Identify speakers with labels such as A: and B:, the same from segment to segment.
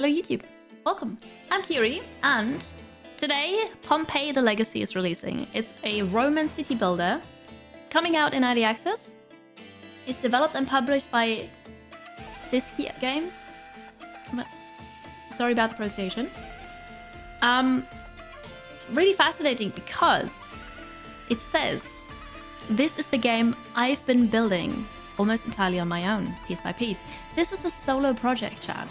A: Hello YouTube, welcome. I'm Kiri, and today Pompeii the Legacy is releasing. It's a Roman city builder. It's coming out in early access. It's developed and published by Siski Games. Sorry about the pronunciation. Really fascinating because it says, this is the game I've been building almost entirely on my own, piece by piece. This is a solo project, chat.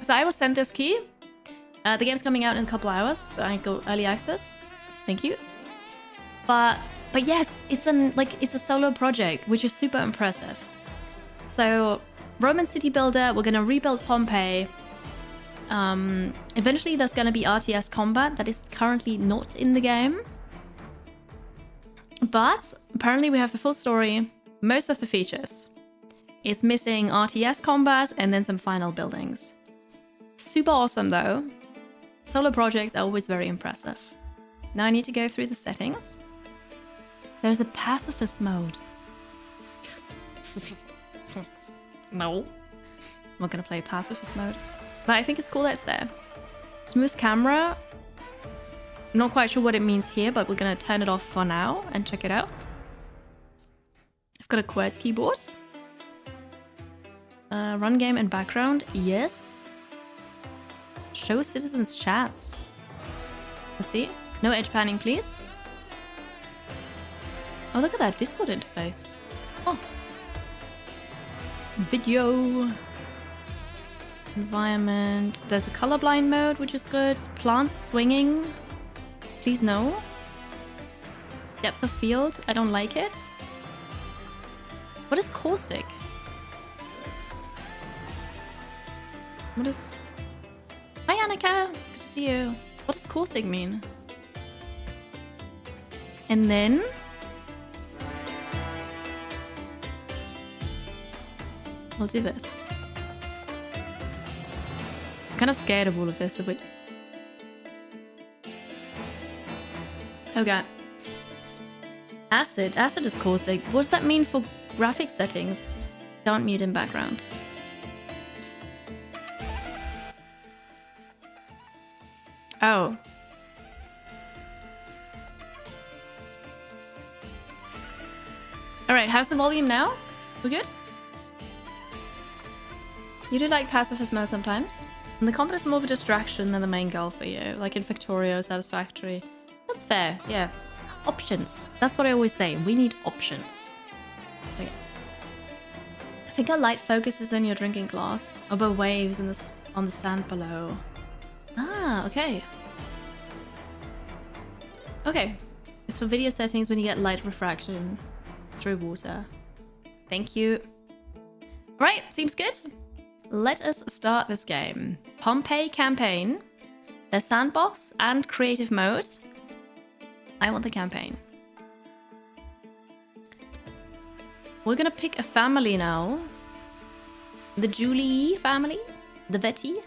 A: So I was sent this key. The game's coming out in a couple hours, so I go early access. Thank you. But yes, it's a solo project, which is super impressive. So Roman city builder, we're gonna rebuild Pompeii. Eventually there's gonna be RTS combat that is currently not in the game. But apparently we have the full story, most of the features. It's missing RTS combat and then some final buildings. Super awesome though. Solo projects are always very impressive. Now I need to go through the settings. There's a pacifist mode. No. I'm not gonna play pacifist mode. But I think it's cool that it's there. Smooth camera. Not quite sure what it means here, but we're gonna turn it off for now and check it out. I've got a QWERTY keyboard. Run game and background, yes. Show citizens chats. Let's see. No edge panning, please. Oh, look at that Discord interface. Oh. Video. Environment. There's a colorblind mode, which is good. Plants swinging. Please no. Depth of field. I don't like it. What is caustic? What is... Hi Annika! It's good to see you. What does caustic mean? And then... we'll do this. I'm kind of scared of all of this. Okay. Acid. Acid is caustic. What does that mean for graphic settings? Don't mute in background. Oh. Alright, how's the volume now? We're good? You do like pacifist mode sometimes? And the combat is more of a distraction than the main goal for you. Like in Factorio, Satisfactory. That's fair, yeah. Options. That's what I always say. We need options. Okay. I think a light focuses on your drinking glass. Over waves in on the sand below. Ah, okay. Okay. It's for video settings when you get light refraction through water. Thank you. Right, seems good. Let us start this game. Pompeii campaign. There's sandbox and creative mode. I want the campaign. We're gonna pick a family now. The Julii family. The Vetti.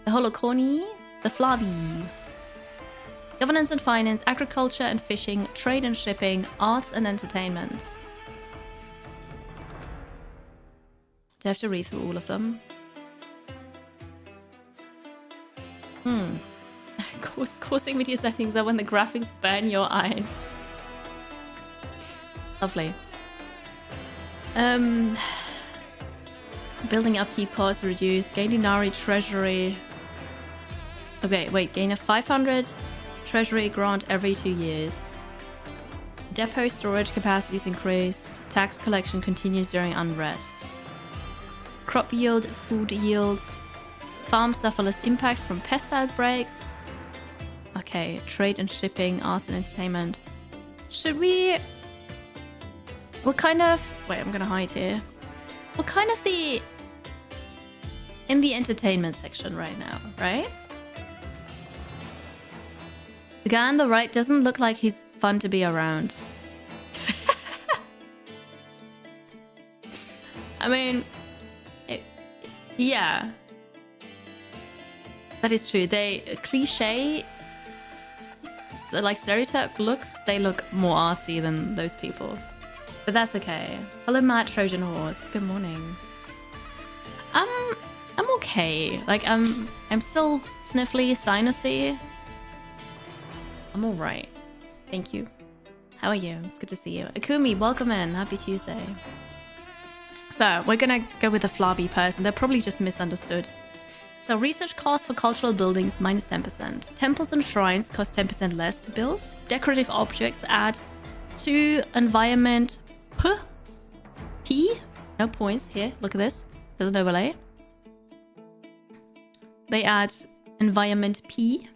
A: The Holoconi. The Flavi. Governance and finance, agriculture and fishing, trade and shipping, arts and entertainment. Do I have to read through all of them? Causing media settings are when the graphics burn your eyes. Lovely. Building upkeep costs reduced. Gain Dinari treasury. Okay, wait. Gain a 500 treasury grant every 2 years. Depot storage capacities increase. Tax collection continues during unrest. Crop yield, food yields. Farms suffer less impact from pest outbreaks. Okay, trade and shipping, arts and entertainment. Should we... We're kind of... Wait, I'm gonna hide here. We're kind of in the entertainment section right now, right? The guy on the right doesn't look like he's fun to be around. I mean... yeah. That is true. They... Cliche... like stereotype looks, they look more artsy than those people. But that's okay. Hello Matt, Trojan Horse. Good morning. I'm okay. Like, I'm still sniffly, sinusy. I'm alright. Thank you. How are you? It's good to see you. Akumi, welcome in. Happy Tuesday. So, we're gonna go with the flabby person. They're probably just misunderstood. So, research costs for cultural buildings minus 10%. Temples and shrines cost 10% less to build. Decorative objects add to environment P. No points here. Look at this. There's an overlay. They add environment P.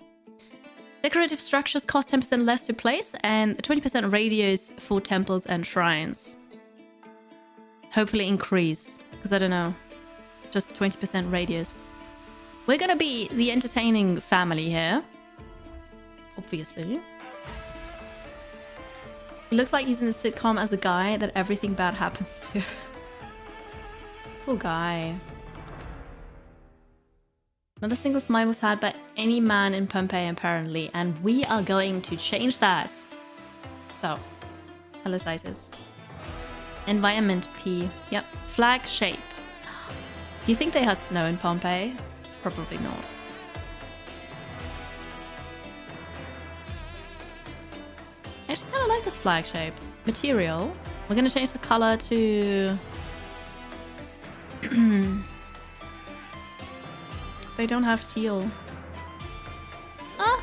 A: Decorative structures cost 10% less to place and 20% radius for temples and shrines. Hopefully increase, because I don't know. Just 20% radius. We're gonna be the entertaining family here. Obviously. He looks like he's in a sitcom as a guy that everything bad happens to. Poor guy. Not a single smile was had by any man in Pompeii, apparently, and we are going to change that. So, Helicitis. Environment P. Yep. Flag shape. Do you think they had snow in Pompeii? Probably not. I actually kind of like this flag shape. Material. We're going to change the color to... They don't have teal. Ah!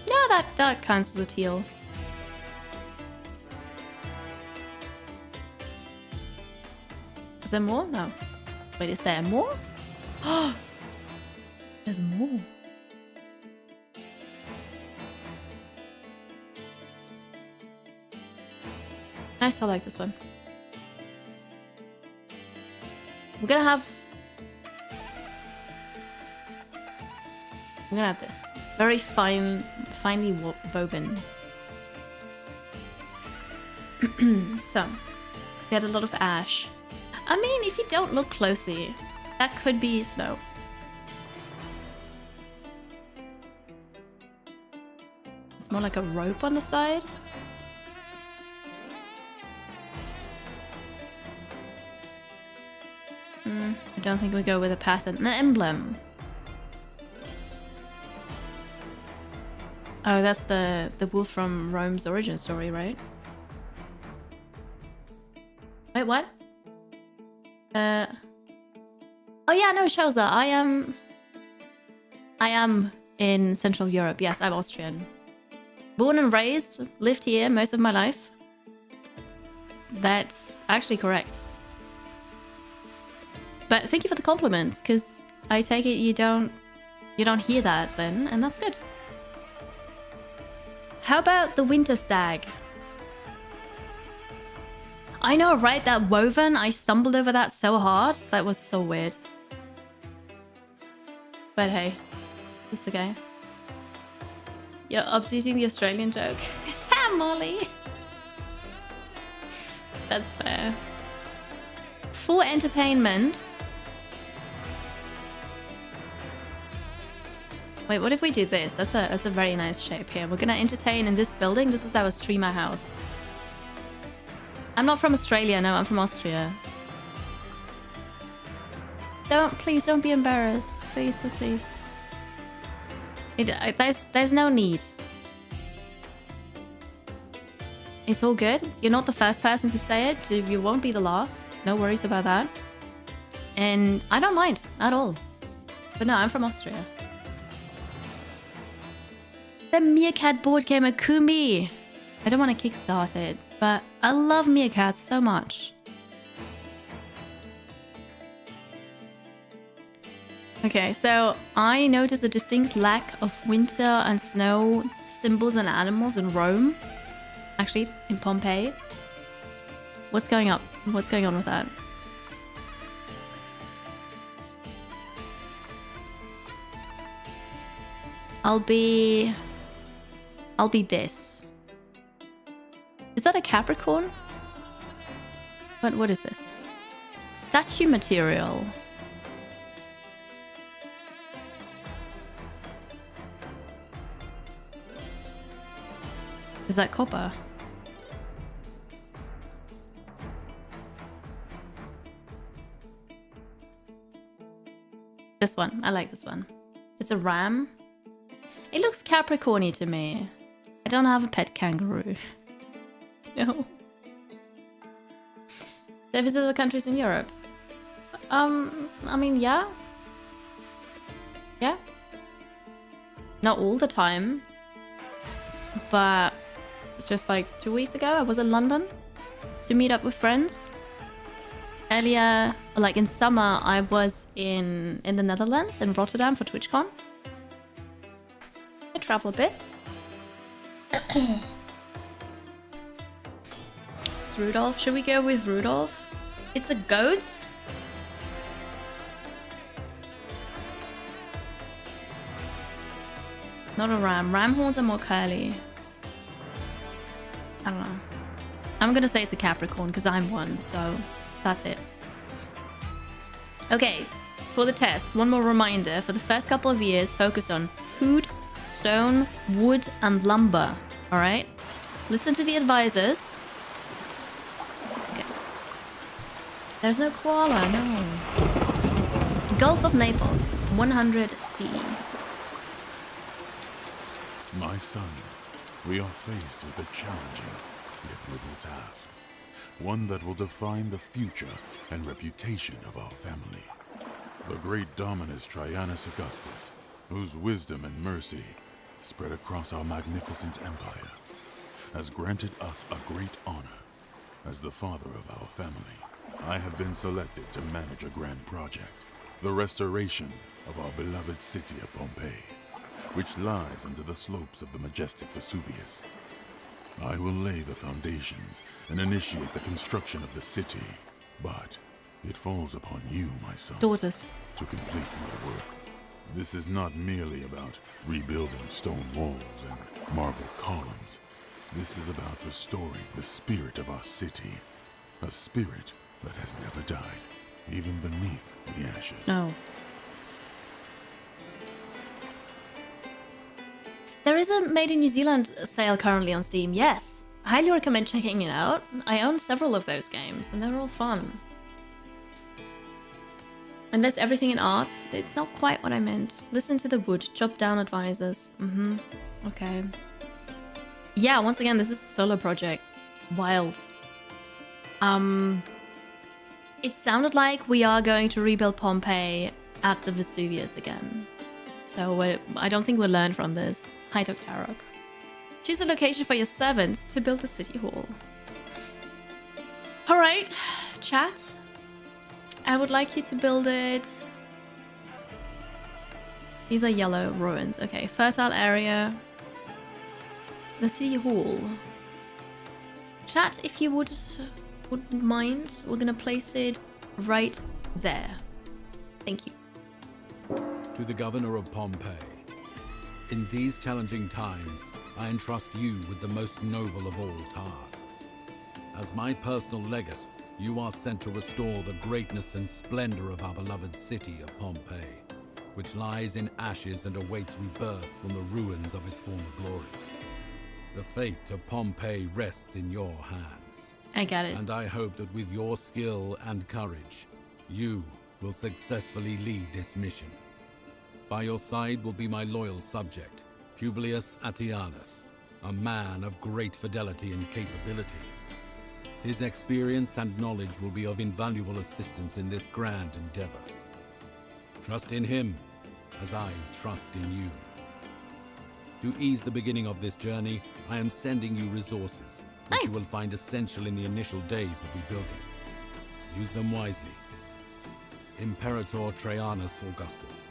A: No, that counts as a teal. Is there more? No. Wait, is there more? Oh! There's more. Nice, I like this one. We're gonna have this. Very finely woven. So, they had a lot of ash. I mean, if you don't look closely, that could be snow. It's more like a rope on the side. I don't think we go with a pattern. An emblem. Oh, that's the wolf from Rome's origin story, right? Wait, what? Oh yeah, no, Shauza. I am in Central Europe. Yes, I'm Austrian. Born and raised, lived here most of my life. That's actually correct. But thank you for the compliment, because I take it you don't hear that then, and that's good. How about the winter stag? I know, right? That woven, I stumbled over that so hard. That was so weird. But hey, it's okay. You're updating the Australian joke. Ha, Molly! That's fair. For entertainment... Wait, what if we do this? That's a very nice shape here. We're gonna entertain in this building. This is our streamer house. I'm not from Australia, no, I'm from Austria. Please don't be embarrassed. Please, please. There's no need. It's all good. You're not the first person to say it. You won't be the last. No worries about that. And I don't mind at all. But no, I'm from Austria. The Meerkat board game Akumi. I don't want to kickstart it, but I love meerkats so much. Okay, so I notice a distinct lack of winter and snow symbols and animals in Rome. Actually, in Pompeii. What's going on? What's going on with that? I'll be this. Is that a Capricorn? What is this? Statue material. Is that copper? This one. I like this one. It's a ram. It looks Capricorny to me. I don't have a pet kangaroo. No. Did I visit other countries in Europe? I mean, yeah. Yeah. Not all the time. But just like 2 weeks ago, I was in London to meet up with friends. Earlier, like in summer, I was in the Netherlands, in Rotterdam for TwitchCon. I travel a bit. It's Rudolph. Should we go with Rudolph? It's a goat. Not a ram. Ram horns are more curly. I don't know. I'm gonna say it's a Capricorn because I'm one, so that's it. Okay, for the test, one more reminder. For the first couple of years, focus on food, stone, wood, and lumber. Alright? Listen to the advisors. Okay. There's no koala, no. Gulf of Naples, 100 CE.
B: My sons, we are faced with a challenging yet noble task. One that will define the future and reputation of our family. The great Dominus Traianus Augustus, whose wisdom and mercy spread across our magnificent empire, has granted us a great honor. As the father of our family, I have been selected to manage a grand project, the restoration of our beloved city of Pompeii, which lies under the slopes of the majestic Vesuvius. I will lay the foundations and initiate the construction of the city, but it falls upon you, my sons,
A: Daughters,
B: to complete my work. This is not merely about rebuilding stone walls and marble columns. This is about restoring the spirit of our city, a spirit that has never died, even beneath the ashes.
A: no. There is a Made in New Zealand sale currently on Steam, yes. Highly recommend checking it out. I own several of those games, and they're all fun. Invest everything in arts. It's not quite what I meant. Listen to the wood. Chop down advisors. Okay. Yeah, once again, this is a solo project. Wild. It sounded like we are going to rebuild Pompeii at the Vesuvius again. So I don't think we'll learn from this. Hi, Dr. Tarok. Choose a location for your servants to build the city hall. Alright, chat. I would like you to build it. These are yellow ruins. Okay, fertile area. The city hall. Chat, if you wouldn't mind, we're gonna place it right there. Thank you.
C: To the governor of Pompeii. In these challenging times, I entrust you with the most noble of all tasks. As my personal legate, you are sent to restore the greatness and splendor of our beloved city of Pompeii, which lies in ashes and awaits rebirth from the ruins of its former glory. The fate of Pompeii rests in your hands.
A: I got it.
C: And I hope that with your skill and courage, you will successfully lead this mission. By your side will be my loyal subject, Publius Attianus, a man of great fidelity and capability. His experience and knowledge will be of invaluable assistance in this grand endeavor. Trust in him, as I trust in you. To ease the beginning of this journey, I am sending you resources, which you will find essential in the initial days of rebuilding. Use them wisely. Imperator Traianus Augustus.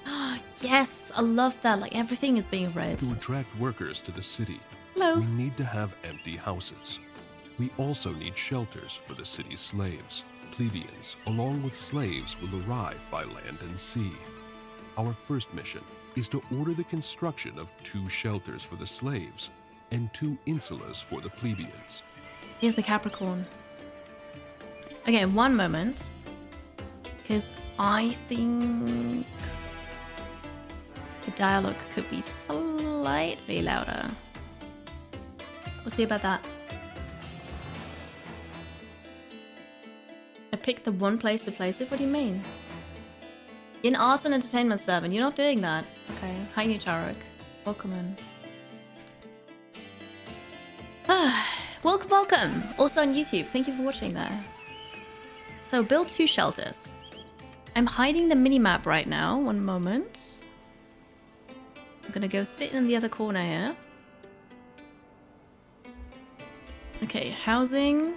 A: Yes, I love that. Like everything is being read.
D: To attract workers to the city,
A: Hello.
D: we need to have empty houses. We also need shelters for the city's slaves. Plebeians, along with slaves, will arrive by land and sea. Our first mission is to order the construction of 2 shelters for the slaves and 2 insulas for the plebeians.
A: Here's the Capricorn. Okay, one moment. Because I think the dialogue could be slightly louder. We'll see about that. I picked the one place to place it? What do you mean? In Arts and Entertainment 7, you're not doing that. Okay. Hi, Nutaruk. Welcome in. Welcome, welcome. Also on YouTube. Thank you for watching there. So, build 2 shelters. I'm hiding the minimap right now. One moment. I'm gonna go sit in the other corner here. Okay, housing.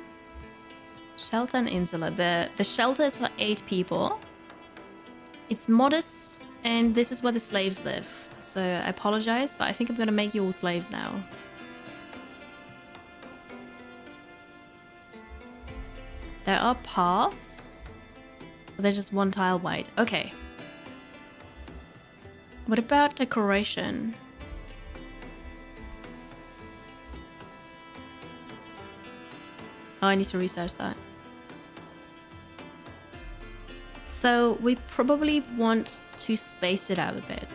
A: Shelter and insular. The shelter is for 8 people. It's modest, and this is where the slaves live. So I apologize, but I think I'm gonna make you all slaves now. There are paths, but there's just 1 tile wide. Okay. What about decoration? Oh, I need to research that. So we probably want to space it out a bit.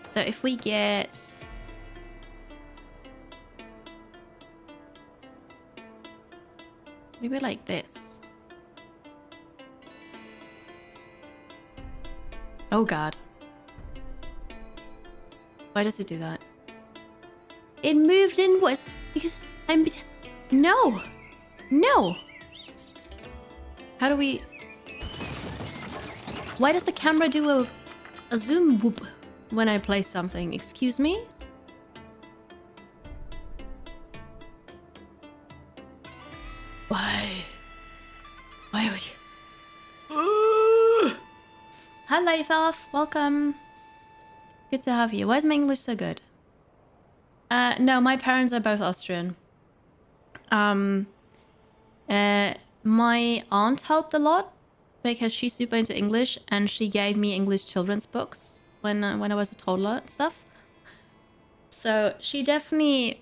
A: So if we get... maybe like this. Oh god. Why does it do that? It moved inwards because I'm... No! No! How do we... Why does the camera do a zoom whoop when I place something? Excuse me? Why? Why would you... Hi, Life Off. Welcome. Good to have you. Why is my English so good? No, my parents are both Austrian. My aunt helped a lot because she's super into English, and she gave me English children's books when I was a toddler and stuff. So she definitely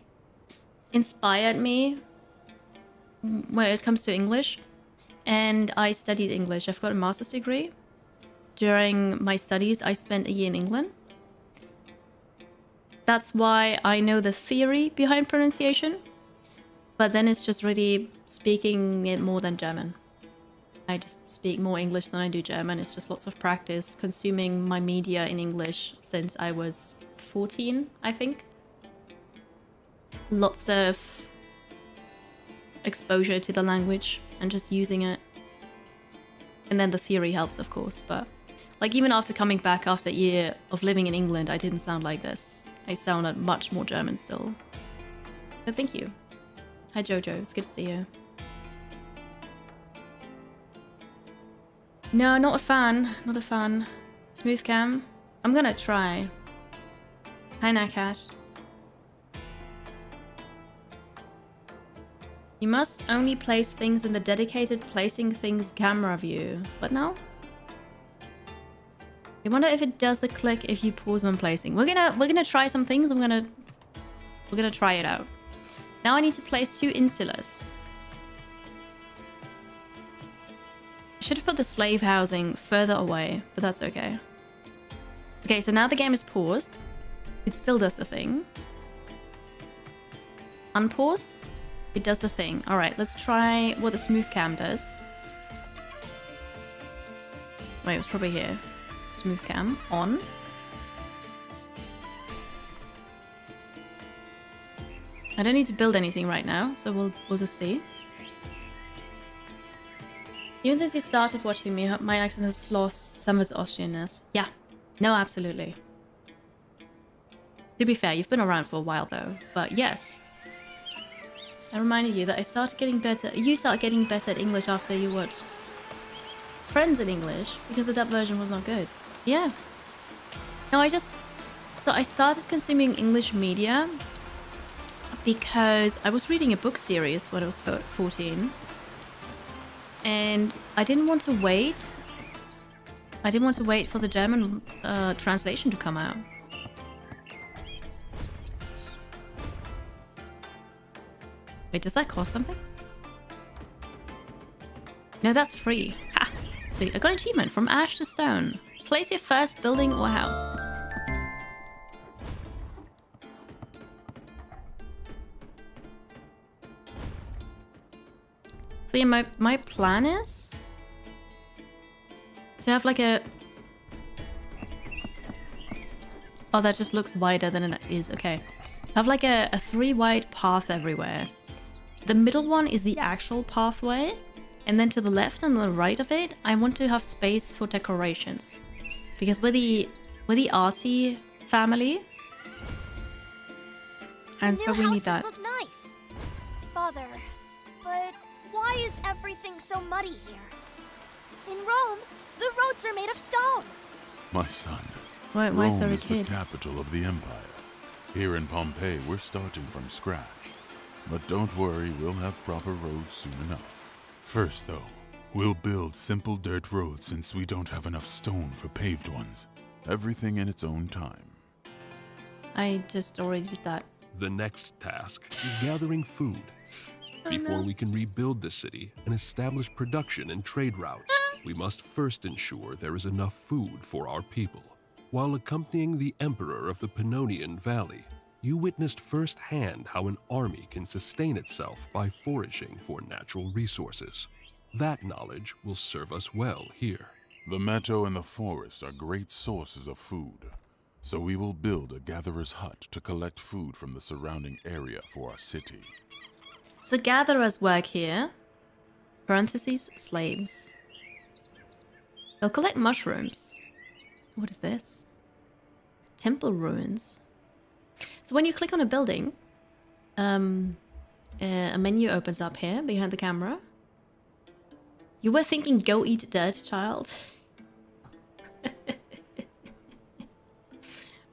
A: inspired me when it comes to English, and I studied English. I've got a master's degree. During my studies, I spent a year in England. That's why I know the theory behind pronunciation. But then it's just really speaking it more than German. I just speak more English than I do German. It's just lots of practice consuming my media in English since I was 14, I think. Lots of exposure to the language and just using it. And then the theory helps, of course. But like even after coming back after a year of living in England, I didn't sound like this. I sounded much more German still. But thank you. Hi Jojo, it's good to see you. No, not a fan. Not a fan. Smooth cam. I'm gonna try. Hi Nakash. You must only place things in the dedicated placing things camera view. What now? I wonder if it does the click if you pause when placing. We're gonna try some things. We're gonna try it out. Now I need to place 2 insulas. I should have put the slave housing further away, but that's okay. Okay, so now the game is paused. It still does the thing. Unpaused. It does the thing. All right, let's try what the smooth cam does. Wait, it was probably here. Smooth cam on. I don't need to build anything right now, so we'll just see. Even since you started watching me, my accent has lost some of its Austrianness. Yeah. No, absolutely. To be fair, you've been around for a while though. But yes. I reminded you that I started getting better. You started getting better at English after you watched Friends in English because the dub version was not good. Yeah. No, so I started consuming English media because I was reading a book series when I was 14. And I didn't want to wait. I didn't want to wait for the German translation to come out. Wait, does that cost something? No, that's free. Ha! Sweet. I got an achievement from ash to stone. Place your first building or house. So yeah, my plan is to have like a... Oh, that just looks wider than it is. Okay. Have like a 3 wide path everywhere. The middle one is the actual pathway. And then to the left and the right of it, I want to have space for decorations. Because we're the artsy family. And so we need that.
E: Look nice. Father, but why is everything so muddy here? In Rome, the roads are made of stone.
B: My son,
A: Why is
B: Rome
A: there a
B: is the
A: kid?
B: capital of the empire. Here in Pompeii, we're starting from scratch. But don't worry, we'll have proper roads soon enough. First, though, we'll build simple dirt roads since we don't have enough stone for paved ones. Everything in its own time.
A: I just already did that.
D: The next task is gathering food. Before we can rebuild the city and establish production and trade routes, we must first ensure there is enough food for our people. While accompanying the Emperor of the Pannonian Valley, you witnessed firsthand how an army can sustain itself by foraging for natural resources. That knowledge will serve us well here.
B: The meadow and the forest are great sources of food. So we will build a gatherer's hut to collect food from the surrounding area for our city.
A: So gatherers work here. Parentheses, slaves. They'll collect mushrooms. What is this? Temple ruins. So when you click on a building, a menu opens up here behind the camera. You were thinking go eat dirt, child.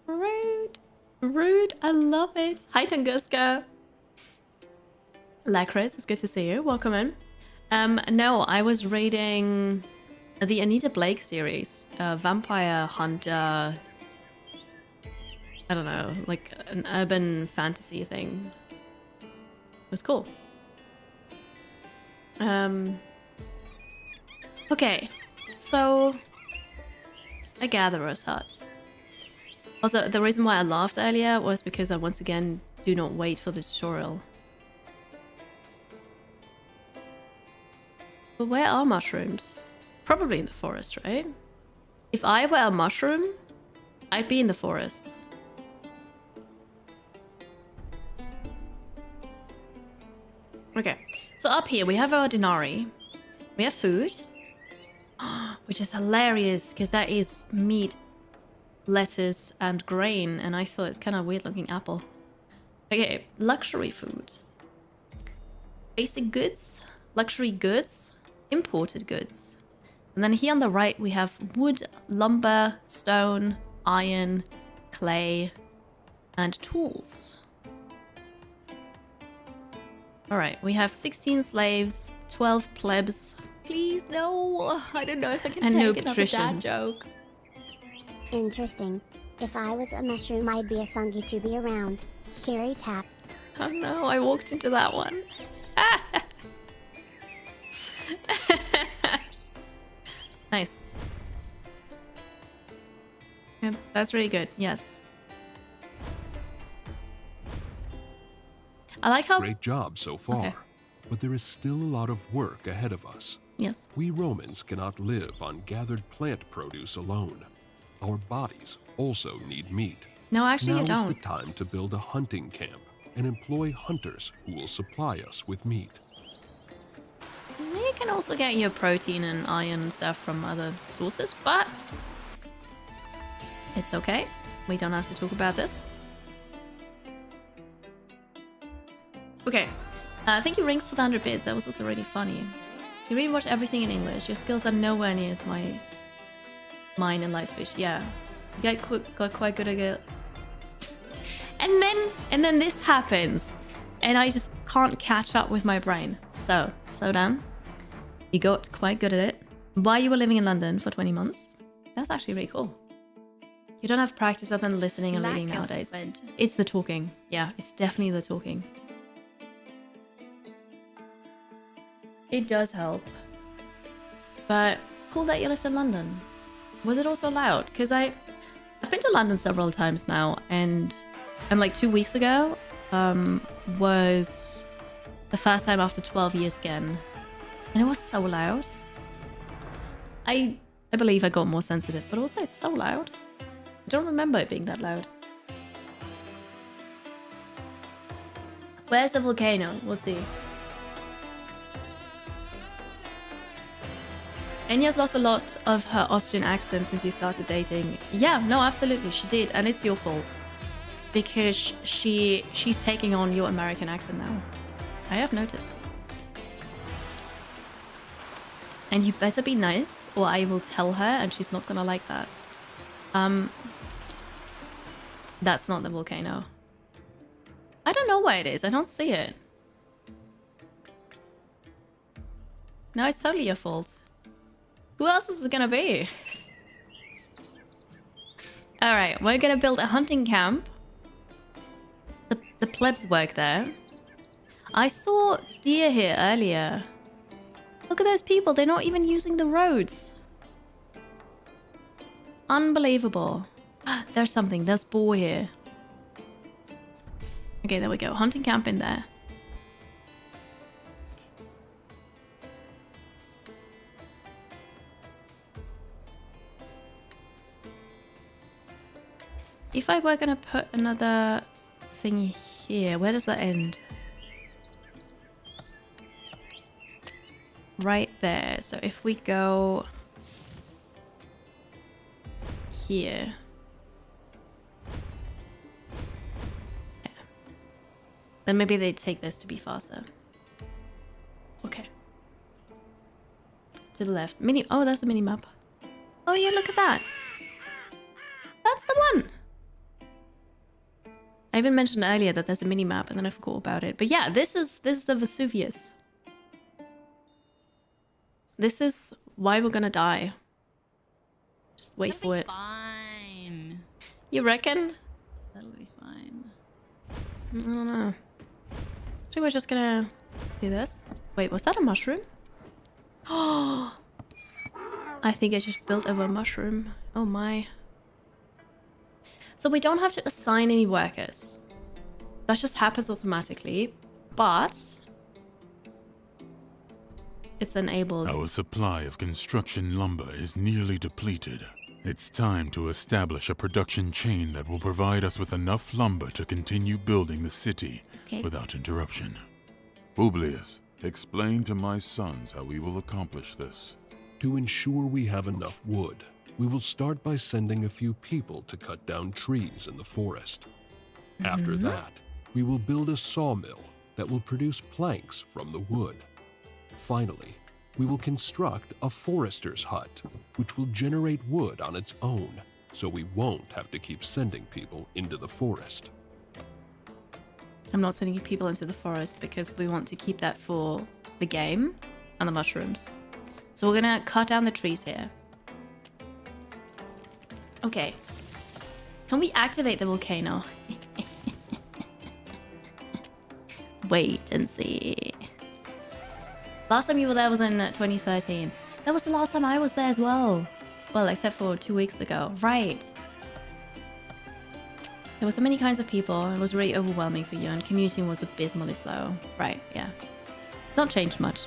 A: Rude. Rude. I love it. Hi, Tunguska. Lacris, it's good to see you. Welcome in. No, I was reading the Anita Blake series, Vampire Hunter. I don't know, like an urban fantasy thing. It was cool. Okay, so a gatherer's hut. Also, the reason why I laughed earlier was because I once again do not wait for the tutorial. But where are mushrooms? Probably in the forest, right? If I were a mushroom, I'd be in the forest. Okay, so up here we have our denarii. We have food, which is hilarious because that is meat, lettuce, and grain, and I thought it's kind of weird looking apple. Okay, luxury food. Basic goods, luxury goods, imported goods. And then here on the right we have wood, lumber, stone, iron, clay, and tools. Alright, we have 16 slaves, 12 plebs.
F: Please, no. I don't know if I can
A: And
F: take
A: no
F: another dad
A: patricians.
F: joke.
G: Interesting. If I was a mushroom, I'd be a fungi to be around. Carry tap.
A: Oh no, I walked into that one. Nice. Yeah, that's really good, yes. I like how...
D: Great job so far,
A: Okay.
D: but there is still a lot of work ahead of us.
A: Yes.
D: We Romans cannot live on gathered plant produce alone. Our bodies also need meat.
A: No, actually
D: Now
A: you
D: is
A: don't.
D: the time to build a hunting camp and employ hunters who will supply us with meat.
A: You can also get your protein and iron and stuff from other sources, but it's okay. We don't have to talk about this. Okay. Thank you, Rings, for the 100 bits. That was also really funny. You really watch everything in English. Your skills are nowhere near as mine in light speech. Yeah. You got quite good at it. And then this happens. And I just can't catch up with my brain. So, slow down. You got quite good at it. While you were living in London for 20 months. That's actually really cool. You don't have practice other than listening and reading nowadays. It's the talking. Yeah, it's definitely the talking. It does help. But cool that you lived in London. Was it also loud? Because I've been to London several times now, and like 2 weeks ago was the first time after 12 years again. And it was so loud. I I believe I got more sensitive, but also it's so loud. I don't remember it being that loud. Where's the volcano? We'll see. Enya's lost a lot of her Austrian accent since you started dating. Yeah, no, absolutely, she did, and it's your fault. Because she's taking on your American accent now. I have noticed. And you better be nice, or I will tell her, and she's not gonna like that. That's not the volcano. I don't know where it is. I don't see it. No, it's totally your fault. Who else is it gonna be? Alright, we're gonna build a hunting camp. The plebs work there. I saw deer here earlier. Look at those people. They're not even using the roads. Unbelievable. There's something. There's boar here. Okay, there we go. Hunting camp in there. If I were gonna put another thing here, where does that end? Right there. So if we go here. Yeah. Then maybe they take this to be faster. Okay. To the left. Oh, that's a mini map. Oh yeah, look at that. That's the one. I even mentioned earlier that there's a mini map and then I forgot about it. But yeah, this is the Vesuvius. This is why we're gonna die. Just wait for it.
F: Fine.
A: You reckon?
F: That'll be fine.
A: I don't know. I think we're just gonna do this. Wait, was that a mushroom? Oh, I think I just built over a mushroom. Oh my. So we don't have to assign any workers. That just happens automatically, but it's enabled.
B: Our supply of construction lumber is nearly depleted. It's time to establish a production chain that will provide us with enough lumber to continue building the city without interruption. Publius, explain to my sons how we will accomplish this.
D: To ensure we have enough wood, we will start by sending a few people to cut down trees in the forest. After that, we will build a sawmill that will produce planks from the wood. Finally, we will construct a forester's hut, which will generate wood on its own, so we won't have to keep sending people into the forest.
A: I'm not sending people into the forest because we want to keep that for the game and the mushrooms. So we're gonna cut down the trees here. Okay. Can we activate the volcano? Wait and see. Last time you were there was in 2013. That was the last time I was there as well. Well, except for 2 weeks ago. Right. There were so many kinds of people. It was really overwhelming for you, and commuting was abysmally slow. Right, yeah. It's not changed much.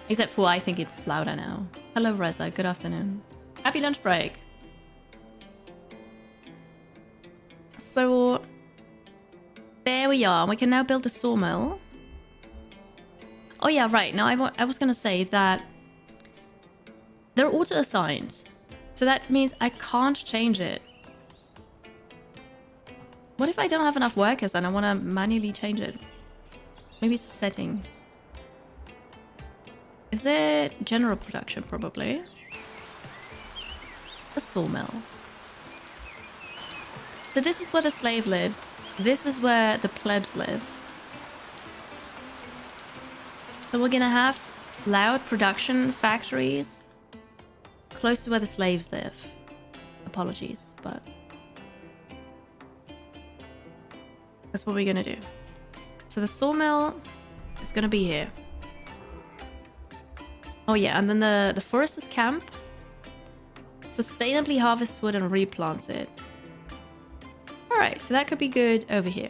A: Except for I think it's louder now. Hello, Reza. Good afternoon. Happy lunch break. So there we are. We can now build the sawmill. Oh yeah, right. Now I was gonna say that they're auto-assigned. So that means I can't change it. What if I don't have enough workers and I want to manually change it? Maybe it's a setting. Is it general production? Probably. A sawmill. So this is where the slave lives. This is where the plebs live. So we're gonna have loud production factories close to where the slaves live. Apologies, but that's what we're gonna do. So the sawmill is gonna be here. Oh yeah, and then the forester's camp sustainably harvests wood and replants it. Alright, so that could be good over here.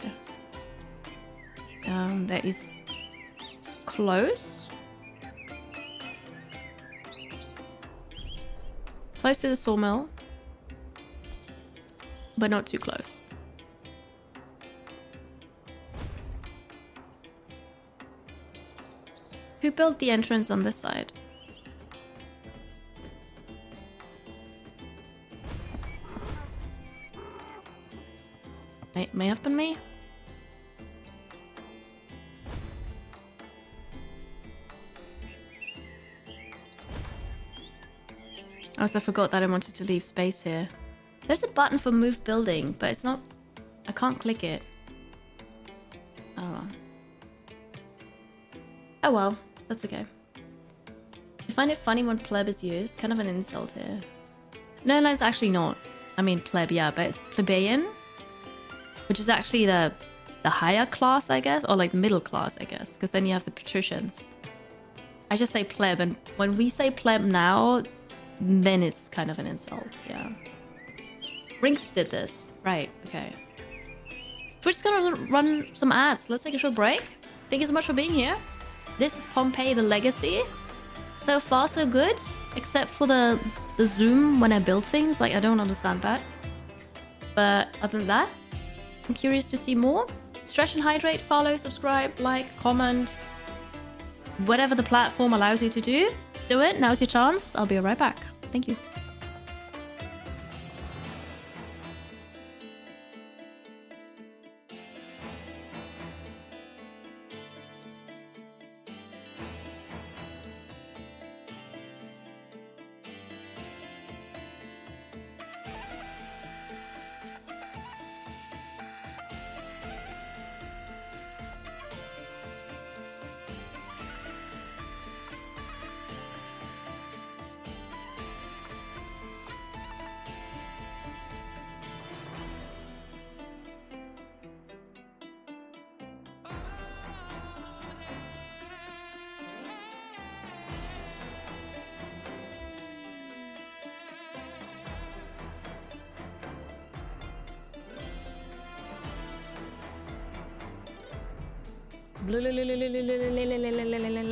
A: That is close. Close to the sawmill. But not too close. Who built the entrance on this side? May have been me? I also forgot that I wanted to leave space here. There's a button for move building, but it's not... I can't click it. I don't know. Oh well, that's okay. I find it funny when pleb is used. Kind of an insult here. No, it's actually not. I mean pleb, yeah, but it's plebeian. Which is actually the higher class, I guess. Or like the middle class, I guess. Because then you have the patricians. I just say pleb, and when we say pleb now, then it's kind of an insult, yeah. Rinks did this. Right, okay. We're just gonna run some ads. Let's take a short break. Thank you so much for being here. This is Pompeii the Legacy. So far, so good. Except for the zoom when I build things. Like, I don't understand that. But other than that, I'm curious to see more. Stretch and hydrate, follow, subscribe, like, comment. Whatever the platform allows you to do, do it. Now's your chance. I'll be right back. Thank you.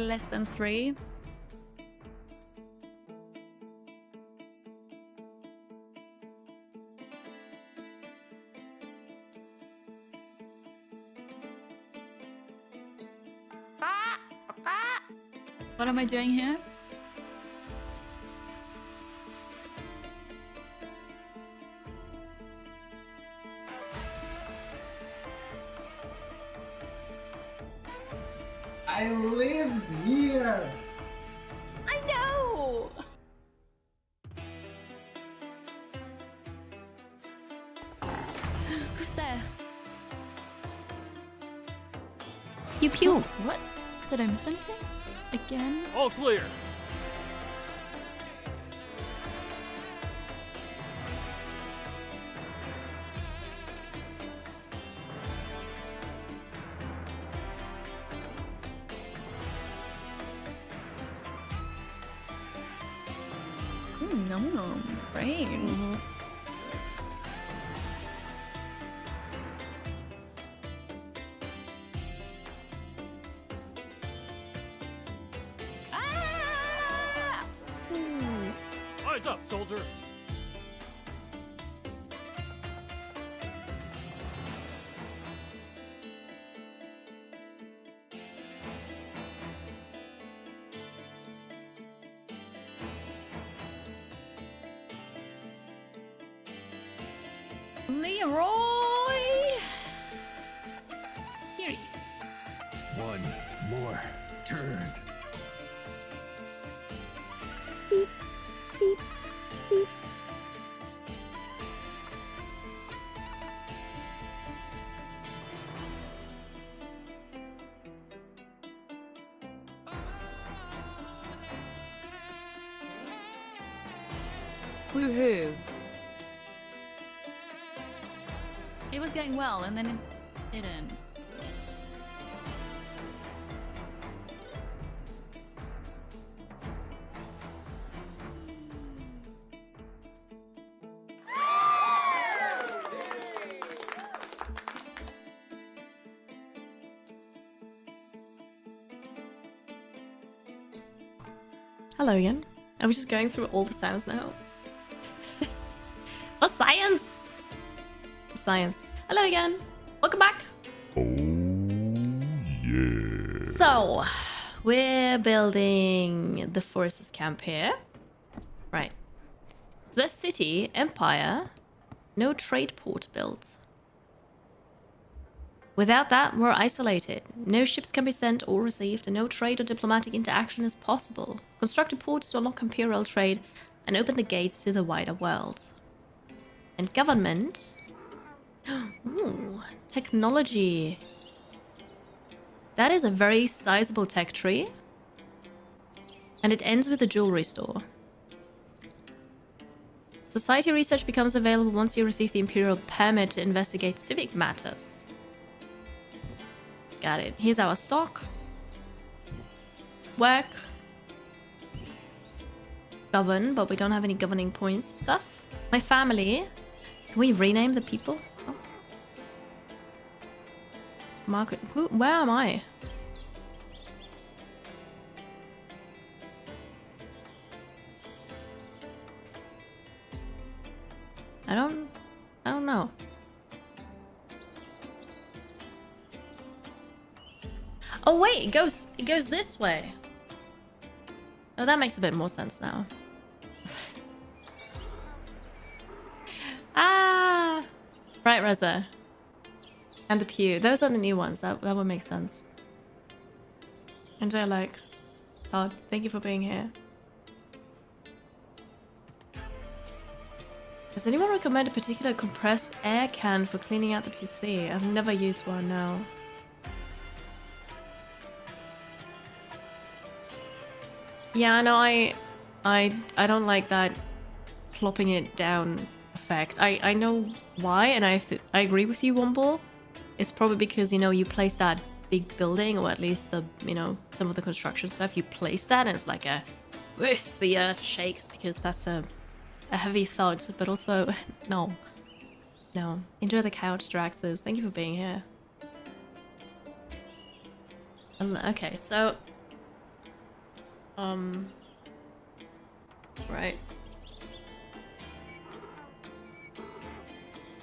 A: Less than 3.
F: What am I doing here?
H: I live here!
F: I know! Who's there?
A: Pew pew.
F: Oh, what? Did I miss anything? Again?
I: All clear.
F: Nom nom. Brains.
I: Eyes up, soldier.
F: Leroy! Here.
J: One more turn.
G: Beep, beep, beep.
F: Woohoo! It was going well, and then it didn't.
A: Hello again. Are we just going through all the sounds now? science. Hello again. Welcome back.
B: Oh, yeah.
A: So, we're building the forces camp here. Right. The city, empire, no trade port built. Without that, we're isolated. No ships can be sent or received, and no trade or diplomatic interaction is possible. Construct a port to unlock imperial trade and open the gates to the wider world. And government. Ooh, technology. That is a very sizable tech tree. And it ends with a jewelry store. Society research becomes available once you receive the imperial permit to investigate civic matters. Got it. Here's our stock. Work. Govern, but we don't have any governing points stuff. My family. Can we rename the people? Oh. Market. Where am I? I don't know. Oh wait, it goes this way. Oh, that makes a bit more sense now. Ah, right, Reza. And the pew. Those are the new ones. That would make sense. Enjoy, like, Todd. Thank you for being here. Does anyone recommend a particular compressed air can for cleaning out the PC? I've never used one, no. Yeah, no, I don't like that plopping it down effect. I know why, and I agree with you, Womble. It's probably because, you know, you place that big building, or at least the, you know, some of the construction stuff, you place that and it's like a whoosh, the earth shakes because that's a heavy thud, but also no. Enjoy the couch, Draxus. Thank you for being here. Okay, so right.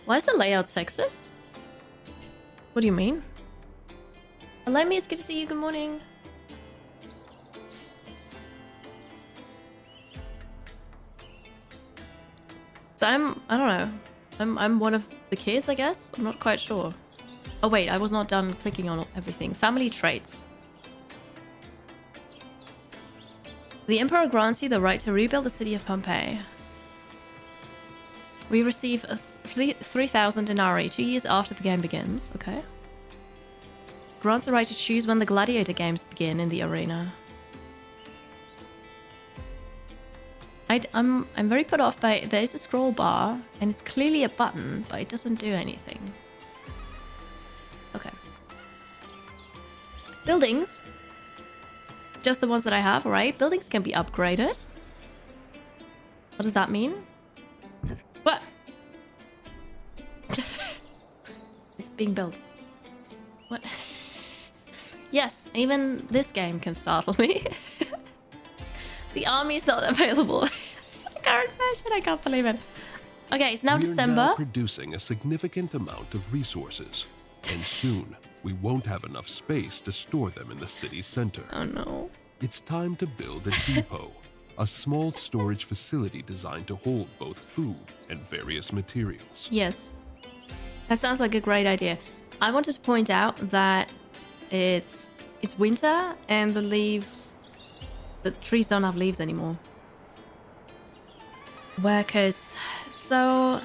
A: Why is the layout sexist? What do you mean? Hello, me. It's good to see you. Good morning. So I don't know. I'm one of the kids, I guess. I'm not quite sure. Oh wait, I was not done clicking on everything. Family traits. The Emperor grants you the right to rebuild the city of Pompeii. We receive 3,000 denarii 2 years after the game begins. Okay. Grants the right to choose when the gladiator games begin in the arena. I'm very put off by there is a scroll bar and it's clearly a button, but it doesn't do anything. Okay. Buildings. Just the ones that I have, right? Buildings can be upgraded. What does that mean? What? It's being built. What? Yes, even this game can startle me. The army is not available. Current version, I can't believe it. Okay, it's now December.
D: We're now producing a significant amount of resources, and soon we won't have enough space to store them in the city's center.
A: Oh no.
D: It's time to build a depot, a small storage facility designed to hold both food and various materials.
A: Yes. That sounds like a great idea. I wanted to point out that it's winter and the trees don't have leaves anymore. Workers. So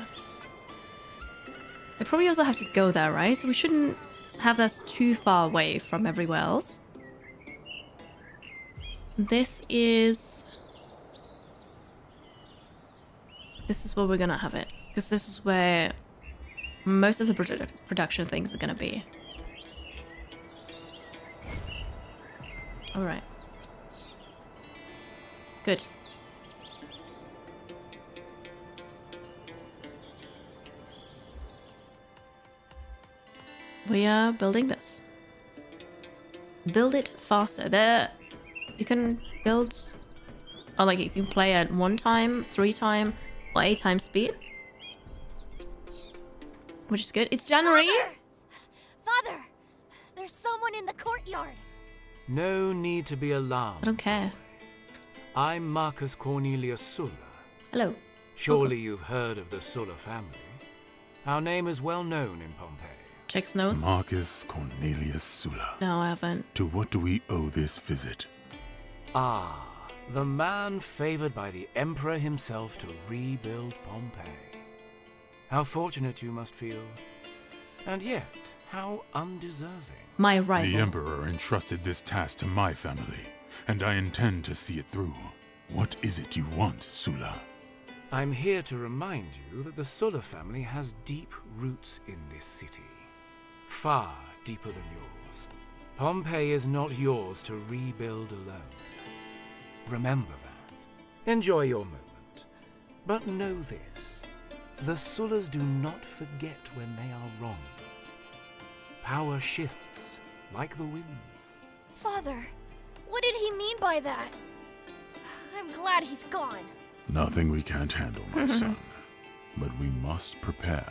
A: I probably also have to go there, right? So we shouldn't have this too far away from everywhere else. This is where we're gonna have it, because this is where most of the production things are gonna be. All right. Good. We are building this. Build it faster. There, you can build, or like you can play at 1 time, 3 time, or 8 times speed. which is good. It's January.
E: Father! There's someone in the courtyard.
K: No need to be
A: I
K: alarmed.
A: don't care.
K: I'm Marcus Cornelius Sulla.
A: Hello.
K: Surely you've heard of the Sulla family. Our name is well known in Pompeii.
A: Checks notes.
B: Marcus Cornelius Sulla.
A: No, I haven't.
B: To what do we owe this visit?
K: Ah, the man favored by the Emperor himself to rebuild Pompeii. How fortunate you must feel. And yet, how undeserving.
A: My rival.
B: The Emperor entrusted this task to my family, and I intend to see it through. What is it you want, Sulla?
K: I'm here to remind you that the Sulla family has deep roots in this city. Far deeper than yours. Pompeii is not yours to rebuild alone. Remember that. Enjoy your moment. But know this. The Sullas do not forget when they are wrong. Power shifts, like the winds.
E: Father, what did he mean by that? I'm glad he's gone.
B: Nothing we can't handle, my son. But we must prepare.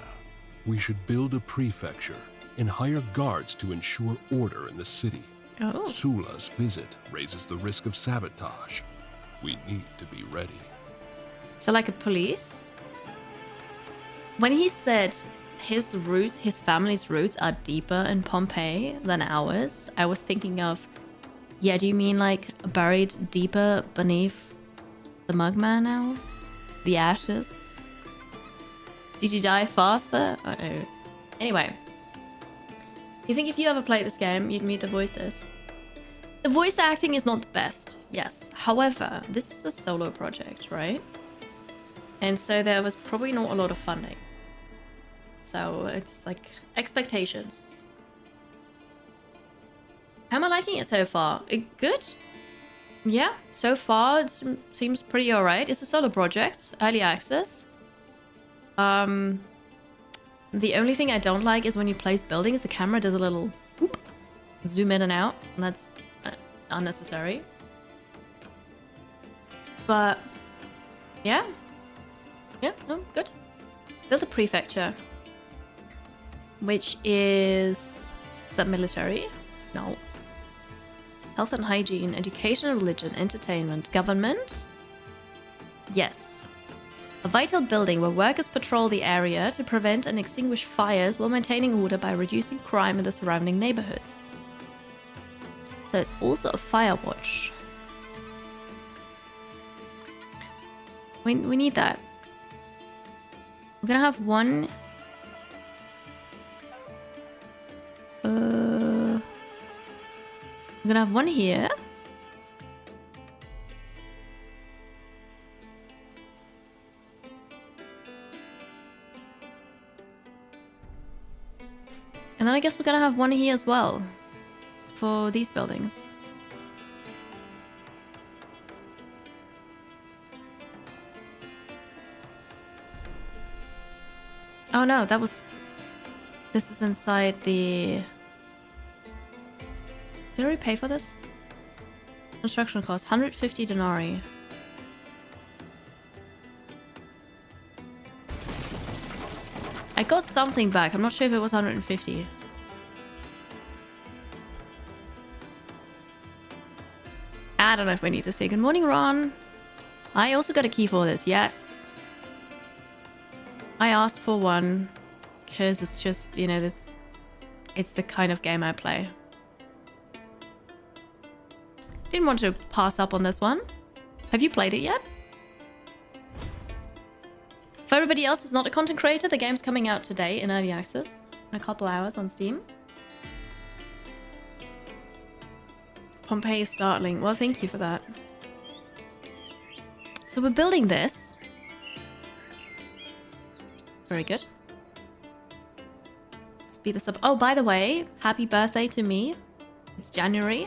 D: We should build a prefecture and hire guards to ensure order in the city.
A: Oh.
D: Sulla's visit raises the risk of sabotage. We need to be ready.
A: So like a police? When he said his roots, his family's roots are deeper in Pompeii than ours, I was thinking of, yeah, do you mean like buried deeper beneath the Mugman now? The ashes? Did you die faster? Uh-oh. Anyway. You think if you ever played this game, you'd meet the voices? The voice acting is not the best, yes. However, this is a solo project, right? And so there was probably not a lot of funding. So it's like expectations. How am I liking it so far? Good? Yeah, so far it seems pretty alright. It's a solo project, early access. The only thing I don't like is when you place buildings, the camera does a little whoop, zoom in and out, and that's unnecessary. But yeah, no, good. Build a prefecture, which is that military? No. Health and hygiene, education and religion, entertainment, government. Yes. A vital building where workers patrol the area to prevent and extinguish fires while maintaining order by reducing crime in the surrounding neighborhoods. So it's also a fire watch. We need that. We're gonna have one. We're gonna have one here. And then I guess we're gonna have one here as well for these buildings. Oh no, that was... This is inside the... Did we pay for this? Construction cost, 150 denarii. I got something back. I'm not sure if it was 150. I don't know if we need this here. Good morning, Ron. I also got a key for this. Yes. I asked for one because it's just, you know, this. It's the kind of game I play. Didn't want to pass up on this one. Have you played it yet? For everybody else who's not a content creator, the game's coming out today in early access in a couple hours on Steam. Pompeii is startling. Well, thank you for that. So we're building this. Very good. Speed this up. Oh, by the way, happy birthday to me. It's January.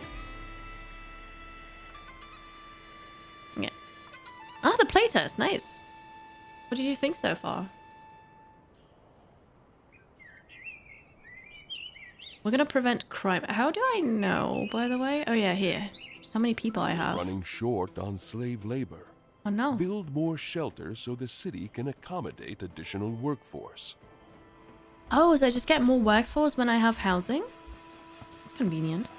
A: Yeah. Ah, the playtest. Nice. What did you think so far? We're gonna prevent crime. How do I know, by the way? Oh yeah, here. How many people I have?
L: Running short on slave labor.
A: Oh no.
L: Build more shelters so the city can accommodate additional workforce.
A: Oh, so I just get more workforce when I have housing? That's convenient.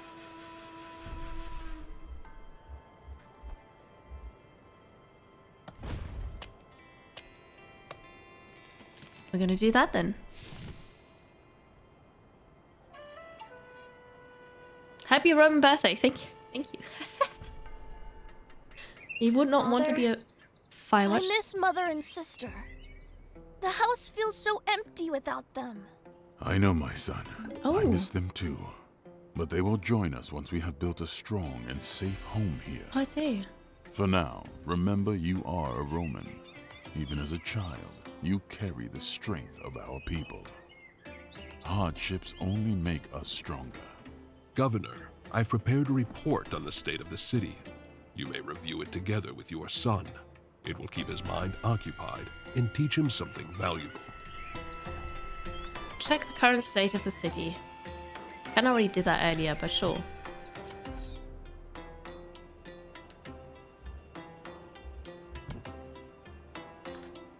A: We're gonna do that then. Happy Roman birthday. Thank you. Thank you. You would not want to be a
E: I
A: firework.
E: miss Mother and Sister. The house feels so empty without them.
B: I know, my son.
A: Oh.
B: I miss them too. But they will join us once we have built a strong and safe home here.
A: I see.
B: For now, remember you are a Roman. Even as a child, you carry the strength of our people. Hardships only make us stronger.
D: Governor, I've prepared a report on the state of the city. You may review it together with your son. It will keep his mind occupied and teach him something valuable.
A: Check the current state of the city. I already did that earlier, but sure.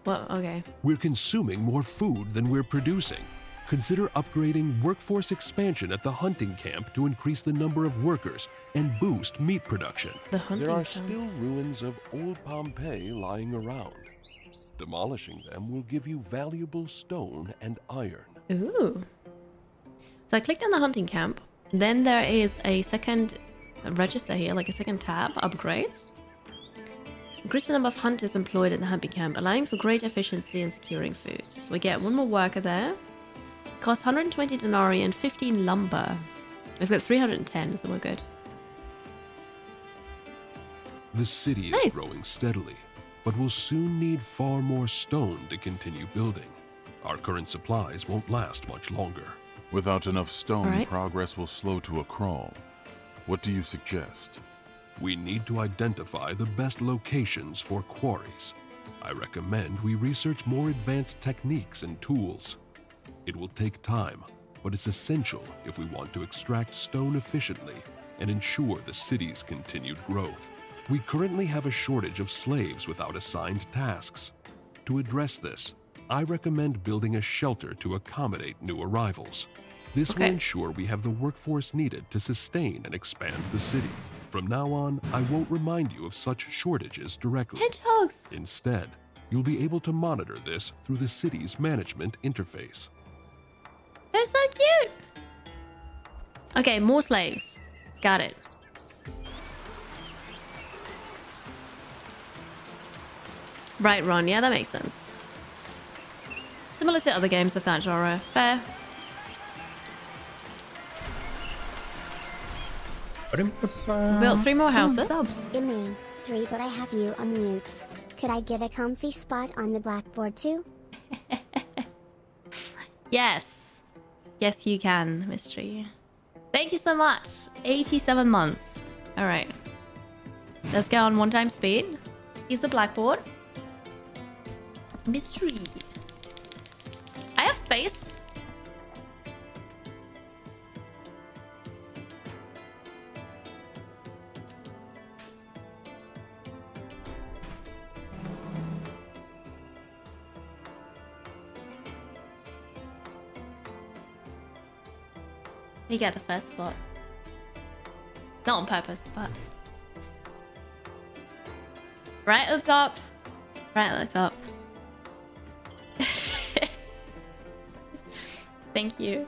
A: Well, okay.
D: We're consuming more food than we're producing. Consider upgrading workforce expansion at the hunting camp to increase the number of workers and boost meat production.
L: There are still ruins of old Pompeii lying around. Demolishing them will give you valuable stone and iron.
A: Ooh. So I clicked on the hunting camp. Then there is a second register here, like a second tab, upgrades. Increase the number of hunters employed at the hunting camp, allowing for greater efficiency in securing food. We get one more worker there. Costs 120 denarii and 15 lumber. We've got 310, so we're good.
D: The city is growing steadily, but will soon need far more stone to continue building. Our current supplies won't last much longer.
B: Without enough stone, progress will slow to a crawl. What do you suggest?
D: We need to identify the best locations for quarries. I recommend we research more advanced techniques and tools. It will take time, but it's essential if we want to extract stone efficiently and ensure the city's continued growth. We currently have a shortage of slaves without assigned tasks. To address this, I recommend building a shelter to accommodate new arrivals. This will ensure we have the workforce needed to sustain and expand the city. From now on, I won't remind you of such shortages directly.
A: Hedgehogs!
D: Instead, you'll be able to monitor this through the city's management interface.
A: They're so cute! Okay, more slaves. Got it. Right, Ron. Yeah, that makes sense. Similar to other games of that genre. Fair. Built 3 more houses.
G: Imi, 3, but I have you on mute. Could I get a comfy spot on the blackboard too?
A: Yes. Yes, you can, Mystery. Thank you so much. 87 months. All right. Let's go on 1 time speed. Here's the blackboard. Mystery. I have space. You get the first spot. Not on purpose, but... Right at the top. Right at the top. Thank you.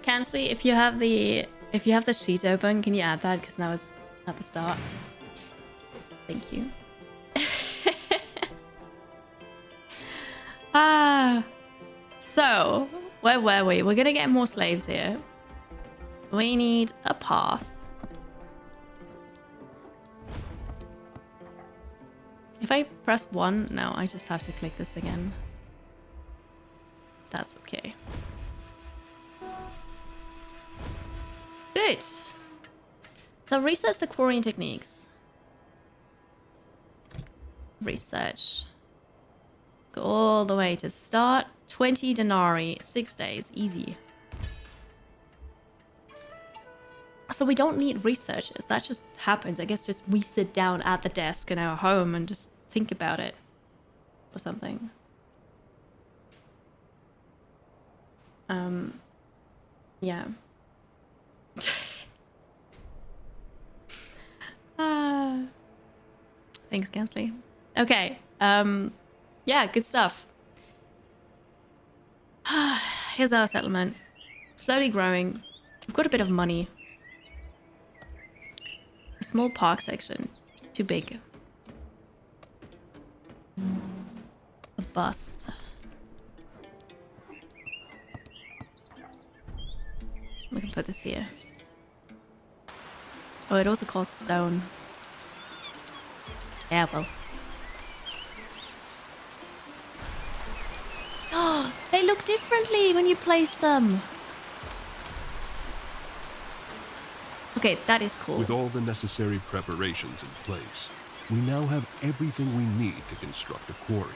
A: Kansley, if you have the sheet open, can you add that? Because now it's at the start. Thank you. So where were we? We're gonna get more slaves here. We need a path. If I press 1, no, I just have to click this again. That's okay. Good. So research the quarrying techniques. Research. Go all the way to the start. 20 denarii, 6 days, easy. So we don't need researchers. That just happens. I guess just we sit down at the desk in our home and just think about it or something. Yeah. Ah. Thanks, Gansley. Okay. Yeah, good stuff. Here's our settlement. Slowly growing. We've got a bit of money. A small park section. Too big. A bust. We can put this here. Oh, it also costs stone. Yeah, well. Oh, they look differently when you place them. Okay, that is cool.
D: With all the necessary preparations in place, we now have everything we need to construct a quarry.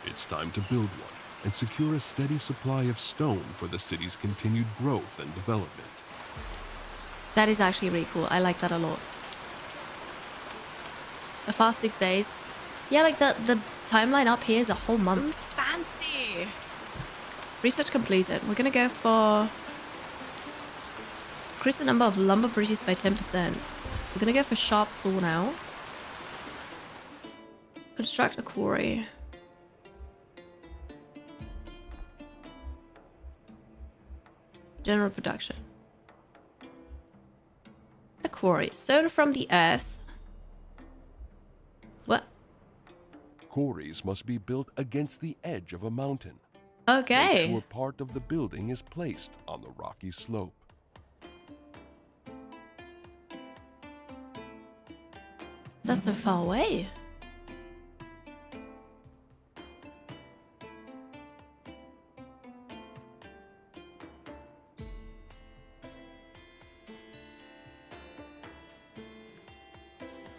D: It's time to build one and secure a steady supply of stone for the city's continued growth and development.
A: That is actually really cool. I like that a lot. A fast 6 days. Yeah, like the timeline up here is a whole month.
F: Ooh, fancy.
A: Research completed. We're gonna go for increase the number of lumber produced by 10%. We're gonna go for sharp saw now. Construct a quarry. General production. A quarry. Stone from the earth. What?
L: Quarries must be built against the edge of a mountain.
A: Okay.
L: Make sure part of the building is placed on the rocky slope.
A: That's so far away.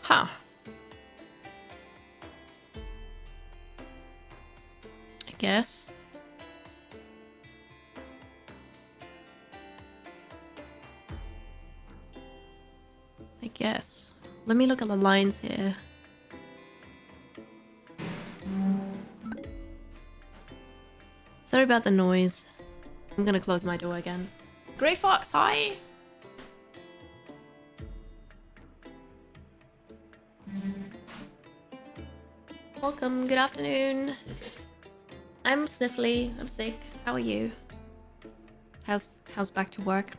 A: Huh. I guess. I guess. Let me look at the lines here. Sorry about the noise. I'm gonna close my door again. Grey Fox, hi! Welcome, good afternoon. I'm sniffly, I'm sick. How are you? How's back to work?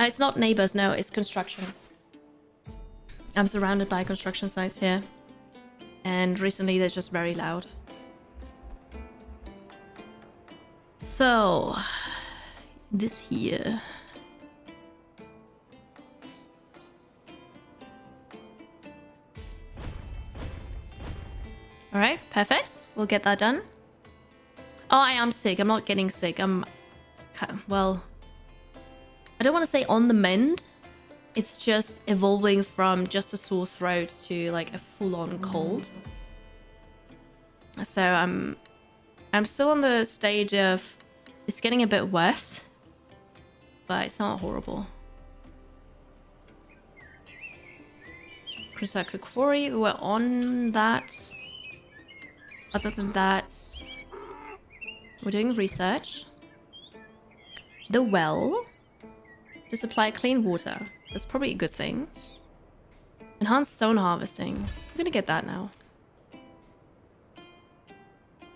A: It's not neighbors, no, it's constructions. I'm surrounded by construction sites here. And recently they're just very loud. So, this here. Alright, perfect. We'll get that done. Oh, I am sick. I'm not getting sick. Well, I don't want to say on the mend. It's just evolving from just a sore throat to like a full-on cold. So I'm still on the stage of it's getting a bit worse, but it's not horrible. Construct the quarry. We're on that. Other than that, we're doing research. The well to supply clean water. That's probably a good thing. Enhanced stone harvesting. I'm gonna get that now.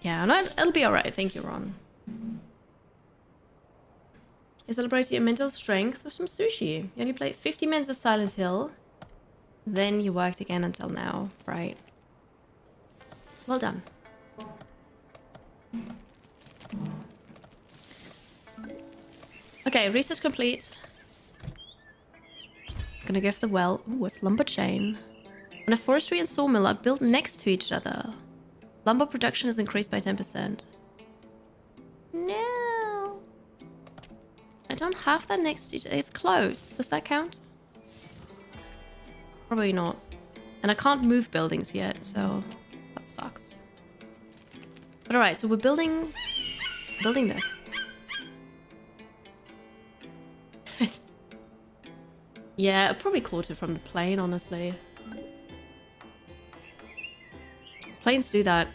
A: Yeah, no, it'll be alright. Thank you, Ron. You celebrate your mental strength with some sushi. You only played 50 minutes of Silent Hill. Then you worked again until now, right? Well done. Okay, research complete. Gonna go for the well. Ooh, it's lumber chain. And a forestry and sawmill are built next to each other. Lumber production is increased by 10%. No. I don't have that next to each other. It's close. Does that count? Probably not. And I can't move buildings yet, so that sucks. But alright, so we're building this. Yeah, I'd probably caught it from the plane, honestly. Planes do that.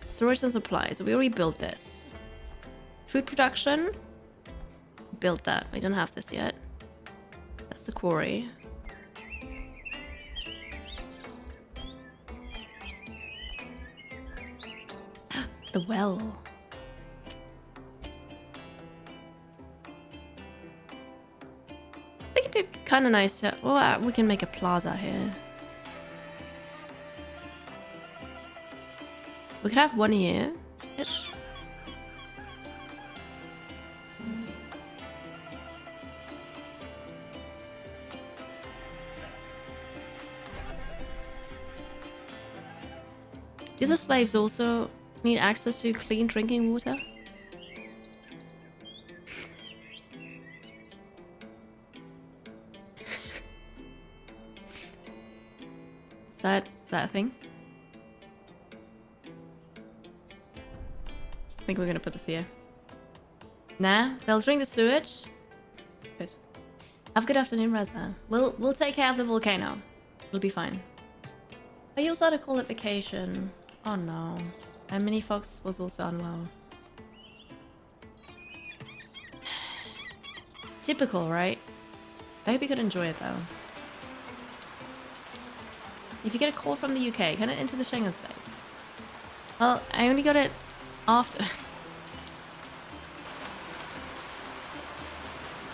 A: Storage and supplies. So we already built this. Food production. Built that. We don't have this yet. That's the quarry. The well. I think it'd be kind of nice to... Oh, we can make a plaza here. We could have one here. Ish. Do the slaves also need access to clean drinking water? Is that a thing? I think we're gonna put this here. Nah, they'll drink the sewage. Good. Have a good afternoon, Reza. We'll take care of the volcano. It'll be fine. I also had a qualification. Oh no. And Mini Fox was also unwell. Typical, right? I hope you could enjoy it though. If you get a call from the UK, can it enter the Schengen space? Well, I only got it afterwards.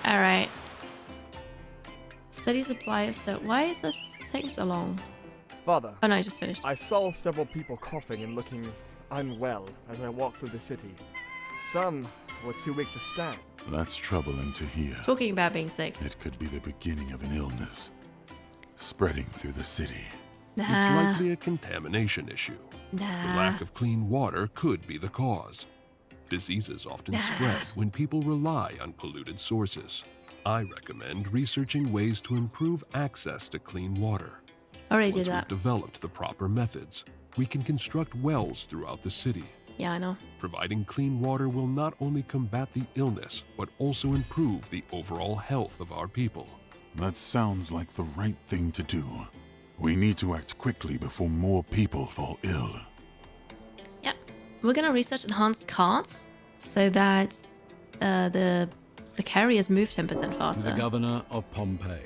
A: Alright. Steady supply of soap. Why is this taking so long?
M: Father.
A: Oh no, I just finished.
M: I saw several people coughing and looking unwell as I walked through the city. Some were too weak to stand.
B: That's troubling to hear.
A: Talking about being sick.
B: It could be the beginning of an illness. Spreading through the city.
D: It's likely a contamination issue.
A: Nah.
D: The lack of clean water could be the cause. Diseases often spread when people rely on polluted sources. I recommend researching ways to improve access to clean water.
A: Already
D: Once
A: did that.
D: we've developed the proper methods, we can construct wells throughout the city.
A: Yeah, I know.
D: Providing clean water will not only combat the illness, but also improve the overall health of our people.
B: That sounds like the right thing to do. We need to act quickly before more people fall ill.
A: Yeah. We're gonna research enhanced carts so that the carriers move 10% faster.
C: The governor of Pompeii.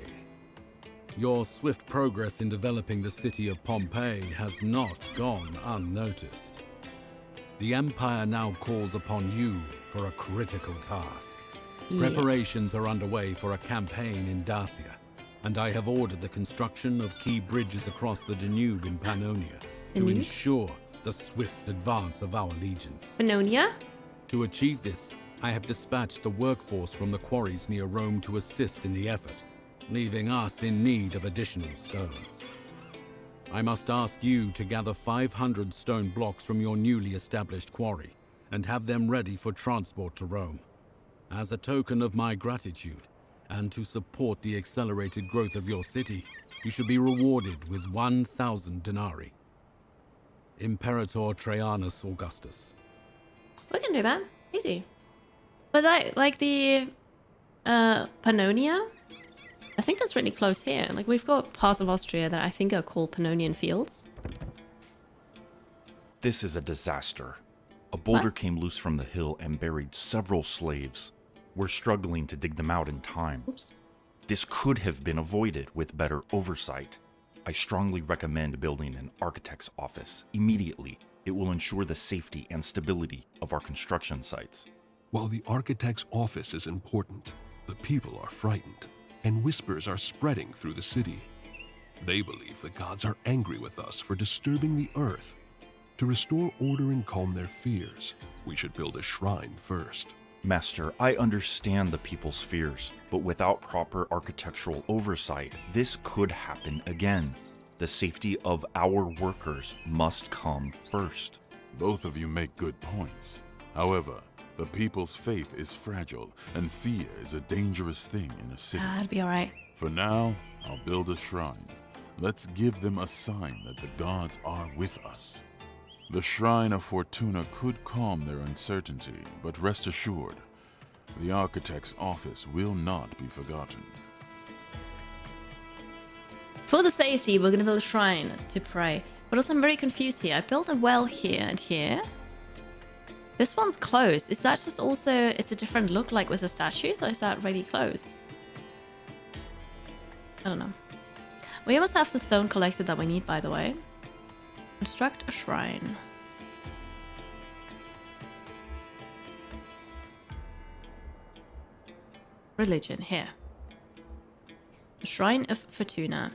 C: Your swift progress in developing the city of Pompeii has not gone unnoticed. The Empire now calls upon you for a critical task.
A: Yeah.
C: Preparations are underway for a campaign in Dacia, and I have ordered the construction of key bridges across the Danube in Pannonia to
A: Danube?
C: ensure the swift advance of our legions.
A: Pannonia?
C: To achieve this, I have dispatched the workforce from the quarries near Rome to assist in the effort, leaving us in need of additional stone. I must ask you to gather 500 stone blocks from your newly established quarry and have them ready for transport to Rome. As a token of my gratitude, and to support the accelerated growth of your city, you should be rewarded with 1,000 denarii. Imperator Trajanus Augustus.
A: We can do that. Easy. But like the Pannonia? I think that's really close here. Like we've got parts of Austria that I think are called Pannonian Fields.
N: This is a disaster. A boulder came loose from the hill and buried several slaves. We're struggling to dig them out in time.
A: Oops.
N: This could have been avoided with better oversight. I strongly recommend building an architect's office immediately. It will ensure the safety and stability of our construction sites.
D: While the architect's office is important, the people are frightened, and whispers are spreading through the city. They believe the gods are angry with us for disturbing the earth. To restore order and calm their fears, we should build a shrine first.
N: Master, I understand the people's fears, but without proper architectural oversight, this could happen again. The safety of our workers must come first.
B: Both of you make good points. However, the people's faith is fragile, and fear is a dangerous thing in a city.
A: It'll be alright.
B: For now, I'll build a shrine. Let's give them a sign that the gods are with us. The Shrine of Fortuna could calm their uncertainty, but rest assured, the Architect's office will not be forgotten.
A: For the safety, we're gonna build a shrine to pray. But also I'm very confused here. I built a well here and here. This one's closed. Is that just also, it's a different look like with the statues, or is that really closed? I don't know. We almost have the stone collected that we need, by the way. Construct a shrine. Religion, here. The Shrine of Fortuna.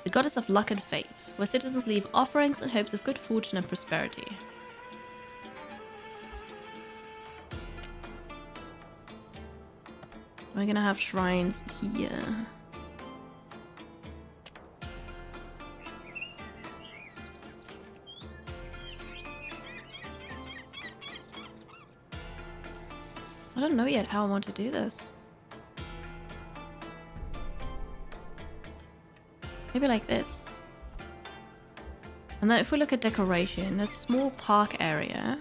A: The goddess of luck and fate, where citizens leave offerings in hopes of good fortune and prosperity. We're gonna have shrines here. I don't know yet how I want to do this. Maybe like this. And then if we look at decoration, there's a small park area.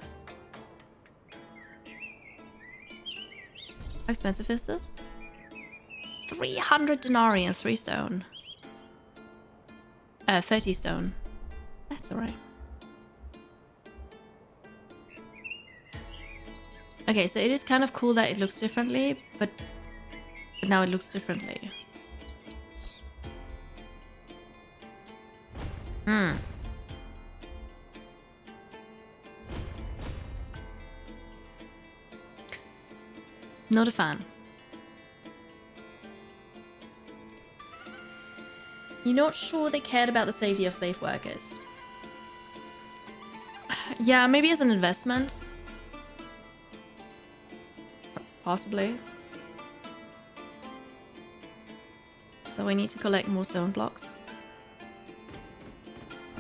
A: How expensive is this? 300 denarii and 3 stone. 30 stone. That's alright. Okay, so it is kind of cool that it looks differently, but now it looks differently. Not a fan. You're not sure they cared about the safety of slave workers? Yeah, maybe as an investment. Possibly. So we need to collect more stone blocks.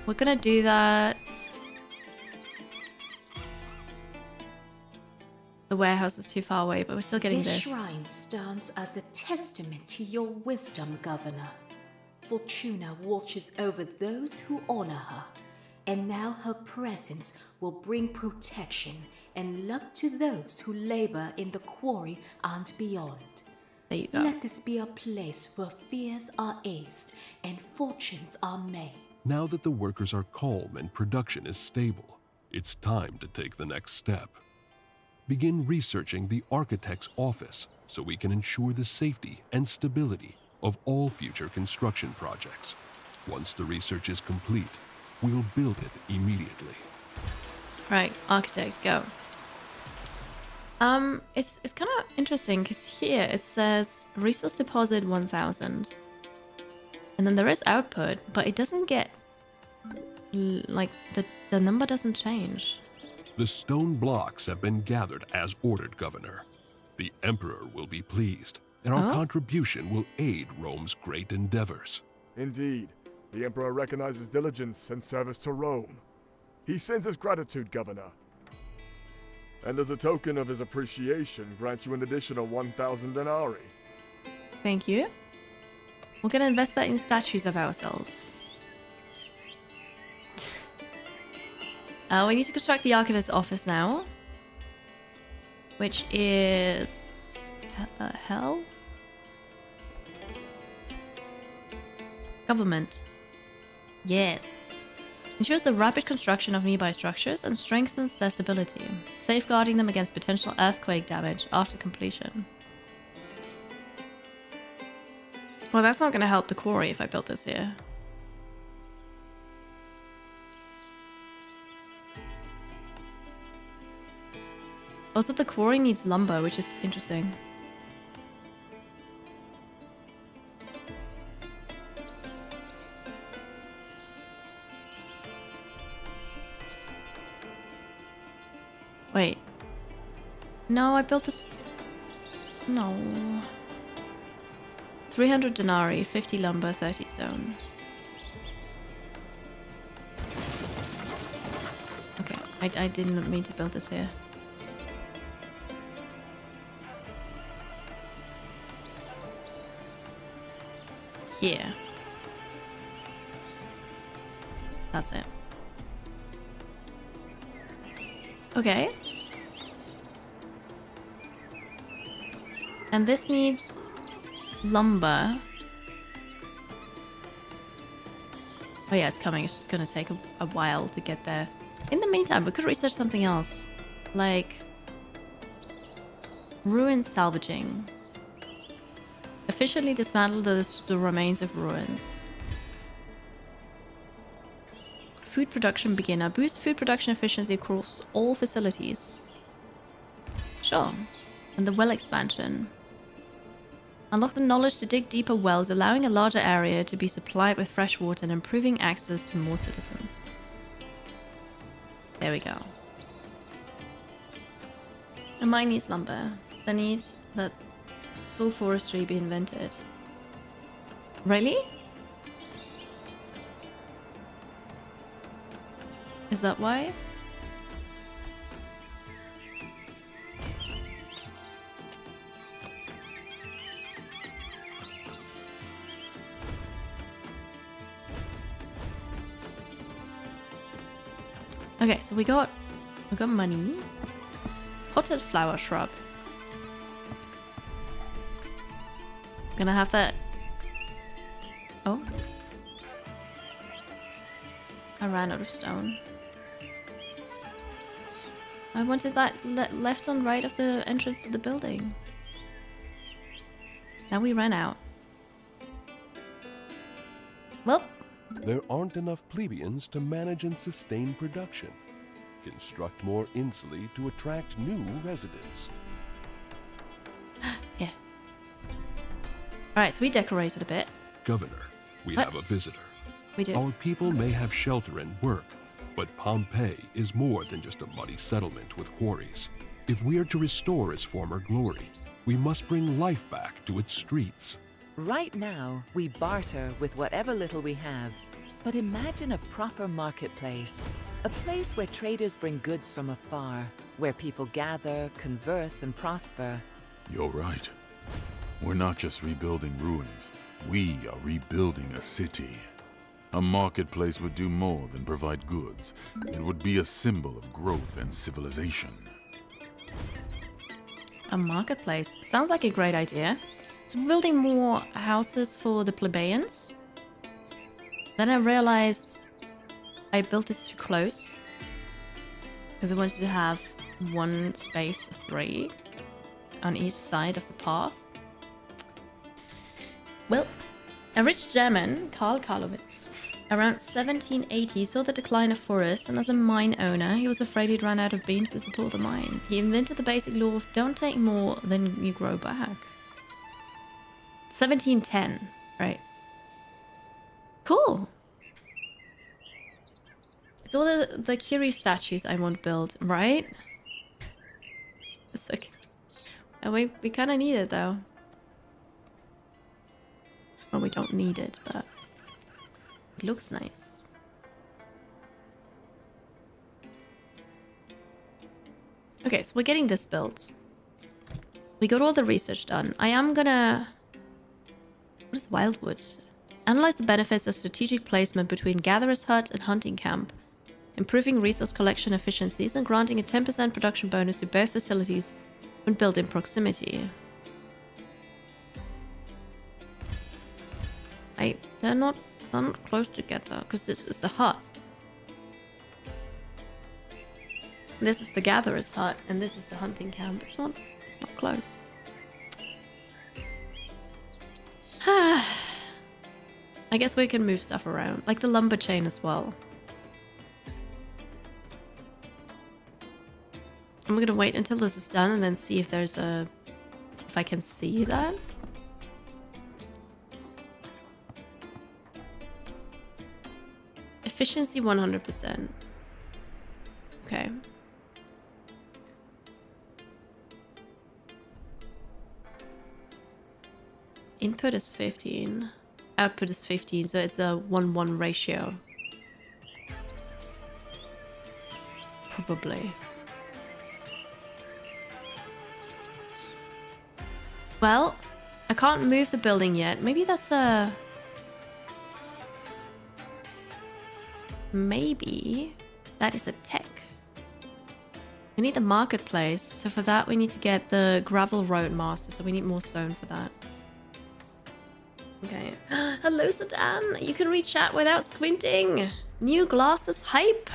A: We're gonna do that. The warehouse is too far away, but we're still getting this.
O: This shrine stands as a testament to your wisdom, Governor. Fortuna watches over those who honor her, and now her presence will bring protection and luck to those who labor in the quarry and beyond.
A: There you go.
O: Let this be a place where fears are aced and fortunes are made.
D: Now that the workers are calm and production is stable, it's time to take the next step. Begin researching the Architect's office so we can ensure the safety and stability of all future construction projects. Once the research is complete, we'll build it immediately.
A: Right, Architect, go. It's kind of interesting because here it says resource deposit 1000. And then there is output, but it doesn't get, like, the number doesn't change.
D: The stone blocks have been gathered as ordered, Governor. The Emperor will be pleased, and our contribution will aid Rome's great endeavors.
M: Indeed, the Emperor recognizes diligence and service to Rome. He sends his gratitude, Governor. And as a token of his appreciation, grants you an additional 1,000 denarii.
A: Thank you. We're gonna invest that in statues of ourselves. We need to construct the Architect's office now. Which is... hell? Government. Yes. Ensures the rapid construction of nearby structures and strengthens their stability, safeguarding them against potential earthquake damage after completion. Well, that's not going to help the quarry if I built this here. Also, the quarry needs lumber, which is interesting. Wait. No, I built this... No. 300 denarii, 50 lumber, 30 stone. Okay, I didn't mean to build this here. here. That's it. Okay. And this needs lumber. Oh yeah, it's coming. It's just gonna take a while to get there. In the meantime, we could research something else. Like ruin salvaging. Efficiently dismantle the remains of ruins. Food production beginner. Boost food production efficiency across all facilities. Sure. And the well expansion. Unlock the knowledge to dig deeper wells, allowing a larger area to be supplied with fresh water and improving access to more citizens. There we go. And mine needs lumber. That needs that soul forestry be invented. Really? Is that why? Okay, so we got money. Potted flower shrub. Gonna have that. Oh. I ran out of stone. I wanted that left on right of the entrance to the building. Now we ran out. Well.
L: There aren't enough plebeians to manage and sustain production. Construct more insulae to attract new residents.
A: Yeah. Alright, so we decorated a bit.
D: Governor, we have a visitor.
A: We do.
D: Our people may have shelter and work, but Pompeii is more than just a muddy settlement with quarries. If we are to restore its former glory, we must bring life back to its streets.
P: Right now, we barter with whatever little we have. But imagine a proper marketplace. A place where traders bring goods from afar, where people gather, converse, and prosper.
B: You're right. We're not just rebuilding ruins. We are rebuilding a city. A marketplace would do more than provide goods. It would be a symbol of growth and civilization.
A: A marketplace. Sounds like a great idea. So we're building more houses for the plebeians. Then I realized I built this too close. Because I wanted to have one space, 3, on each side of the path. Well, a rich German, Karl Karlowitz, around 1780 saw the decline of forests, and as a mine owner, he was afraid he'd run out of beams to support the mine. He invented the basic law of don't take more than you grow back. 1710, right. Cool. It's all the Curie statues I want built, right? It's okay. And we kind of need it though. Well, we don't need it, but it looks nice. Okay, so we're getting this built. We got all the research done. I am gonna... What is Wildwood? Analyze the benefits of strategic placement between Gatherer's Hut and Hunting Camp, improving resource collection efficiencies and granting a 10% production bonus to both facilities when built in proximity. They're not close together because this is the hut. This is the Gatherer's Hut and this is the Hunting Camp. It's not close. I guess we can move stuff around, like the lumber chain as well. I'm gonna wait until this is done and then see if there's if I can see that. Efficiency 100%. Okay. Input is 15. Output is 15, so it's a 1-1 ratio. Probably. Well, I can't move the building yet. Maybe that's a... maybe that is a tech. We need the marketplace, so for that we need to get the gravel road master, so we need more stone for that. Okay. Hello, Sedan! You can read chat without squinting! New glasses hype!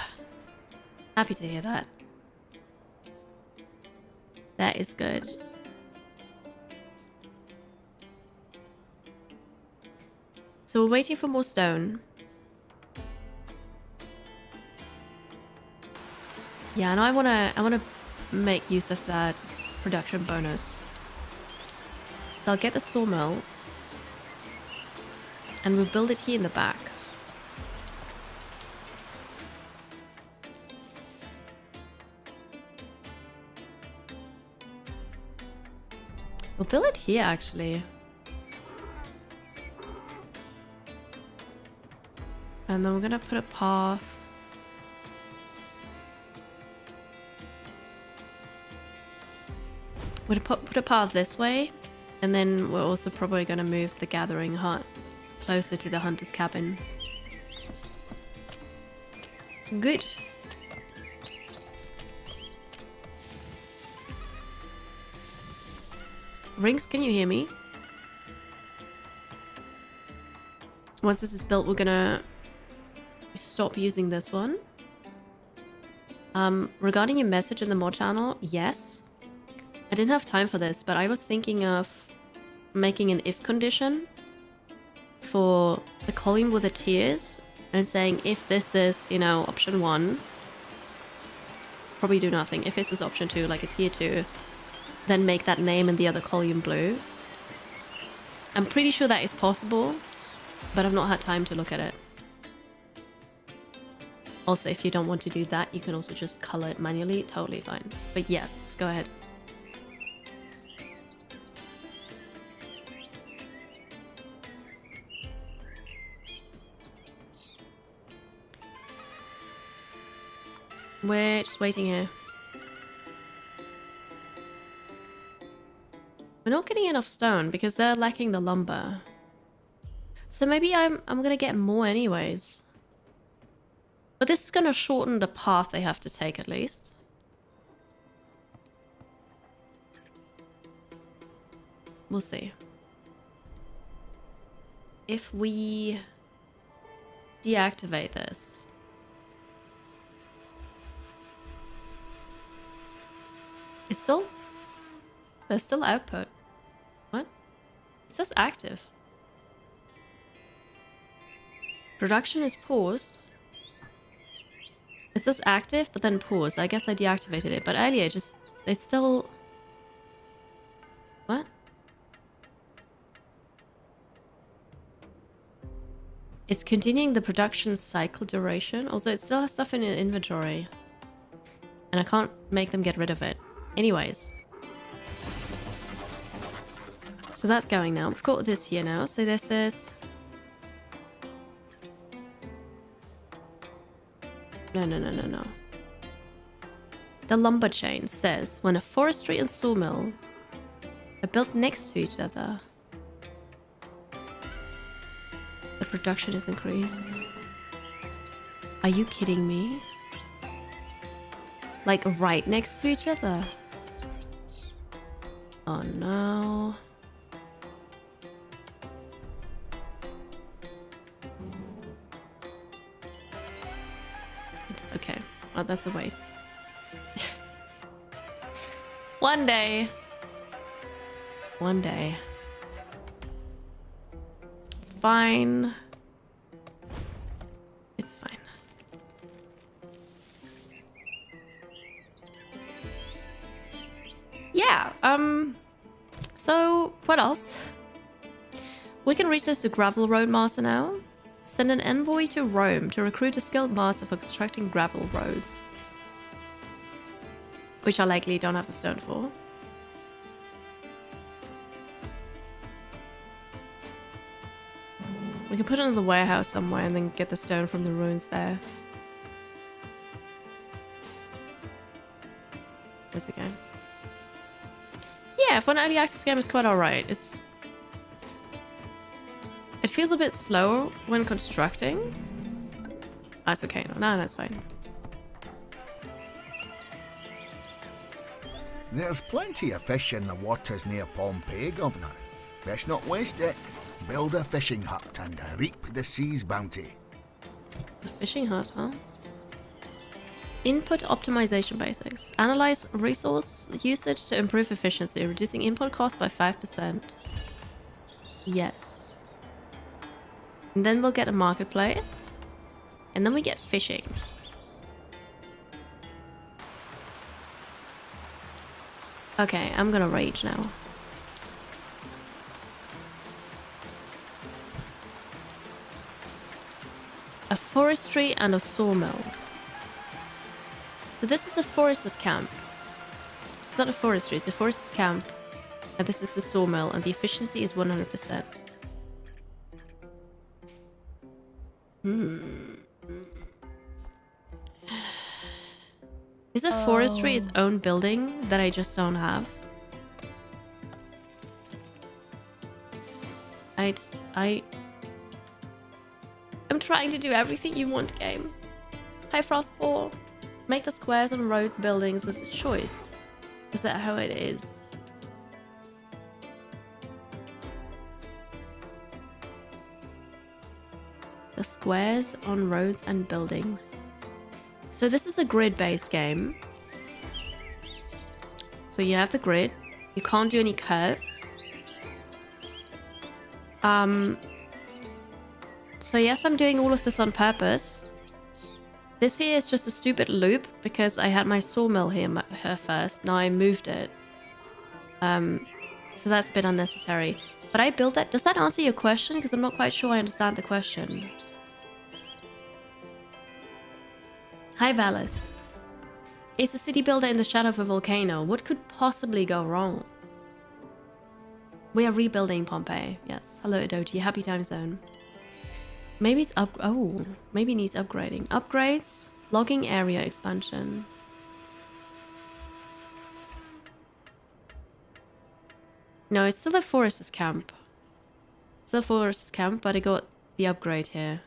A: Happy to hear that. That is good. So we're waiting for more stone. Yeah, and I wanna make use of that production bonus. So I'll get the sawmill. And we'll build it here in the back. We'll build it here, actually. And then we're gonna put a path. We're gonna put a path this way. And then we're also probably gonna move the gathering hut closer to the hunter's cabin. Good. Rings, can you hear me? Once this is built, we're gonna stop using this one. Regarding your message in the mod channel, yes. I didn't have time for this, but I was thinking of making an if condition for the column with the tiers and saying if this is, you know, option 1, probably do nothing. If this is option 2, like a tier 2, then make that name in the other column blue. I'm pretty sure that is possible, but I've not had time to look at it. Also, if you don't want to do that, you can also just color it manually, totally fine. But yes, go ahead. We're just waiting here. We're not getting enough stone because they're lacking the lumber. So maybe I'm gonna get more anyways. But this is gonna shorten the path they have to take at least. We'll see. If we deactivate this. It's still... There's still output. What? It says active. Production is paused. It says active, but then paused. I guess I deactivated it, but earlier just... It's still... What? It's continuing the production cycle duration. Also, it still has stuff in an inventory. And I can't make them get rid of it. Anyways. So that's going now. We've got this here now. So this is... No. The lumber chain says, when a forestry and sawmill are built next to each other, the production is increased. Are you kidding me? Like right next to each other? Oh no. Okay, well that's a waste. One day. One day. It's fine. It's fine. Yeah, so what else? We can research the gravel road master now. Send an envoy to Rome to recruit a skilled master for constructing gravel roads. Which I likely don't have the stone for. We can put it in the warehouse somewhere and then get the stone from the ruins there. Where's it going? Yeah, for an early access game, it's quite alright. It feels a bit slow when constructing. That's okay. No, that's fine.
Q: There's plenty of fish in the waters near Pompeii, Governor. Best not waste it. Build a fishing hut and reap the sea's bounty.
A: A fishing hut, huh? Input optimization basics. Analyze resource usage to improve efficiency, reducing input costs by 5%. Yes. And then we'll get a marketplace. And then we get fishing. Okay, I'm gonna rage now. A forestry and a sawmill. So this is a forester's camp. It's not a forestry, it's a forester's camp. And this is the sawmill, and the efficiency is 100%. Is a forestry its own building that I just don't have? I'm trying to do everything you want, game. Hi, Frostball. Make the squares on roads, buildings as a choice. Is that how it is? The squares on roads and buildings. So this is a grid-based game. So you have the grid. You can't do any curves. So yes, I'm doing all of this on purpose. This here is just a stupid loop because I had my sawmill here first. Now I moved it. So that's a bit unnecessary. But I built that. Does that answer your question? Because I'm not quite sure I understand the question. Hi, Valis. Is the city builder in the shadow of a volcano? What could possibly go wrong? We are rebuilding Pompeii. Yes. Hello, Adoji. Happy time zone. Maybe it's maybe it needs upgrading. Upgrades. Logging area expansion. No, it's still a forester's camp. Still a forester's camp, but I got the upgrade here.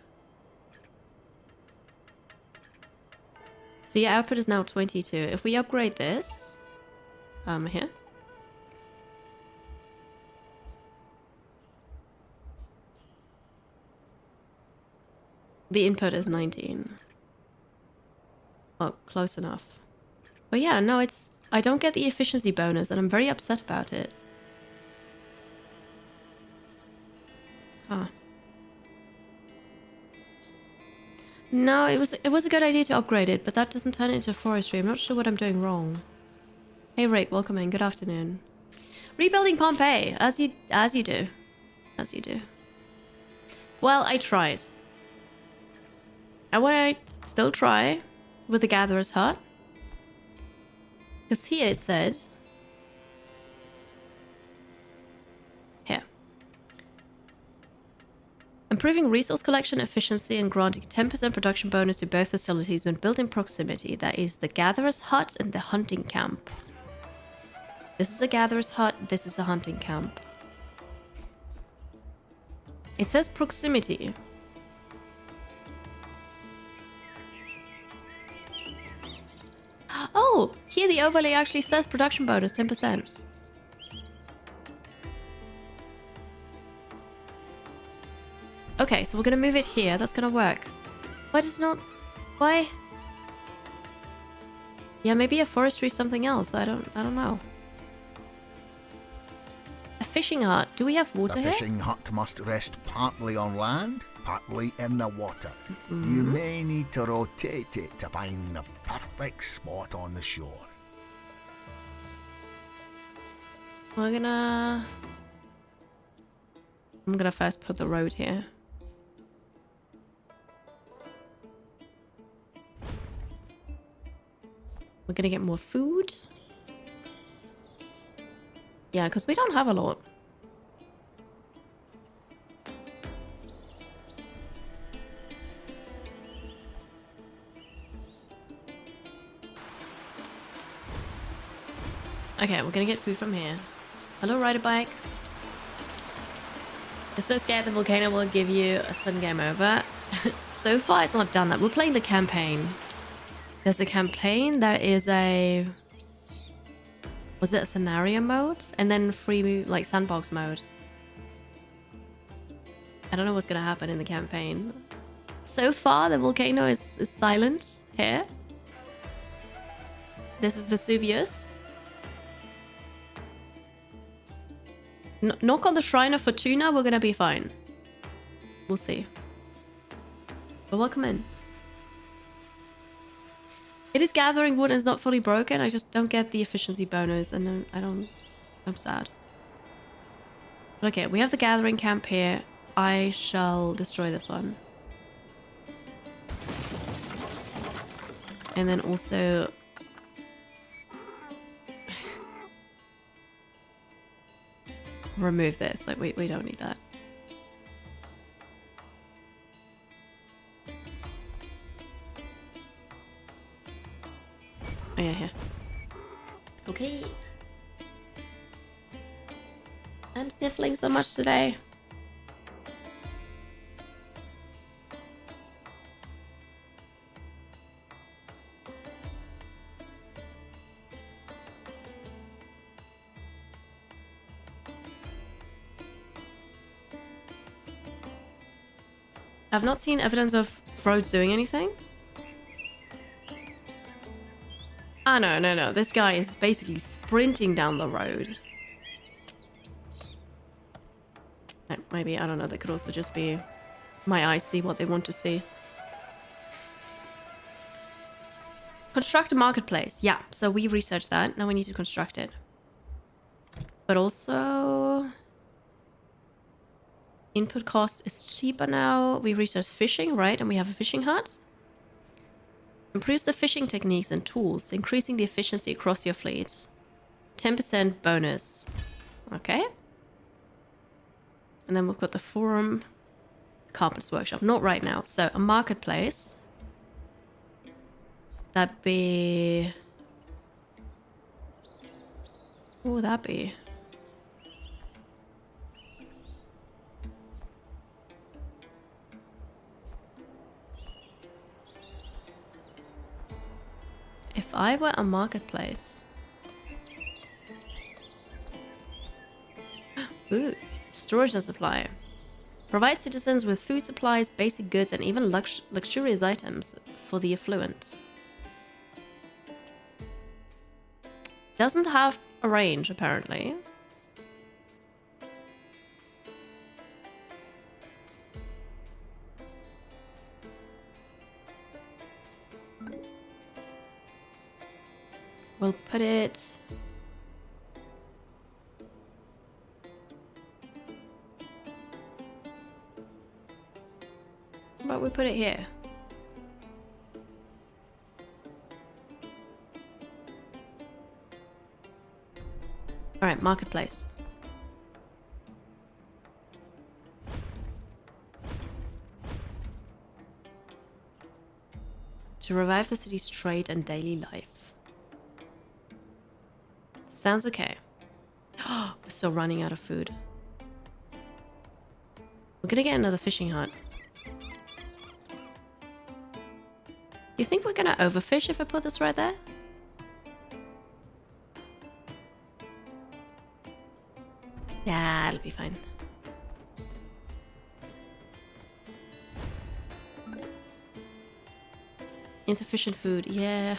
A: So your output is now 22. If we upgrade this, here. The input is 19. Well, close enough. But yeah, no, I don't get the efficiency bonus, and I'm very upset about it. Huh. No, it was a good idea to upgrade it, but that doesn't turn it into forestry. I'm not sure what I'm doing wrong. Hey Rick, welcome in. Good afternoon. Rebuilding Pompeii, as you do. As you do. Well, I tried. I want to still try with the Gatherer's Hut. Because here it said... Here. Improving resource collection efficiency and granting 10% production bonus to both facilities when built in proximity. That is the Gatherer's Hut and the Hunting Camp. This is a Gatherer's Hut, this is a Hunting Camp. It says proximity. Oh, here the overlay actually says production bonus 10%. Okay, so we're gonna move it here. That's gonna work. Why does not? Why? Yeah, maybe a forestry something else. I don't know. A fishing hut. Do we have water here?
Q: The fishing hut must rest partly on land, partly in the water. You may need to rotate it to find the perfect spot on the shore.
A: I'm gonna first put the road here. We're gonna get more food. Yeah, because we don't have a lot. Okay, we're gonna get food from here. Hello, rider bike. I'm so scared the volcano will give you a sudden game over. So far, it's not done that. We're playing the campaign. There's a campaign. There is a... Was it a scenario mode? And then free, like, sandbox mode. I don't know what's gonna happen in the campaign. So far, the volcano is silent here. This is Vesuvius. Knock on the Shrine of Fortuna, we're gonna be fine. We'll see. But welcome in. It is gathering wood and it's not fully broken. I just don't get the efficiency bonus and I'm sad. But okay, we have the gathering camp here. I shall destroy this one. And then also... remove this. Like, we don't need that. Oh yeah, here. Okay. I'm sniffling so much today. I've not seen evidence of Frodes doing anything. Ah, no. This guy is basically sprinting down the road. Maybe, I don't know, that could also just be my eyes see what they want to see. Construct a marketplace. Yeah, so we researched that. Now we need to construct it. But also... Input cost is cheaper now. We researched fishing, right? And we have a fishing hut. Improves the fishing techniques and tools, increasing the efficiency across your fleet. 10% bonus. Okay. And then we've got the forum. Carpenter's workshop. Not right now. So, a marketplace. That'd be... What would that be? If I were a marketplace... Ooh, storage and supply. Provide citizens with food supplies, basic goods, and even luxurious items for the affluent. Doesn't have a range, apparently. We'll put it... But we put it here. Alright, marketplace. To revive the city's trade and daily life. Sounds okay. We're still running out of food. We're gonna get another fishing hut. You think we're gonna overfish if I put this right there? Yeah, it'll be fine. Insufficient food, yeah.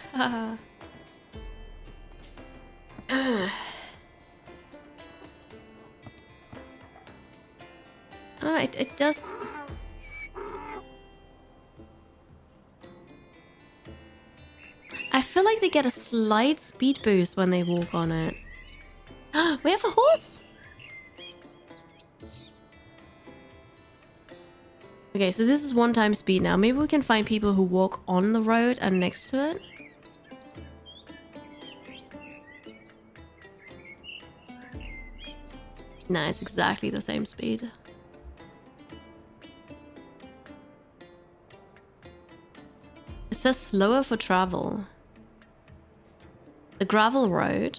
A: It does... I feel like they get a slight speed boost when they walk on it. We have a horse? Okay, so this is 1 time speed now. Maybe we can find people who walk on the road and next to it. Nah, it's exactly the same speed. It says slower for travel. The gravel road.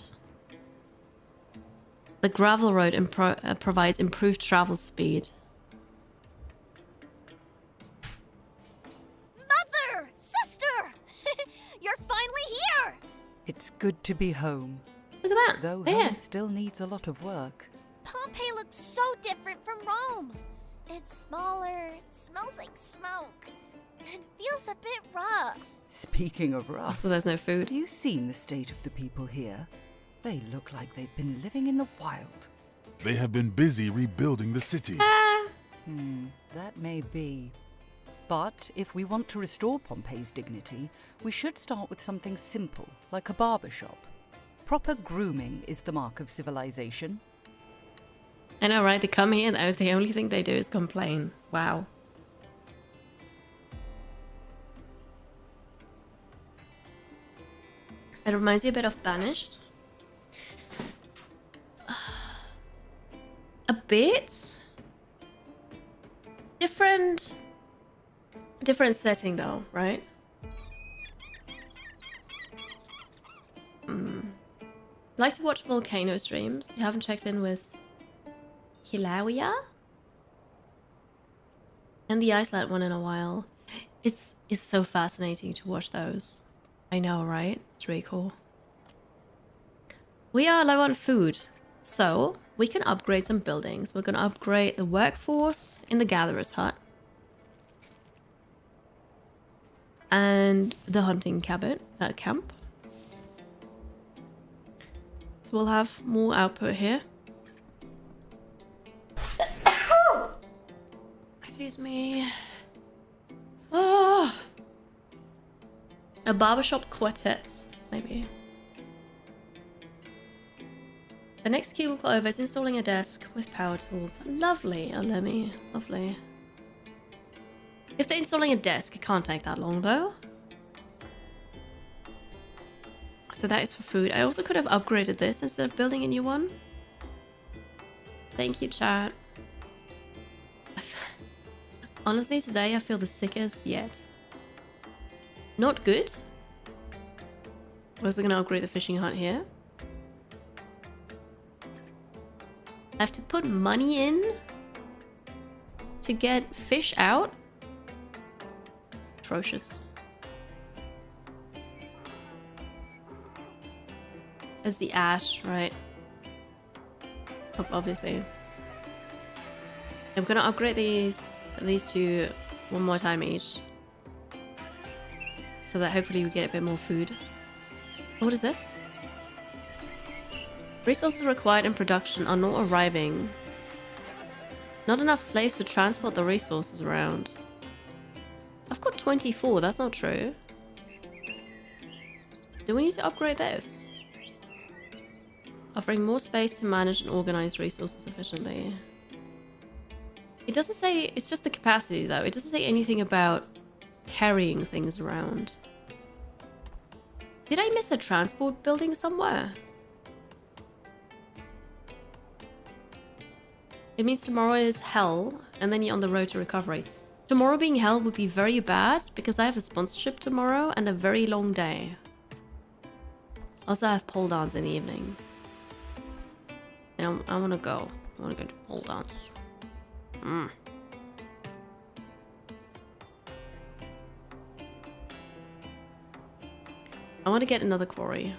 A: The gravel road provides improved travel speed.
R: It's good to be home.
A: Look at that.
R: Though
A: there.
R: home still needs a lot of work.
E: Pompeii looks so different from Rome. It's smaller, smells like smoke, and feels a bit rough.
R: Speaking of rough,
A: So there's no food.
R: have you seen the state of the people here? They look like they've been living in the wild.
B: They have been busy rebuilding the city.
R: That may be. But if we want to restore Pompeii's dignity, we should start with something simple, like a barber shop. Proper grooming is the mark of civilization.
A: I know, right? They come here and the only thing they do is complain. Wow. It reminds you a bit of Banished. A bit? Different setting though, right? Like to watch volcano streams. You haven't checked in with Kilauea? And the Iceland one in a while. It's so fascinating to watch those. I know, right? It's really cool. We are low on food, so we can upgrade some buildings. We're going to upgrade the workforce in the Gatherer's Hut. And the hunting camp. So we'll have more output here. Excuse me. Oh. A barbershop quartet, maybe. The next cubicle over is installing a desk with power tools. Lovely, Alemi. Lovely. If they're installing a desk, it can't take that long though. So that is for food. I also could have upgraded this instead of building a new one. Thank you, chat. Honestly, today I feel the sickest yet. Not good. We're also going to upgrade the fishing hut here. I have to put money in to get fish out. Atrocious. It's the ash, right? Obviously. I'm gonna upgrade these two one more time each. So that hopefully we get a bit more food. What is this? Resources required in production are not arriving. Not enough slaves to transport the resources around. I've got 24, that's not true. Do we need to upgrade this? Offering more space to manage and organize resources efficiently. It doesn't say, it's just the capacity though. It doesn't say anything about carrying things around. Did I miss a transport building somewhere? It means tomorrow is hell, and then you're on the road to recovery. Tomorrow being hell would be very bad, because I have a sponsorship tomorrow and a very long day. Also, I have pole dance in the evening. And I want to go. I want to go to pole dance. I want to get another quarry.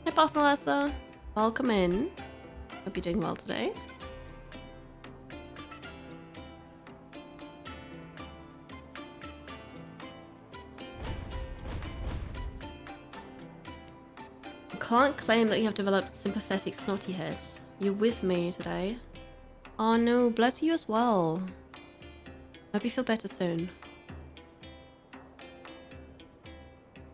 A: Hey, Barcelona. Welcome in. Hope you're doing well today. You can't claim that you have developed sympathetic snotty heads. You're with me today. Oh no, bless you as well. Hope you feel better soon.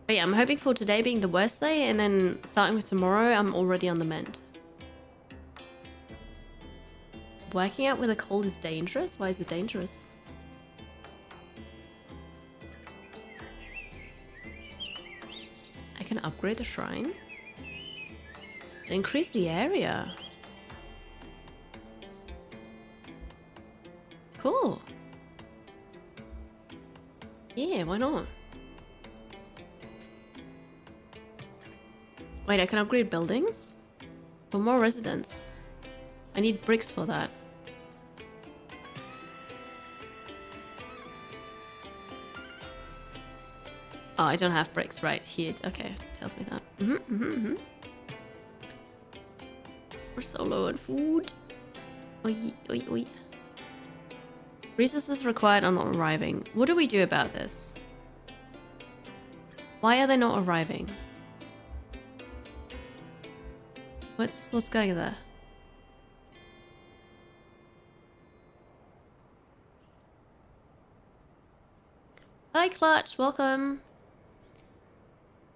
A: But yeah, I'm hoping for today being the worst day, and then starting with tomorrow, I'm already on the mend. Working out with a cold is dangerous? Why is it dangerous? I can upgrade the shrine to increase the area. Cool. Yeah, why not? Wait, I can upgrade buildings? For more residents. I need bricks for that. Oh, I don't have bricks, right? Here, okay, tells me that. We're so low on food. Oi, oi, oi. Resources required are not arriving. What do we do about this? Why are they not arriving? What's going there? Hi Clutch, welcome.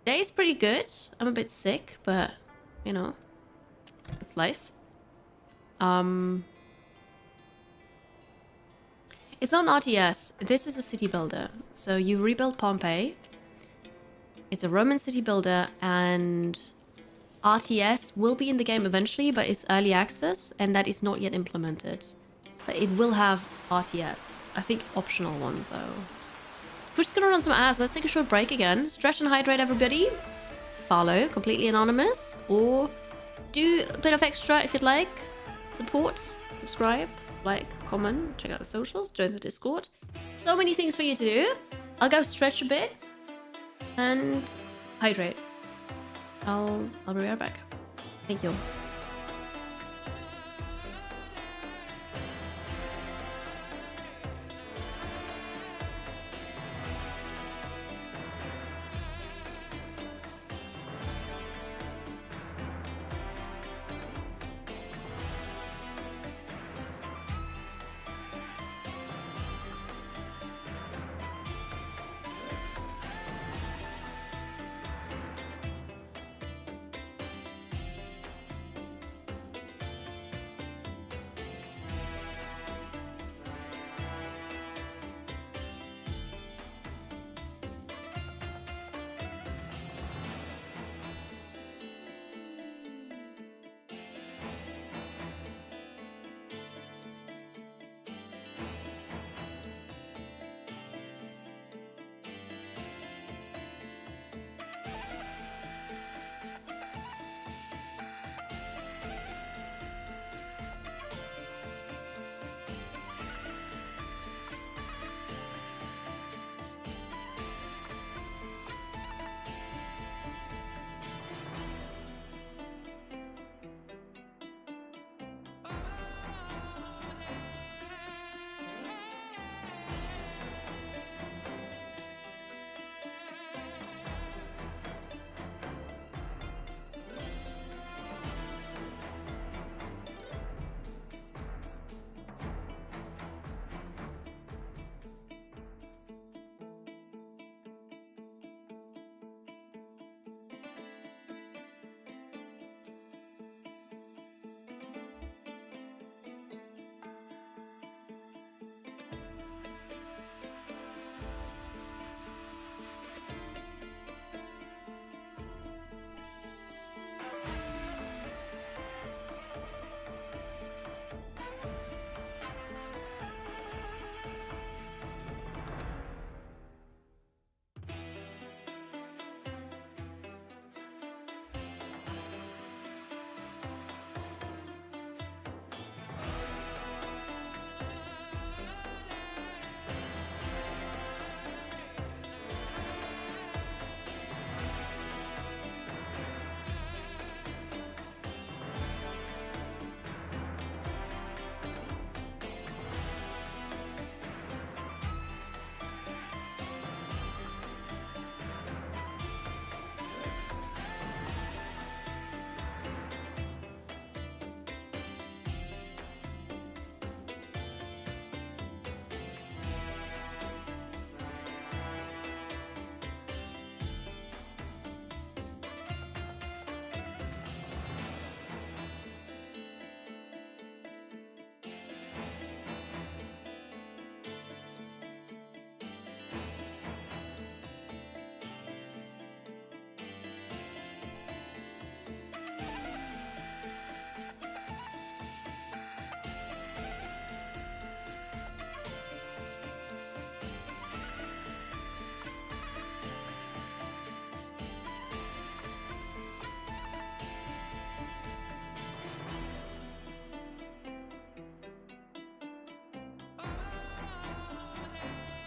A: Day's pretty good. I'm a bit sick, but you know, it's life. It's not an RTS. This is a city builder. So you rebuild Pompeii. It's a Roman city builder, and RTS will be in the game eventually, but it's early access, and that is not yet implemented. But it will have RTS. I think optional ones though. We're just gonna run some ads. Let's take a short break again. Stretch and hydrate, everybody. Follow, completely anonymous, or do a bit of extra if you'd like. Support, subscribe, like, comment, check out the socials, join the Discord. So many things for you to do. I'll go stretch a bit and hydrate. I'll be right back. Thank you.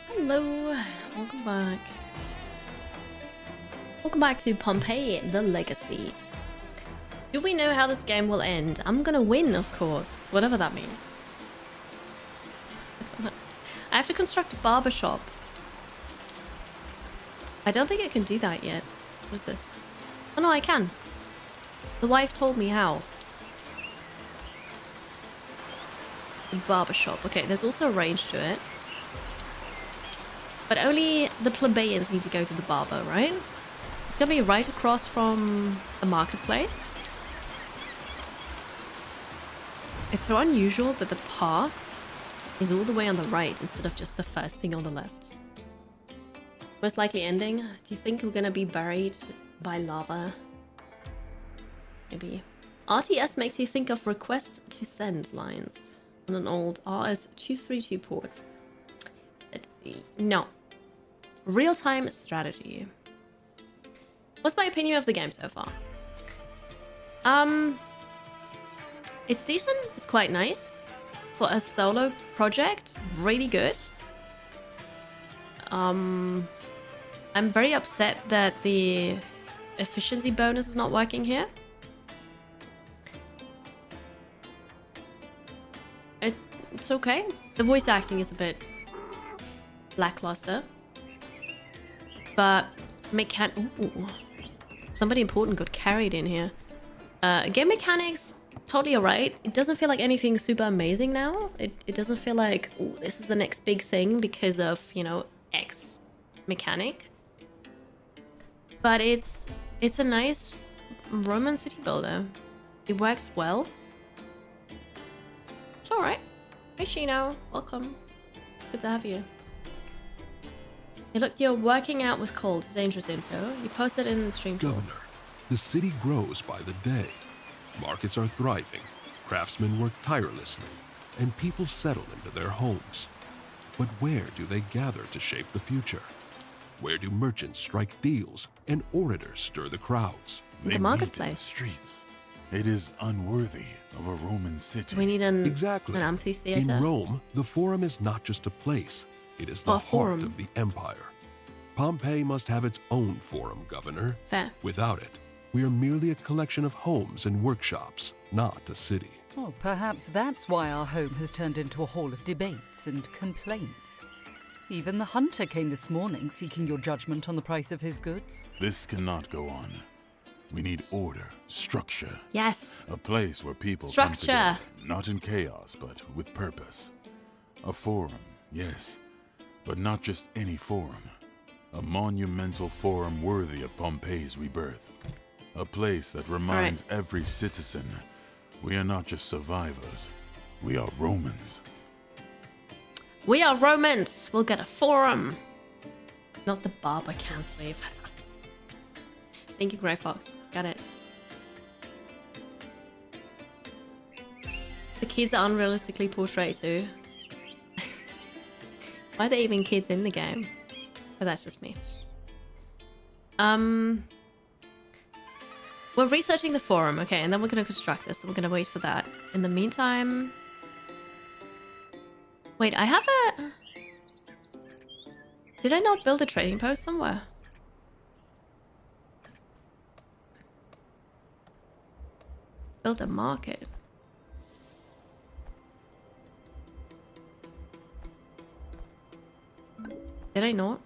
A: Hello, welcome back. Welcome back to Pompeii, the Legacy. Do we know how this game will end? I'm gonna win, of course, whatever that means. I have to construct a barbershop. I don't think I can do that yet. What is this? Oh no, I can. The wife told me how. The barbershop. Okay, there's also a range to it. But only the plebeians need to go to the barber, right? It's gonna be right across from the marketplace. It's so unusual that the path is all the way on the right instead of just the first thing on the left. Most likely ending. Do you think we're gonna be buried by lava? Maybe. RTS makes you think of request to send lines on an old RS-232 port. No. Real-time strategy. What's my opinion of the game so far? It's decent. It's quite nice. For a solo project, really good. I'm very upset that the efficiency bonus is not working here. It's okay. The voice acting is a bit lackluster. But ooh, somebody important got carried in here. Game mechanics, totally alright. It doesn't feel like anything super amazing now. It doesn't feel like, ooh, this is the next big thing because of, you know, X mechanic. But it's a nice Roman city builder. It works well. It's alright. Hey Shino, welcome. It's good to have you. Hey look, you're working out with Cold. Dangerous info. You posted in the stream.
D: Governor, the city grows by the day. Markets are thriving, craftsmen work tirelessly, and people settle into their homes. But where do they gather to shape the future? Where do merchants strike deals and orators stir the crowds?
A: The marketplace.
B: In the streets. It is unworthy of a Roman city.
A: We need an
D: In
A: amphitheater.
D: Rome, the Forum is not just a place, it is the heart of the empire. Pompeii must have its own Forum, Governor.
A: Fair.
D: Without it, we are merely a collection of homes and workshops, not a city.
R: Oh, perhaps that's why our home has turned into a hall of debates and complaints. Even the hunter came this morning seeking your judgment on the price of his goods.
B: This cannot go on. We need order, structure.
A: Yes.
B: A place where people
A: Structure.
B: come together, not in chaos, but with purpose. A forum, yes, but not just any forum. A monumental forum worthy of Pompeii's rebirth. A place that reminds every citizen we are not just survivors, we are Romans.
A: We are Romans. We'll get a forum. Not the barber can sleep. Thank you, Grey Fox. Got it. The kids are unrealistically portrayed too. Why are there even kids in the game? But that's just me. We're researching the forum, okay, and then we're gonna construct this, so we're gonna wait for that. In the meantime... Wait, I have a... Did I not build a trading post somewhere? Build a market. Did I not?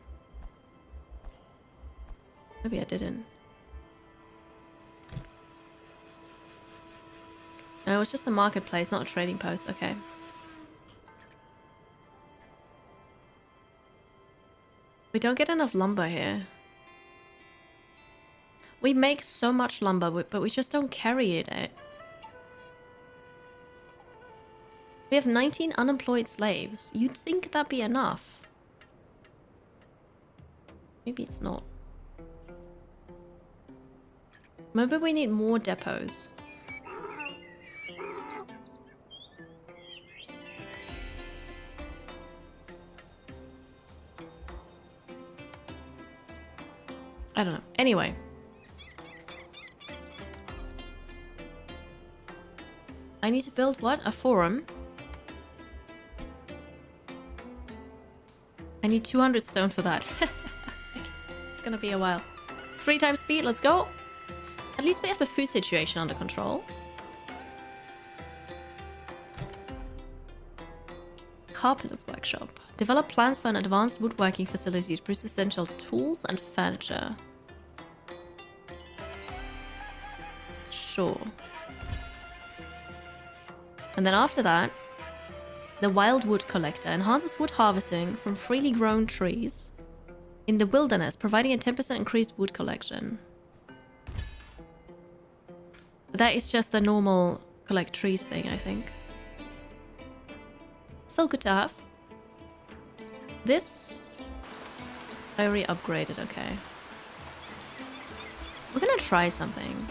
A: Maybe I didn't. No, it's just the marketplace, not a trading post. Okay. We don't get enough lumber here. We make so much lumber, but we just don't carry it. We have 19 unemployed slaves. You'd think that'd be enough. Maybe it's not. Maybe we need more depots. I don't know. Anyway. I need to build what? A forum? I need 200 stone for that. It's gonna be a while. 3 times speed, let's go. At least we have the food situation under control. Carpenter's workshop. Develop plans for an advanced woodworking facility to produce essential tools and furniture. Sure. And then after that, the wild wood collector enhances wood harvesting from freely grown trees in the wilderness, providing a 10% increased wood collection. That is just the normal collect trees thing, I think. Still good to have. This I already upgraded, okay. We're gonna try something.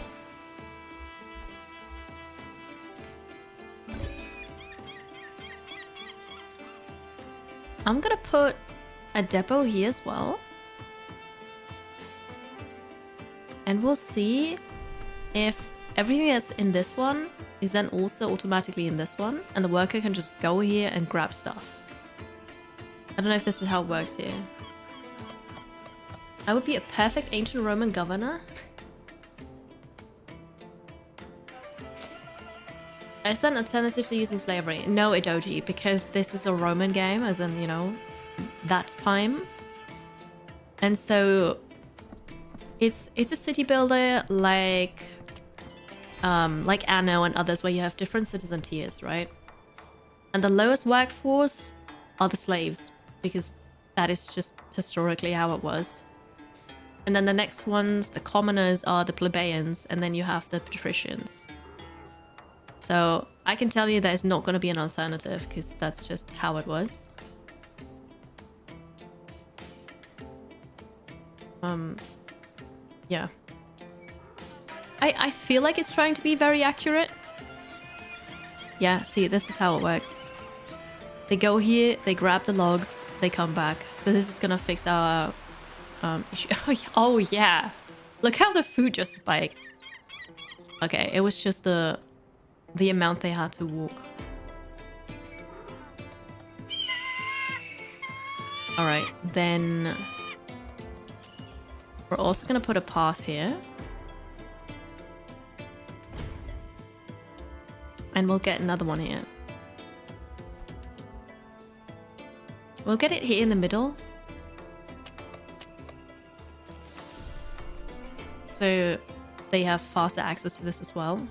A: I'm gonna put a depot here as well. And we'll see if everything that's in this one is then also automatically in this one, and the worker can just go here and grab stuff. I don't know if this is how it works here. I would be a perfect ancient Roman governor. Is that an alternative to using slavery? No, Idoji, because this is a Roman game, as in, you know, that time. And so it's a city builder like Anno and others, where you have different citizen tiers, right? And the lowest workforce are the slaves, because that is just historically how it was. And then the next ones, the commoners, are the plebeians, and then you have the patricians. So I can tell you there's not going to be an alternative, because that's just how it was. Yeah. I feel like it's trying to be very accurate. Yeah, see, this is how it works. They go here, they grab the logs, they come back. So this is gonna fix our issue. Oh yeah. Look how the food just spiked. Okay, it was just the amount they had to walk. Alright, then we're also gonna put a path here. And we'll get another one here. We'll get it here in the middle. So they have faster access to this as well.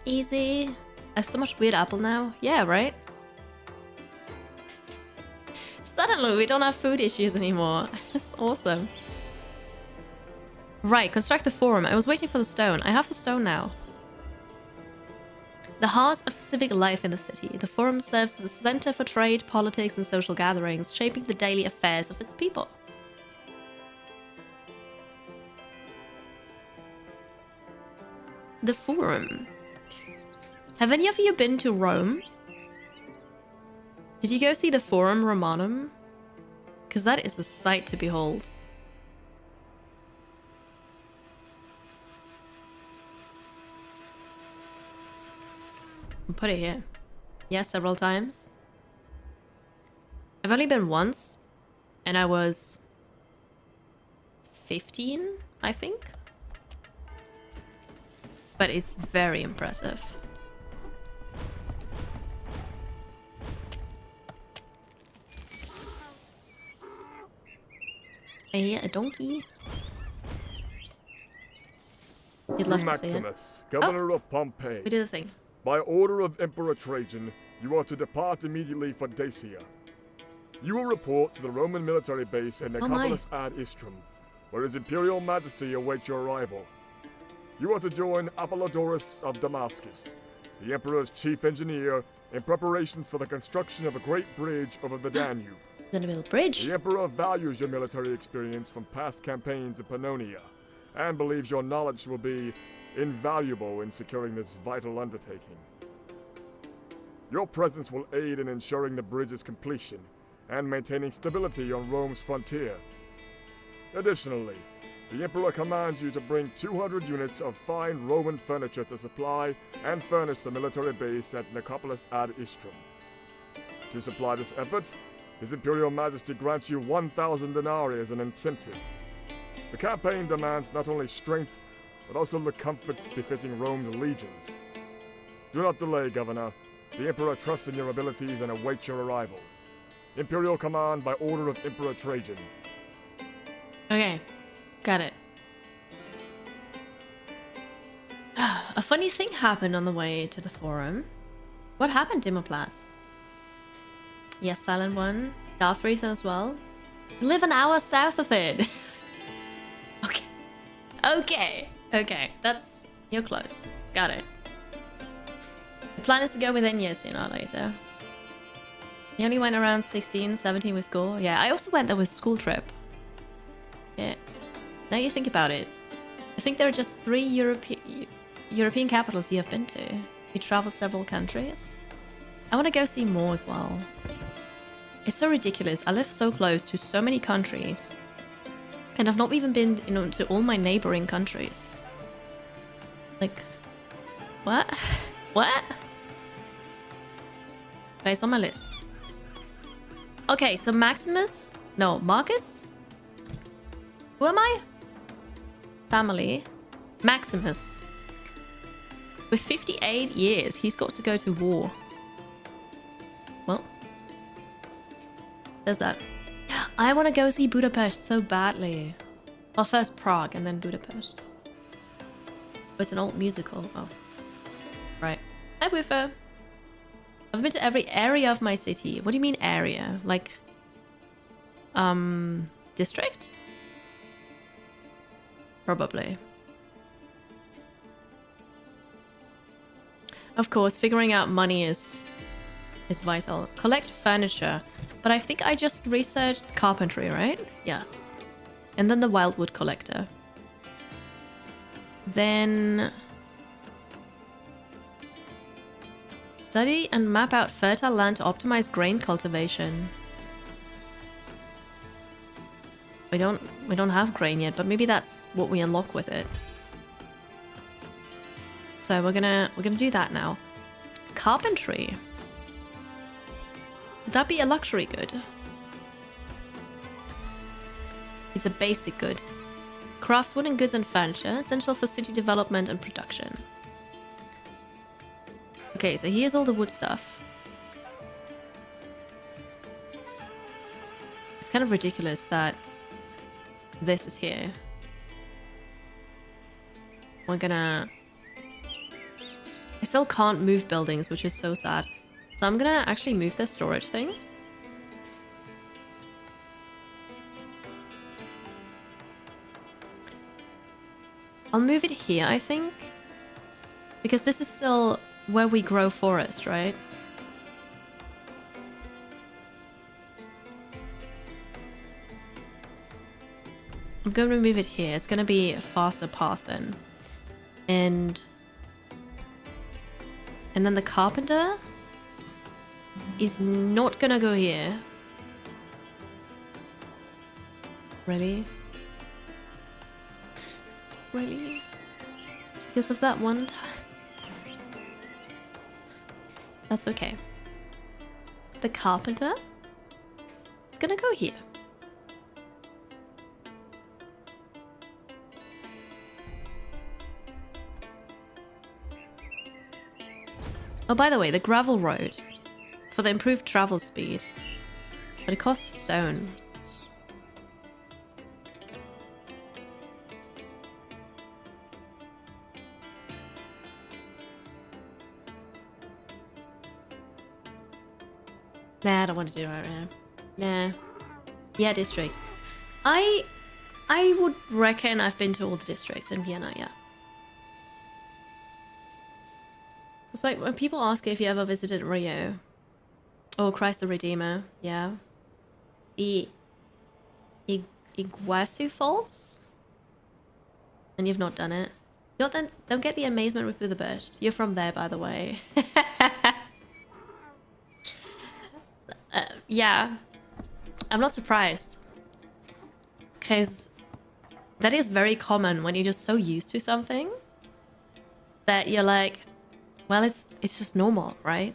A: Easy. I have so much weird apple now. Yeah, right? Suddenly we don't have food issues anymore. It's awesome. Right, construct the forum. I was waiting for the stone. I have the stone now. The heart of civic life in the city, the forum serves as a center for trade, politics, and social gatherings, shaping the daily affairs of its people. The forum. Have any of you been to Rome? Did you go see the Forum Romanum? Because that is a sight to behold. Put it here. Yeah, several times. I've only been once, and I was 15, I think. But it's very impressive. I hear a donkey. You'd love to see it.
M: Maximus, governor of Pompeii.
A: We did the thing.
M: By order of Emperor Trajan, you are to depart immediately for Dacia. You will report to the Roman military base in Nicopolis ad Istrum, where His Imperial Majesty awaits your arrival. You are to join Apollodorus of Damascus, the Emperor's chief engineer, in preparations for the construction of a great bridge over the Danube.
A: Gonna build a bridge.
M: The Emperor values your military experience from past campaigns in Pannonia, and believes your knowledge will be invaluable in securing this vital undertaking. Your presence will aid in ensuring the bridge's completion and maintaining stability on Rome's frontier. Additionally, the Emperor commands you to bring 200 units of fine Roman furniture to supply and furnish the military base at Nicopolis ad Istrum. To supply this effort, His Imperial Majesty grants you 1,000 denarii as an incentive. The campaign demands not only strength, but also the comforts befitting Rome's legions. Do not delay, Governor. The Emperor trusts in your abilities and awaits your arrival. Imperial command by order of Emperor Trajan.
A: Okay, got it. A funny thing happened on the way to the forum. What happened, Dimmerplatt? Yes, Silent One. Darthreath as well. You live an hour south of it. Okay. That's... You're close. Got it. The plan is to go within years sooner or later. You only went around 16, 17 with school? Yeah, I also went there with school trip. Yeah. Now you think about it. I think there are just 3 European capitals you have been to. You traveled several countries. I want to go see more as well. It's so ridiculous. I live so close to so many countries. And I've not even been, to all my neighboring countries. Like, what? What? Okay, it's on my list. Okay, so Marcus? Who am I? Family. Maximus. With 58 years, he's got to go to war. Well, there's that. I want to go see Budapest so badly. Well, first Prague and then Budapest. Oh, it's an old musical. Oh. Right. Hi, Woofer. I've been to every area of my city. What do you mean area? Like, district? Probably. Of course, figuring out money is vital. Collect furniture. But I think I just researched carpentry, right? Yes. And then the wildwood collector. Then... Study and map out fertile land to optimize grain cultivation. We don't have grain yet, but maybe that's what we unlock with it. So we're gonna do that now. Carpentry. Would that be a luxury good? It's a basic good. Crafts wooden goods and furniture, essential for city development and production. Okay, so here's all the wood stuff. It's kind of ridiculous that this is here. We're gonna... I still can't move buildings, which is so sad. So I'm gonna actually move the storage thing. I'll move it here, I think. Because this is still where we grow forest, right? I'm going to move it here. It's going to be a faster path then. And then the carpenter is not going to go here. Really? Really? Because of that one time? That's okay. The carpenter is gonna go here. Oh, by the way, the gravel road for the improved travel speed. But it costs stone. Nah, I don't want to do it right now. Nah. Yeah, district. I would reckon I've been to all the districts in Vienna, yeah. It's like when people ask if you ever visited Rio. Oh, Christ the Redeemer, yeah. Iguazu Falls? And you've not done it. Don't get the amazement with Budapest. You're from there, by the way. Yeah, I'm not surprised. Because that is very common when you're just so used to something that you're like, well, it's just normal, right?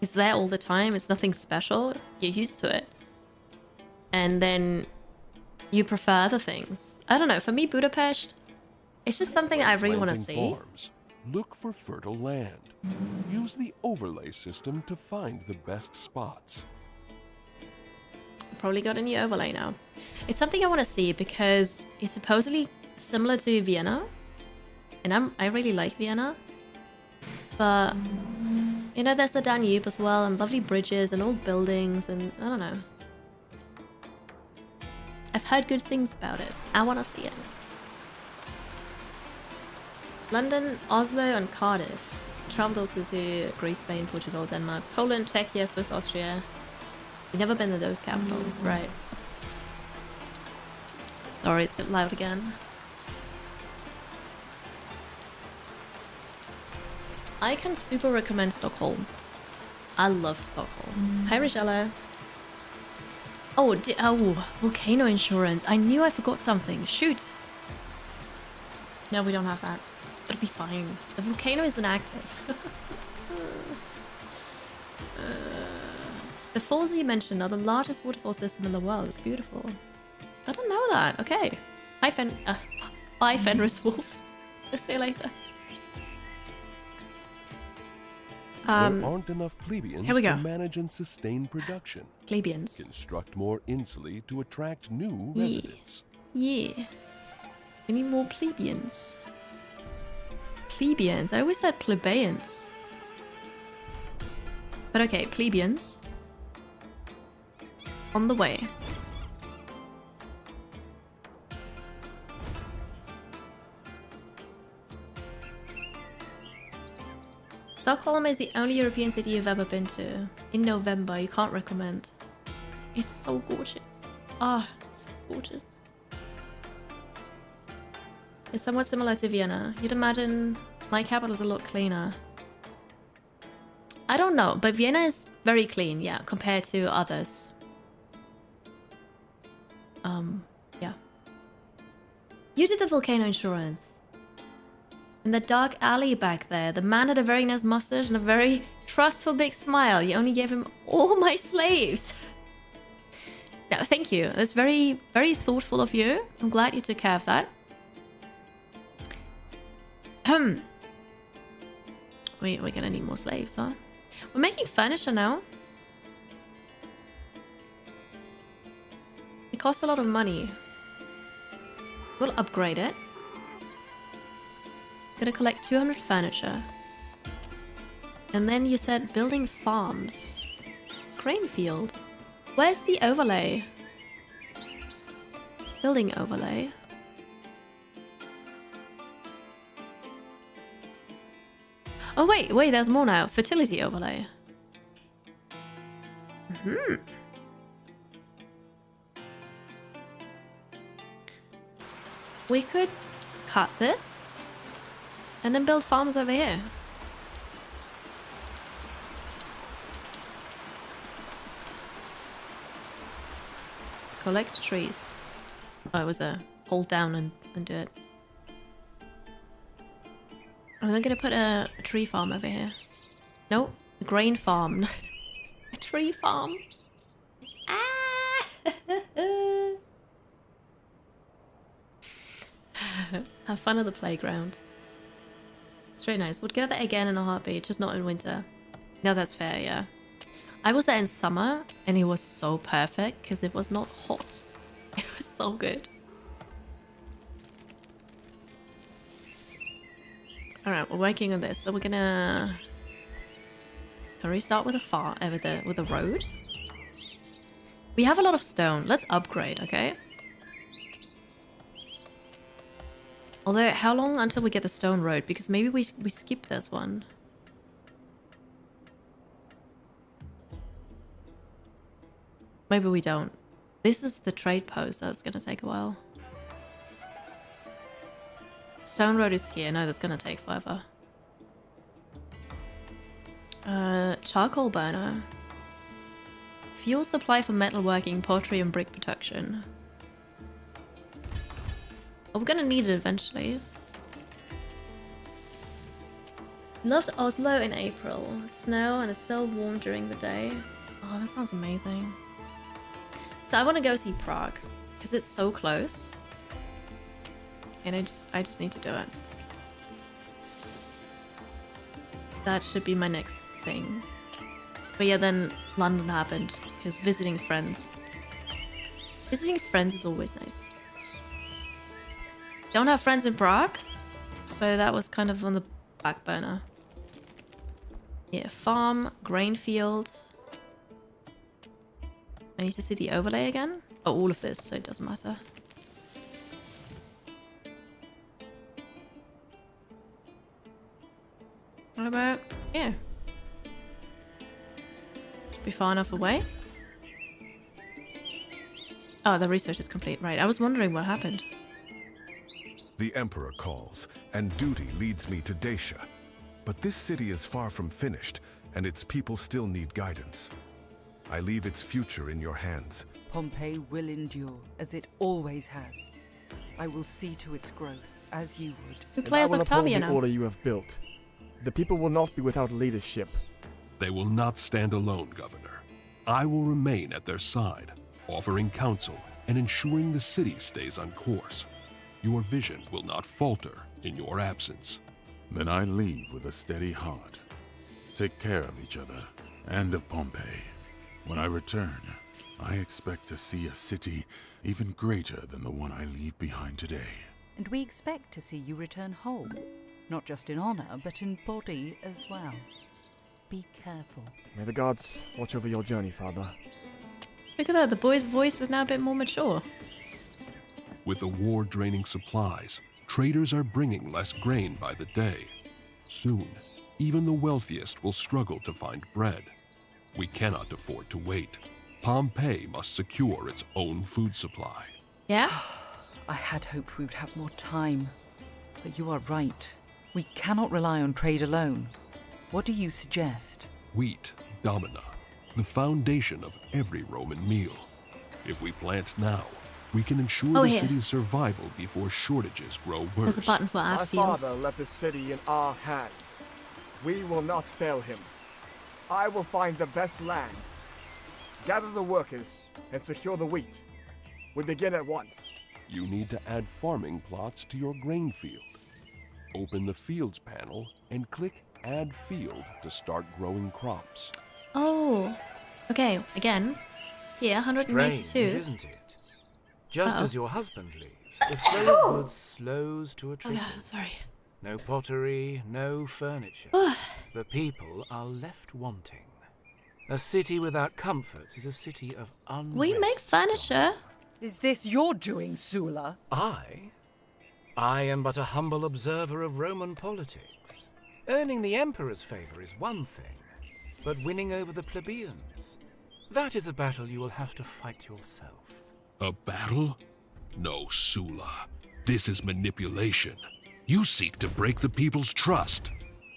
A: It's there all the time. It's nothing special. You're used to it. And then you prefer other things. I don't know. For me, Budapest, it's just something I really want to see.
L: Farms, look for fertile land. Use the overlay system to find the best spots.
A: Probably got a new overlay now. It's something I want to see because it's supposedly similar to Vienna. And I really like Vienna. But, you know, there's the Danube as well, and lovely bridges and old buildings, and I don't know. I've heard good things about it. I want to see it. London, Oslo, and Cardiff. Traveled also to Greece, Spain, Portugal, Denmark, Poland, Czechia, Swiss, Austria. You've never been to those capitals, right? Sorry, it's a bit loud again. I can super recommend Stockholm. I loved Stockholm. Hi, Rochella. Oh, volcano insurance. I knew I forgot something. Shoot. No, we don't have that. It'll be fine. The volcano isn't active. The falls that you mentioned are the largest waterfall system in the world. It's beautiful. I don't know that. Okay. Bye, Fenris Wolf. I'll see you later.
L: There aren't enough plebeians to manage and sustain production.
A: Plebeians.
L: Construct more insulae to attract new residents.
A: Yeah. We need more plebeians. Plebeians. I always said plebeians. But okay, plebeians. On the way. Stockholm is the only European city you've ever been to. In November, you can't recommend. It's so gorgeous. Ah, it's so gorgeous. It's somewhat similar to Vienna. You'd imagine my capital's a lot cleaner. I don't know, but Vienna is very clean, yeah, compared to others. Yeah. You did the volcano insurance. In the dark alley back there, the man had a very nice mustache and a very trustful big smile. You only gave him all my slaves. No, thank you. That's very, very thoughtful of you. I'm glad you took care of that. We're gonna need more slaves, huh? We're making furniture now. It costs a lot of money. We'll upgrade it. Gonna collect 200 furniture. And then you said building farms. Grain field. Where's the overlay? Building overlay. Oh wait, there's more now. Fertility overlay. We could cut this and then build farms over here. Collect trees. Oh, it was a hold down and do it. I'm then gonna put a tree farm over here. Nope, a grain farm. A tree farm. Ah! Have fun at the playground. It's very nice. Would go there again in a heartbeat, just not in winter. No, that's fair, yeah. I was there in summer and it was so perfect because it was not hot. It was so good. Alright, we're working on this. So we're gonna... Can we start with a farm, with a road? We have a lot of stone. Let's upgrade, okay? Although, how long until we get the stone road? Because maybe we skip this one. Maybe we don't. This is the trade post, so it's gonna take a while. Stone road is here. No, that's gonna take forever. Charcoal burner. Fuel supply for metalworking, pottery, and brick production. Oh, we're gonna need it eventually. Loved Oslo in April. Snow and it's so warm during the day. Oh, that sounds amazing. So I want to go see Prague. because it's so close. And I just need to do it. That should be my next thing. But yeah, then London happened because visiting friends. Visiting friends is always nice. Don't have friends in Prague, so that was kind of on the back burner. Yeah, farm, grain field. I need to see the overlay again. Oh, all of this, so it doesn't matter. What about here? Be far enough away? Oh, the research is complete. Right, I was wondering what happened.
S: The Emperor calls, and duty leads me to Dacia. But this city is far from finished, and its people still need guidance. I leave its future in your hands.
R: Pompeii will endure, as it always has. I will see to its growth, as you would.
A: Who plays Octavia
M: the
A: now?
M: order you have built. The people will not be without leadership.
D: They will not stand alone, Governor. I will remain at their side, offering counsel and ensuring the city stays on course. Your vision will not falter in your absence.
B: Then I leave with a steady heart. Take care of each other and of Pompeii. When I return, I expect to see a city even greater than the one I leave behind today.
R: And we expect to see you return whole. Not just in honor, but in body as well. Be careful.
M: May the gods watch over your journey, Father.
A: Look at that, the boy's voice is now a bit more mature.
D: With the war draining supplies, traders are bringing less grain by the day. Soon, even the wealthiest will struggle to find bread. We cannot afford to wait. Pompeii must secure its own food supply.
A: Yeah?
R: I had hoped we would have more time. But you are right. We cannot rely on trade alone. What do you suggest?
D: Wheat, domina, the foundation of every Roman meal. If we plant now, we can ensure the city's survival before shortages grow worse.
A: There's a button for
M: My
A: ad field.
M: father left the city in our hands. We will not fail him. I will find the best land, gather the workers, and secure the wheat. We begin at once.
L: You need to add farming plots to your grain field. Open the Fields panel and click Add Field to start growing crops.
A: Oh, okay, again. Here, 182.
K: Strange, isn't it? Just as your husband leaves, the flow of goods slows to a trickle.
A: Oh, sorry.
K: No pottery, no furniture. The people are left wanting. A city without comforts is a city of unrest.
A: We make furniture.
R: Is this your doing, Sula?
K: I am but a humble observer of Roman politics. Earning the Emperor's favor is one thing, but winning over the plebeians, that is a battle you will have to fight yourself.
D: A battle? No, Sula. This is manipulation. You seek to break the people's trust.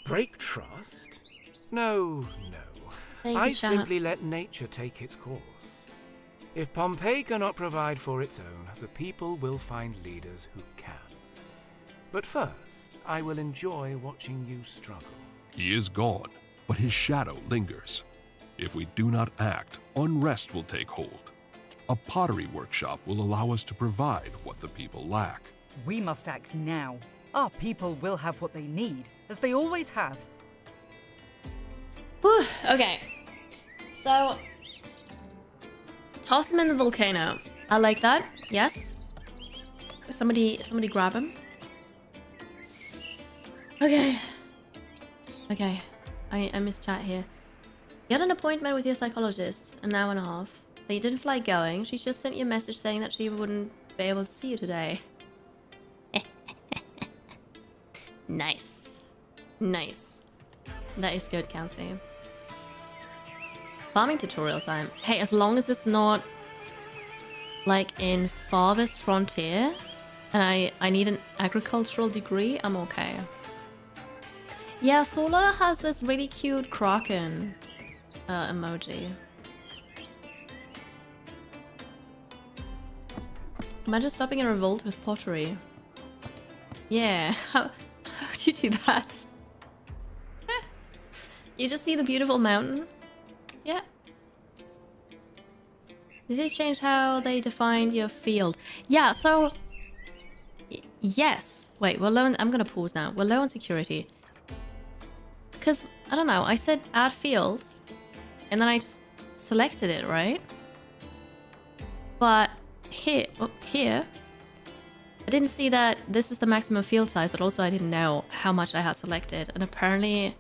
K: Break trust? No. I simply let nature take its course. If Pompeii cannot provide for its own, the people will find leaders who can. But first, I will enjoy watching you struggle.
D: He is gone, but his shadow lingers. If we do not act, unrest will take hold. A pottery workshop will allow us to provide what the people lack.
R: We must act now. Our people will have what they need, as they always have.
A: Whew, okay. So, toss him in the volcano. I like that. Yes. Somebody grab him. Okay. Okay. I missed chat here. You had an appointment with your psychologist, an hour and a half. But you didn't feel like going. She just sent you a message saying that she wouldn't be able to see you today. Nice. Nice. That is good counseling. Farming tutorial time. Hey, as long as it's not like in farthest frontier and I need an agricultural degree, I'm okay. Yeah, Thola has this really cute kraken emoji. Imagine stopping in revolt with pottery. Yeah, how do you do that? You just see the beautiful mountain? Yeah. Did it change how they defined your field? Yeah, so... Yes. Wait, we're low on... I'm gonna pause now. We're low on security. Because, I don't know, I said add fields. And then I just selected it, right? But here... Oh, here... I didn't see that this is the maximum field size, but also I didn't know how much I had selected. And apparently...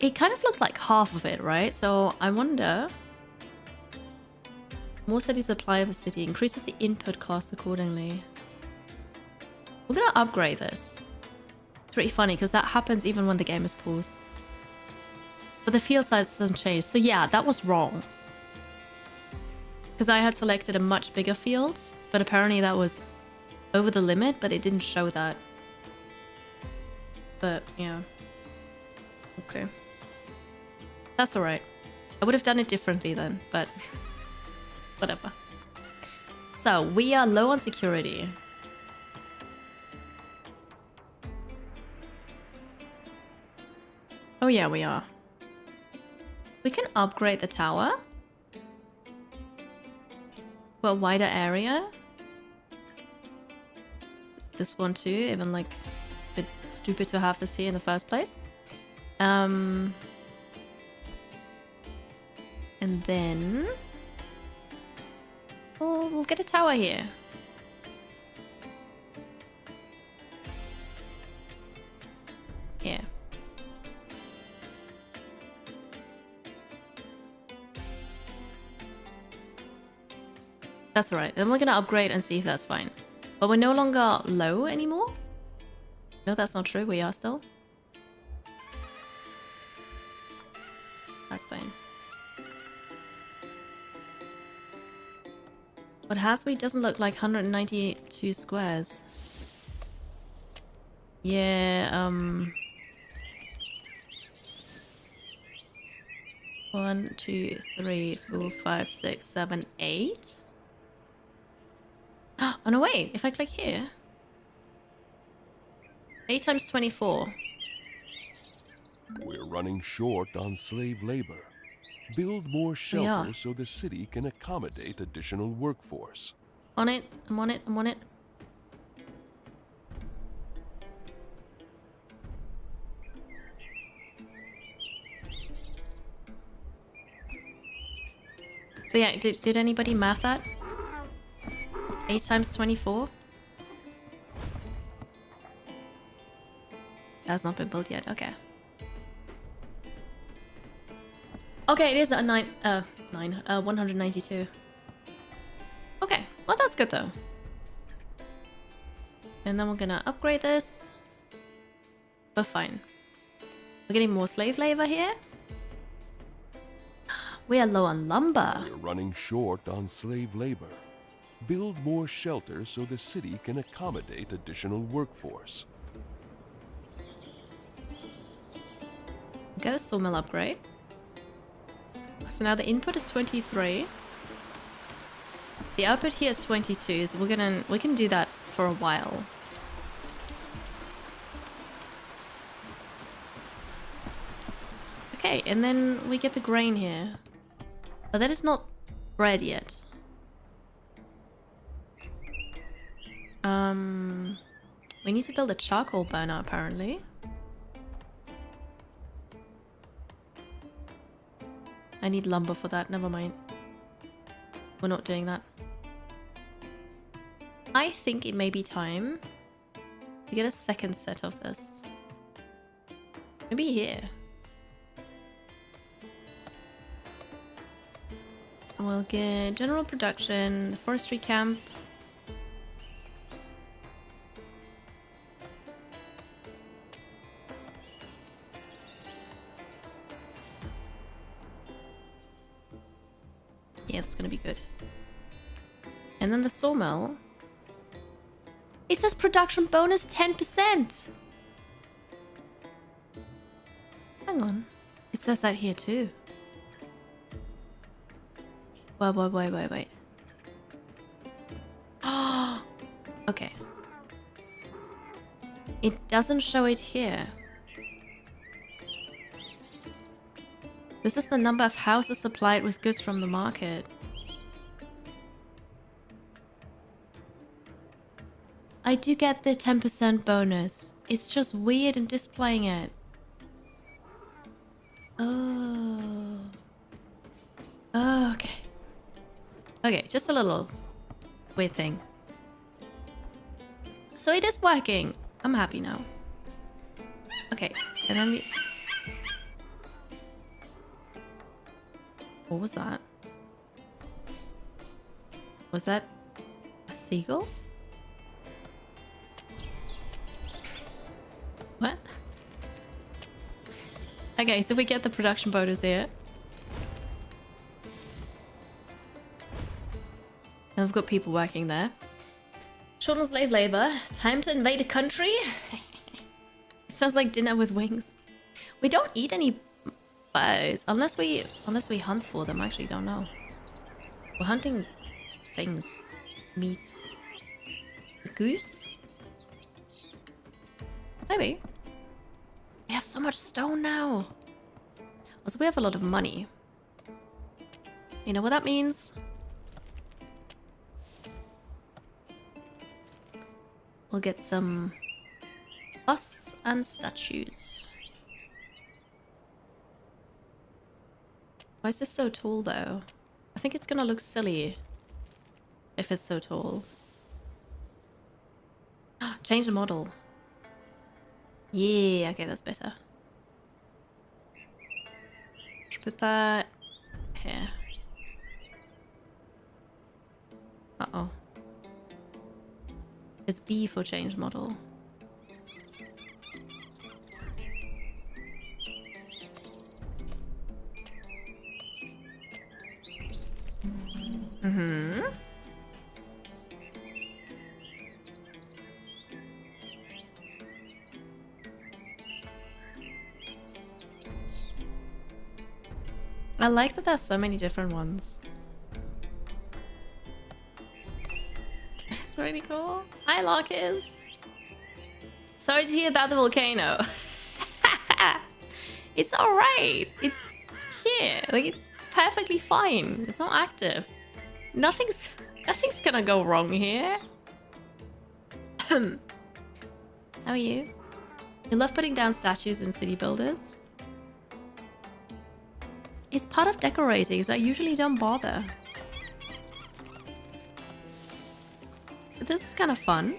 A: It kind of looks like half of it, right? So I wonder... More city supply of the city increases the input cost accordingly. We're gonna upgrade this. It's pretty funny because that happens even when the game is paused. But the field size doesn't change. So yeah, that was wrong. Because I had selected a much bigger field, but apparently that was over the limit, but it didn't show that. But yeah. Okay. That's alright. I would have done it differently then, but whatever. So, we are low on security. Oh yeah, we are. We can upgrade the tower. For a wider area. This one too, even like it's a bit stupid to have this here in the first place. And then we'll get a tower here. Yeah. That's alright. Then we're gonna upgrade and see if that's fine. But we're no longer low anymore? No, that's not true. We are still. That's fine. But Hasby doesn't look like 192 squares. Yeah, 1, 2, 3, 4, 5, 6, 7, 8. Oh no, wait, if I click here. 8 times 24.
L: We're running short on slave labor. Build more shelters so the city can accommodate additional workforce.
A: On it, I'm on it, I'm on it. So yeah, did anybody math that? 8 times 24? That's not been built yet, okay. Okay, it is a 192. Okay, well that's good though. And then we're gonna upgrade this. But fine. We're getting more slave labor here. We are low on lumber.
L: We're running short on slave labor. Build more shelters so the city can accommodate additional workforce.
A: Get a sawmill upgrade. So now the input is 23. The output here is 22, so we can do that for a while. Okay, and then we get the grain here. But that is not bread yet. We need to build a charcoal burner apparently. I need lumber for that, never mind. We're not doing that. I think it may be time to get a second set of this. Maybe here. We'll get general production, the forestry camp. Yeah, that's gonna be good. And then the sawmill. It says production bonus 10%! Hang on. It says that here too. Wait. Oh, okay. It doesn't show it here. This is the number of houses supplied with goods from the market. I do get the 10% bonus. It's just weird in displaying it. Oh. Oh, okay. Okay, just a little weird thing. So it is working. I'm happy now. Okay, and then we... What was that? Was that a seagull? What? Okay, so we get the production bonus here. And we've got people working there. Children slave labor. Time to invade a country? It sounds like dinner with wings. We don't eat any birds unless we hunt for them. I actually don't know. We're hunting things. Meat. A goose? Maybe. We have so much stone now. Also, we have a lot of money. You know what that means? We'll get some busts and statues. Why is this so tall though? I think it's gonna look silly if it's so tall. Change the model. Yeah, okay, that's better. Should put that here. Uh-oh. It's B for change model. Mm-hmm. I like that there's so many different ones. It's really cool. Hi, Larkis. Sorry to hear about the volcano. It's alright. It's here. Like, it's perfectly fine. It's not active. Nothing's gonna go wrong here. How are you? You love putting down statues in city builders? It's part of decorating, so I usually don't bother. But this is kind of fun.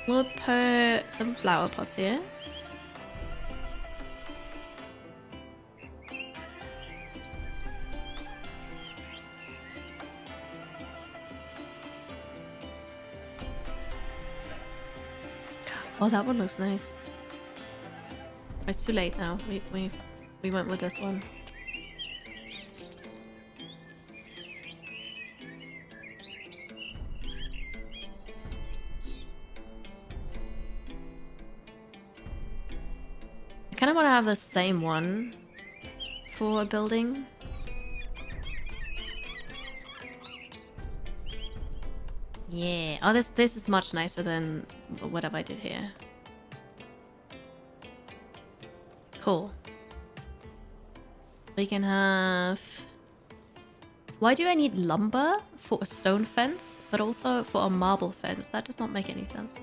A: We'll put some flower pots here. Oh, that one looks nice. It's too late now. We went with this one. I kind of want to have the same one for a building. Yeah. Oh, this is much nicer than whatever I did here. Cool. We can have... Why do I need lumber for a stone fence, but also for a marble fence? That does not make any sense.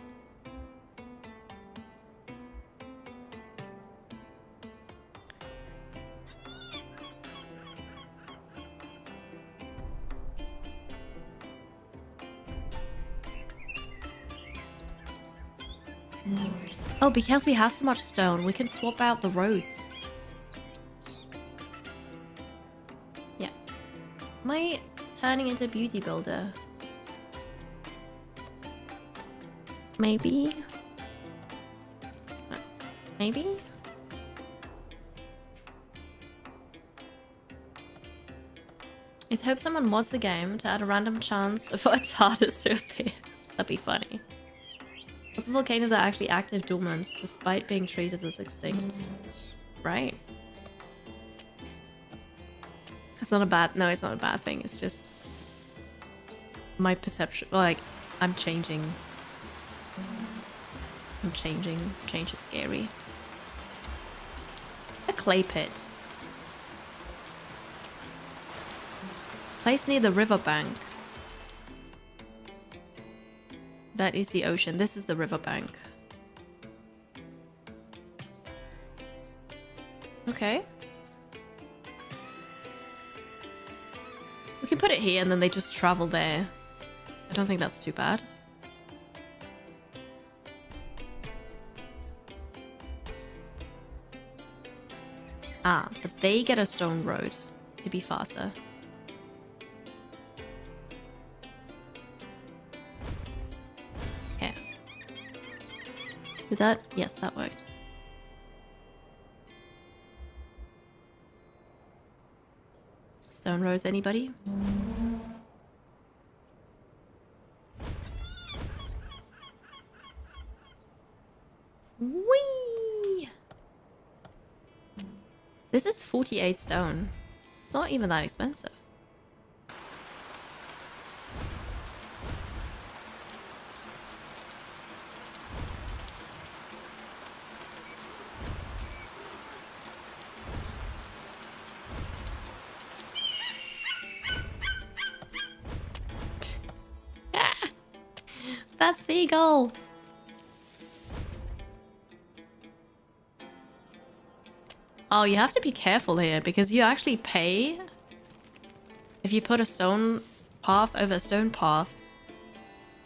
A: Oh, because we have so much stone, we can swap out the roads. Yeah. Am I turning into a beauty builder? Maybe? Maybe? I hope someone mods the game to add a random chance for a TARDIS to appear. That'd be funny. Some volcanoes are actually active dormant, despite being treated as extinct. Right. It's not a bad... No, it's not a bad thing. It's just... my perception... Like, I'm changing. I'm changing. Change is scary. A clay pit. Place near the riverbank. That is the ocean. This is the riverbank. Okay. We can put it here and then they just travel there. I don't think that's too bad. Ah, but they get a stone road to be faster. Yeah. Did that? Yes, that worked. Stone roads, anybody? Whee! This is 48 stone. It's not even that expensive. That seagull! Oh, you have to be careful here because you actually pay if you put a stone path over a stone path.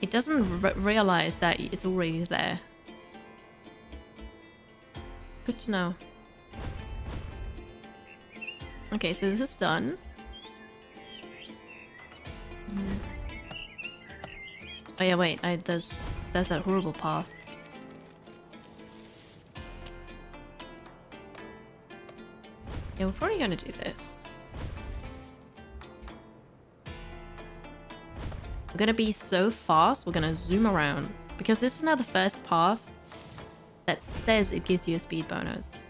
A: It doesn't realize that it's already there. Good to know. Okay, so this is done. Oh yeah, wait, there's that horrible path. Yeah, we're probably gonna do this. We're gonna be so fast, we're gonna zoom around. Because this is now the first path that says it gives you a speed bonus.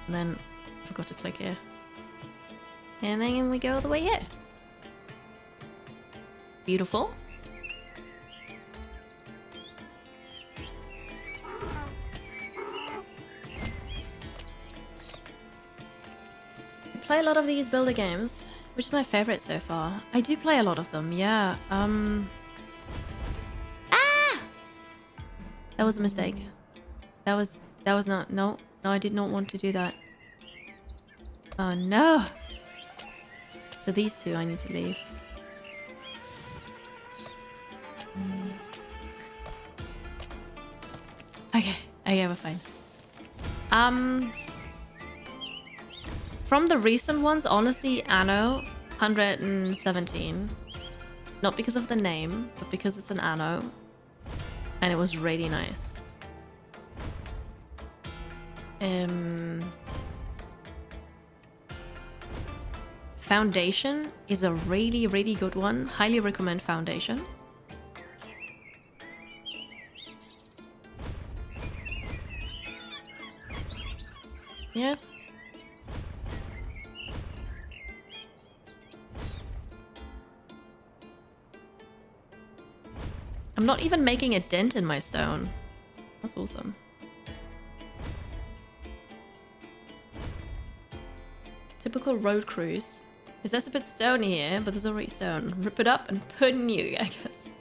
A: And then I forgot to click here. And then we go all the way here. Beautiful. I play a lot of these builder games, which is my favorite so far. I do play a lot of them, yeah. Ah! That was a mistake. That was not, no, I did not want to do that. Oh no! So these two I need to leave. Okay, we're fine. From the recent ones, honestly, Anno 117. Not because of the name, but because it's an Anno. And it was really nice. Foundation is a really, really good one. Highly recommend Foundation. Yeah. I'm not even making a dent in my stone. That's awesome. Typical road cruise. Is there's a bit stone here, but there's already stone. Rip it up and put new, I guess.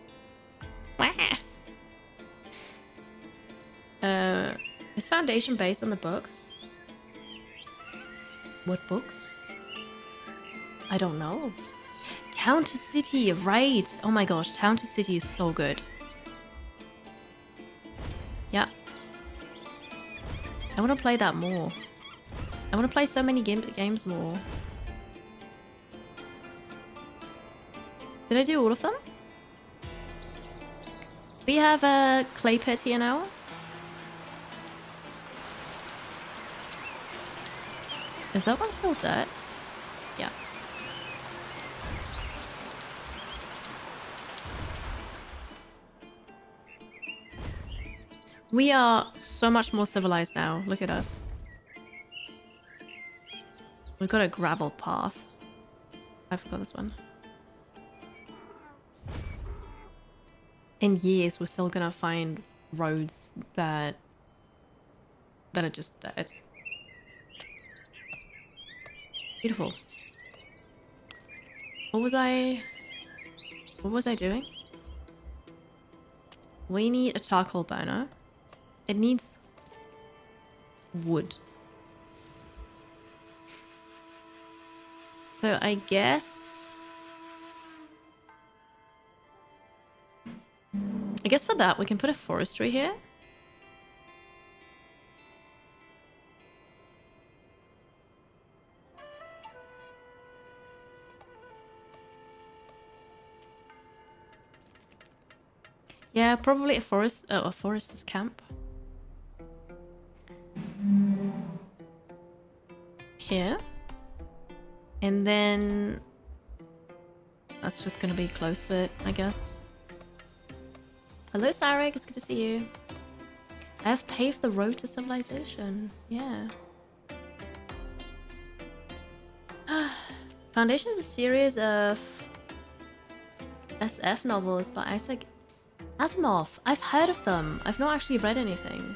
A: Is Foundation based on the books? What books? I don't know. Town to City, right. Oh my gosh, Town to City is so good. Yeah. I want to play that more. I want to play so many games more. Did I do all of them? We have a clay pit here now. Is that one still dirt? Yeah. We are so much more civilized now. Look at us. We've got a gravel path. I forgot this one. In years, we're still gonna find roads that are just dirt. Beautiful. What was I doing? We need a charcoal burner. It needs wood. So I guess for that we can put a forestry here. Yeah, probably a forester's camp. Here. And then that's just gonna be close to it, I guess. Hello, Sarek, it's good to see you. I have paved the road to civilization. Yeah. Foundation is a series of SF novels by Isaac Asimov. I've heard of them. I've not actually read anything.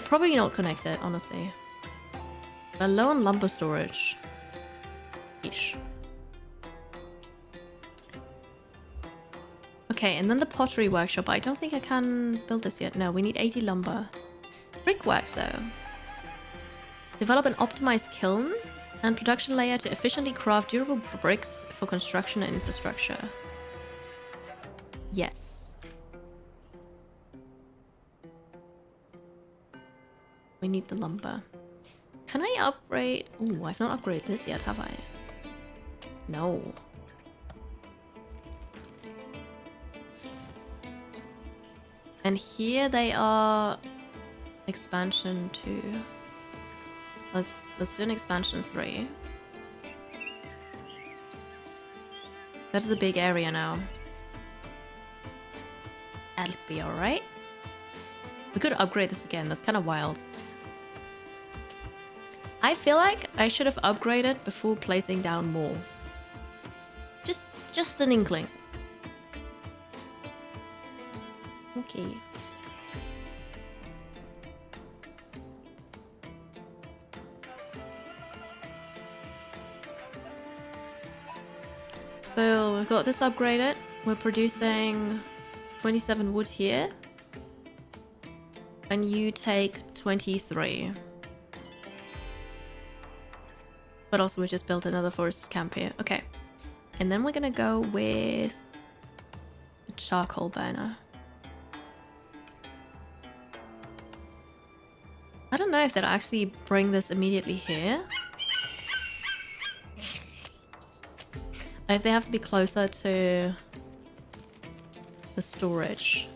A: Probably not connected, honestly. We're low on lumber storage. Ish. Okay, and then the pottery workshop. I don't think I can build this yet. No, we need 80 lumber. Brickworks, though. Develop an optimized kiln and production layer to efficiently craft durable bricks for construction and infrastructure. Yes. We need the lumber. Can I upgrade? Ooh, I've not upgraded this yet, have I? No. And here they are expansion 2. Let's do an expansion 3. That is a big area now. That'll be alright. We could upgrade this again, that's kind of wild. I feel like I should have upgraded before placing down more. Just an inkling. Okay. So we've got this upgraded. We're producing 27 wood here. And you take 23. But also we just built another forest camp here. Okay. And then we're gonna go with the charcoal burner. I don't know if that'll actually bring this immediately here. If they have to be closer to the storage.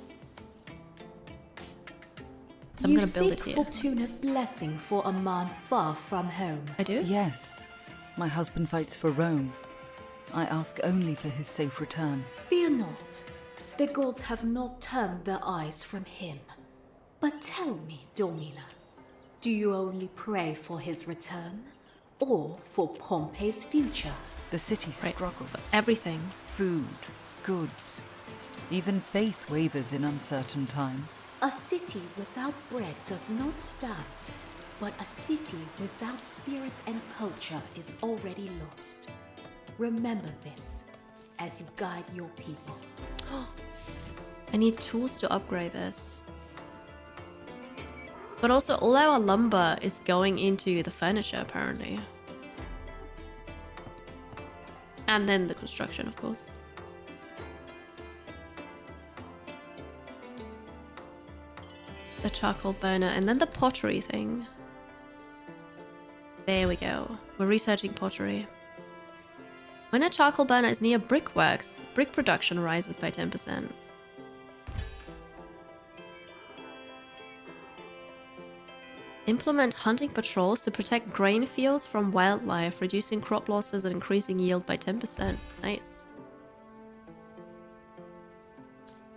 A: So I'm gonna build it here.
O: You seek Fortuna's blessing for a man far from home.
A: I do?
R: Yes. My husband fights for Rome. I ask only for his safe return.
O: Fear not. The gods have not turned their eyes from him. But tell me, Domina, do you only pray for his return? Or for Pompeii's future?
R: The city struggles.
A: Everything.
R: Food, goods. Even faith wavers in uncertain times.
O: A city without bread does not stand. But a city without spirit and culture is already lost. Remember this as you guide your people.
A: I need tools to upgrade this. But also all our lumber is going into the furniture apparently. And then the construction, of course. The charcoal burner and then the pottery thing. There we go. We're researching pottery. When a charcoal burner is near brickworks, brick production rises by 10%. Implement hunting patrols to protect grain fields from wildlife, reducing crop losses and increasing yield by 10%. Nice.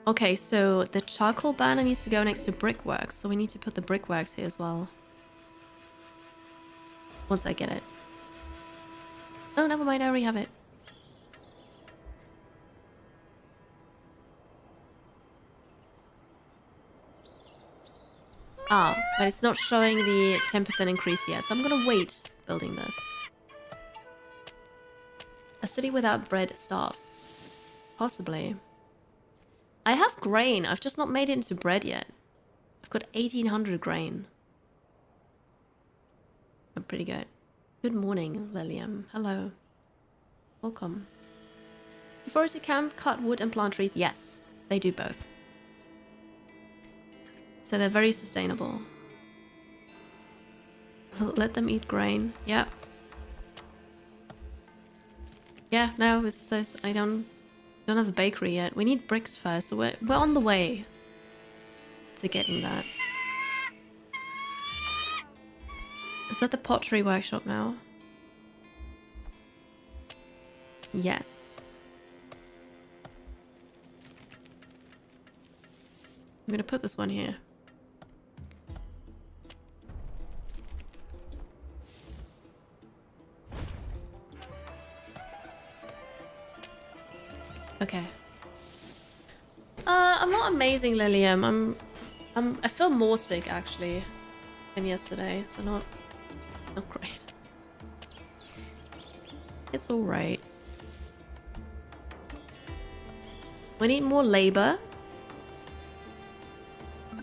A: Okay, so the charcoal burner needs to go next to brickworks, so we need to put the brickworks here as well. Once I get it. Oh, never mind, I already have it. Ah, but it's not showing the 10% increase yet, so I'm gonna wait building this. A city without bread starves. Possibly. I have grain, I've just not made it into bread yet. I've got 1800 grain. I'm pretty good. Good morning, Lilium. Hello. Welcome. Forest camp, cut wood and plant trees. Yes, they do both. So they're very sustainable. Let them eat grain. Yeah. Yeah, no, it says I don't have a bakery yet. We need bricks first, so we're on the way to getting that. Is that the pottery workshop now? Yes. I'm gonna put this one here. Okay. I'm not amazing, Lilium. I feel more sick actually than yesterday, so not great. It's all right. We need more labor.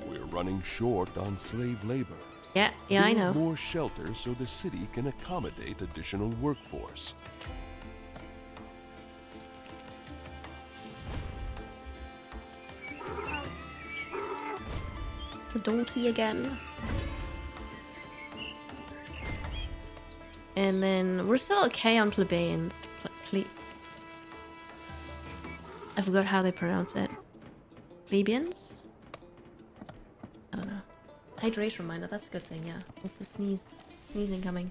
L: We're running short on slave labor.
A: Yeah, I know.
L: Build more shelters so the city can accommodate additional workforce.
A: The donkey again. And then we're still okay on plebeians. I forgot how they pronounce it. Plebeians? I don't know. Hydration reminder, that's a good thing, yeah. Also sneezing coming.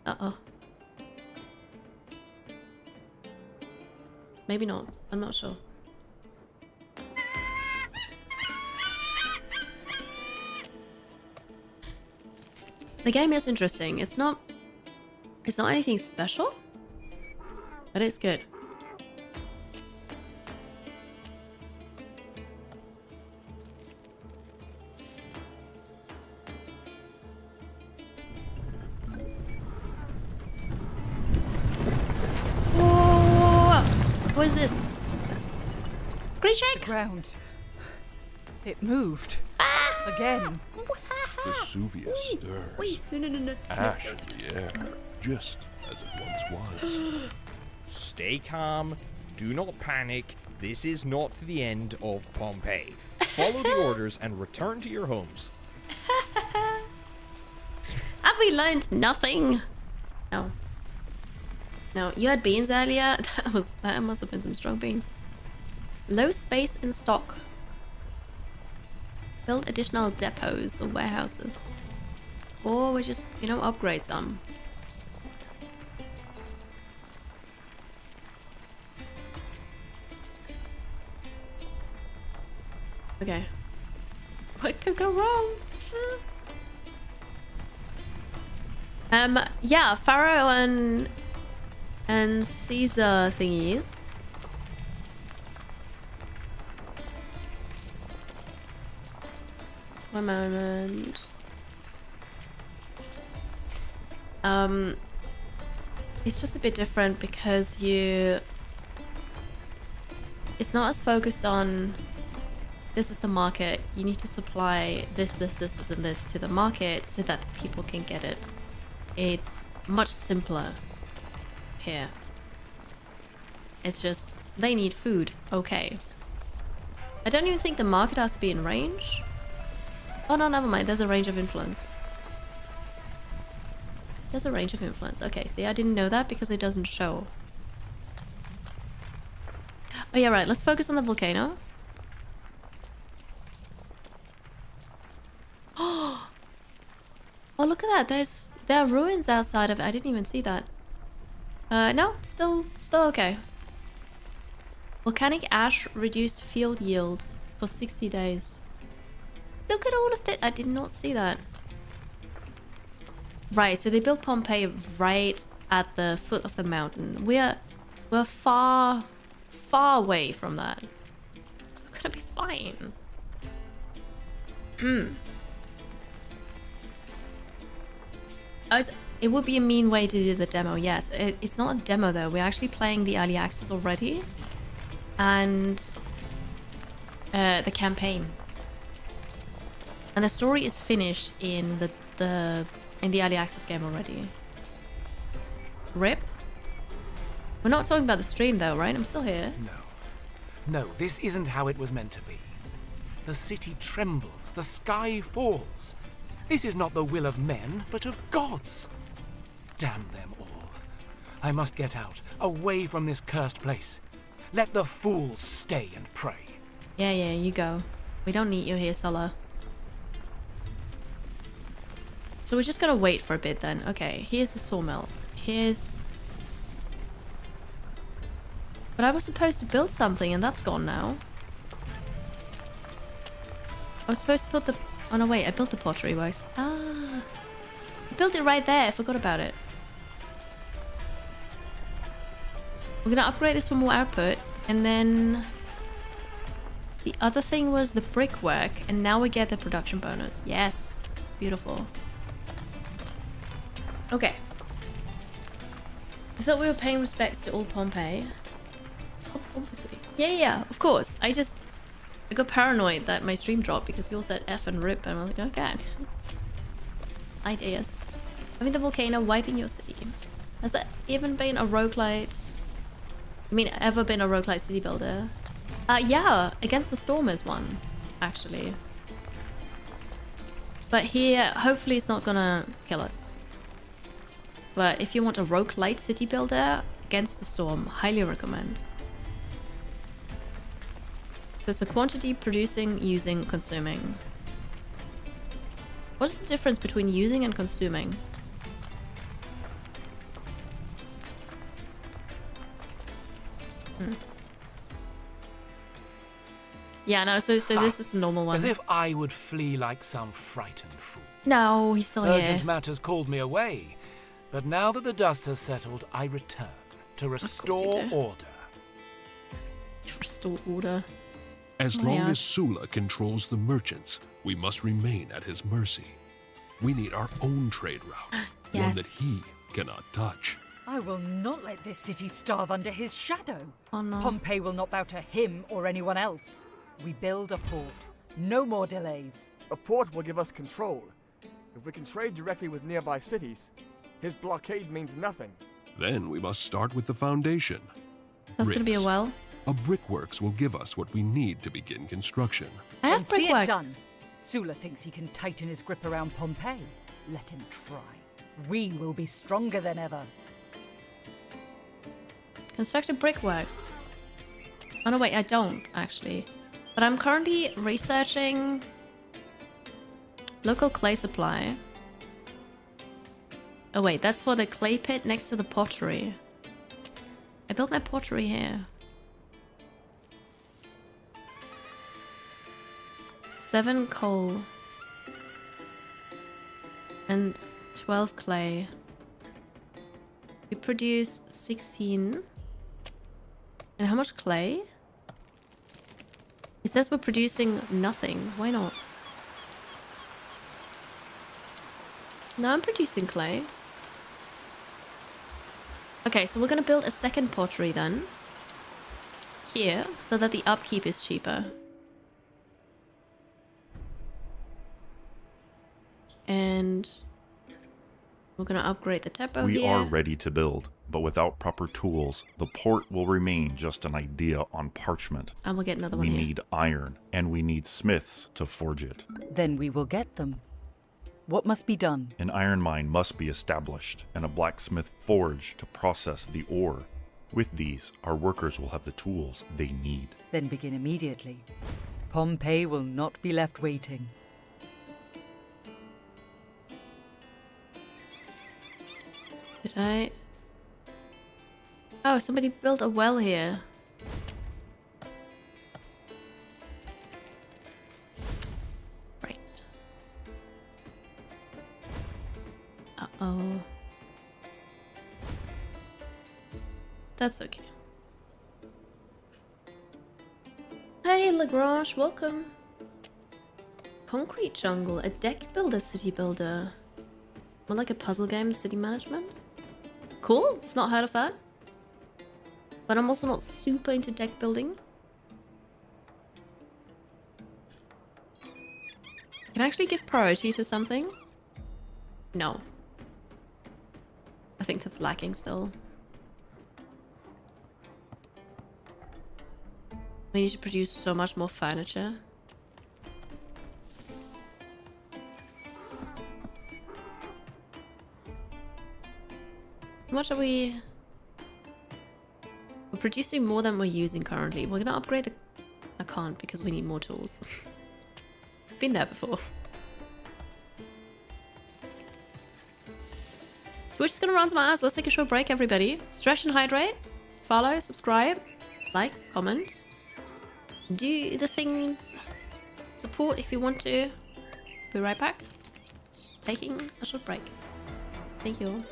A: Uh-oh. Maybe not. I'm not sure. The game is interesting. It's not anything special, but it's good. Whoa! What is this? Screeching?
R: The ground. It moved. Again.
L: Vesuvius stirs.
A: Wait, no.
L: Ash in the air, just as it once was.
I: Stay calm. Do not panic. This is not the end of Pompeii. Follow the orders and return to your homes.
A: Have we learned nothing? No. No, you had beans earlier. That must have been some strong beans. Low space in stock. Build additional depots or warehouses. Or we just, upgrade some. Okay. What could go wrong? Yeah, Pharaoh and Caesar thingies. One moment. It's just a bit different because it's not as focused on this is the market. You need to supply this, and this to the market so that people can get it. It's much simpler here. It's just they need food. Okay. I don't even think the market has to be in range. Oh no, never mind. There's a range of influence. There's a range of influence. Okay, see, I didn't know that because it doesn't show. Oh yeah, right. Let's focus on the volcano. Oh, look at that. There are ruins outside of it. I didn't even see that. No, still okay. Volcanic ash reduced field yield for 60 days. Look at all of that. I did not see that. Right, so they built Pompeii right at the foot of the mountain. We're far away from that. We're gonna be fine. It would be a mean way to do the demo, yes. It's not a demo though, we're actually playing the early access already. And the campaign. And the story is finished in the early access game already. RIP? We're not talking about the stream though, right? I'm still here.
K: No, this isn't how it was meant to be. The city trembles, the sky falls. This is not the will of men, but of gods. Damn them all. I must get out, away from this cursed place. Let the fools stay and pray.
A: Yeah, you go. We don't need you here, Sulla. So we're just gonna wait for a bit then. Okay, here's the sawmill. Here's... But I was supposed to build something and that's gone now. I was supposed to put the... Oh no, wait, I built the pottery works. Ah. I built it right there, I forgot about it. We're gonna upgrade this for more output, and then... The other thing was the brickwork, and now we get the production bonus. Yes! Beautiful. Okay. I thought we were paying respects to old Pompeii. Obviously. Yeah, of course. I got paranoid that my stream dropped because you all said F and RIP, and I was like, okay. Ideas. Having the volcano wiping your city. Has that even been a roguelite? I mean, ever been a roguelite city builder? Yeah, Against the Storm is one, actually. But here, hopefully it's not gonna kill us. But if you want a roguelite city builder, Against the Storm, highly recommend. So it's the quantity, producing, using, consuming. What is the difference between using and consuming? Yeah, no, so this is the normal one.
K: As if I would flee like some frightened fool.
A: No, he's still here.
K: Urgent matters called me away. But now that the dust has settled, I return to restore order.
A: Restore order.
D: As long as Sulla controls the merchants, we must remain at his mercy. We need our own trade route, one that he cannot touch.
R: I will not let this city starve under his shadow.
A: Oh no.
R: Pompeii will not bow to him or anyone else. We build a port. No more delays.
M: A port will give us control. If we can trade directly with nearby cities, his blockade means nothing.
D: Then we must start with the foundation.
A: That's gonna be a well.
D: A brickworks will give us what we need to begin construction.
A: I have
R: See it
A: brickworks.
R: done. Sulla thinks he can tighten his grip around Pompeii. Let him try. We will be stronger than ever.
A: Constructed brickworks. Oh no, wait, I don't actually. But I'm currently researching local clay supply. Oh wait, that's for the clay pit next to the pottery. I built my pottery here. 7 coal. And 12 clay. We produce 16. And how much clay? It says we're producing nothing. Why not? No, I'm producing clay. Okay, so we're gonna build a second pottery then. Here, so that the upkeep is cheaper. And we're gonna upgrade the tempo
N: We
A: here.
N: are ready to build, but without proper tools, the port will remain just an idea on parchment.
A: And we'll get another one
N: We
A: here.
N: need iron, and we need smiths to forge it.
R: Then we will get them. What must be done?
N: An iron mine must be established, and a blacksmith forge to process the ore. With these, our workers will have the tools they need.
R: Then begin immediately. Pompeii will not be left waiting.
A: Did I? Oh, somebody built a well here. Right. Uh-oh. That's okay. Hey, Lagrange, welcome. Concrete jungle, a deck builder, city builder. More like a puzzle game, city management. Cool, I've not heard of that. But I'm also not super into deck building. Can I actually give priority to something? No. I think that's lacking still. We need to produce so much more furniture. How much are we? We're producing more than we're using currently. We're gonna upgrade the... I can't because we need more tools. I've been there before. We're just gonna run some ads. Let's take a short break, everybody. Stretch and hydrate. Follow, subscribe, like, comment. Do the things. Support if you want to. Be right back. Taking a short break. Thank you all.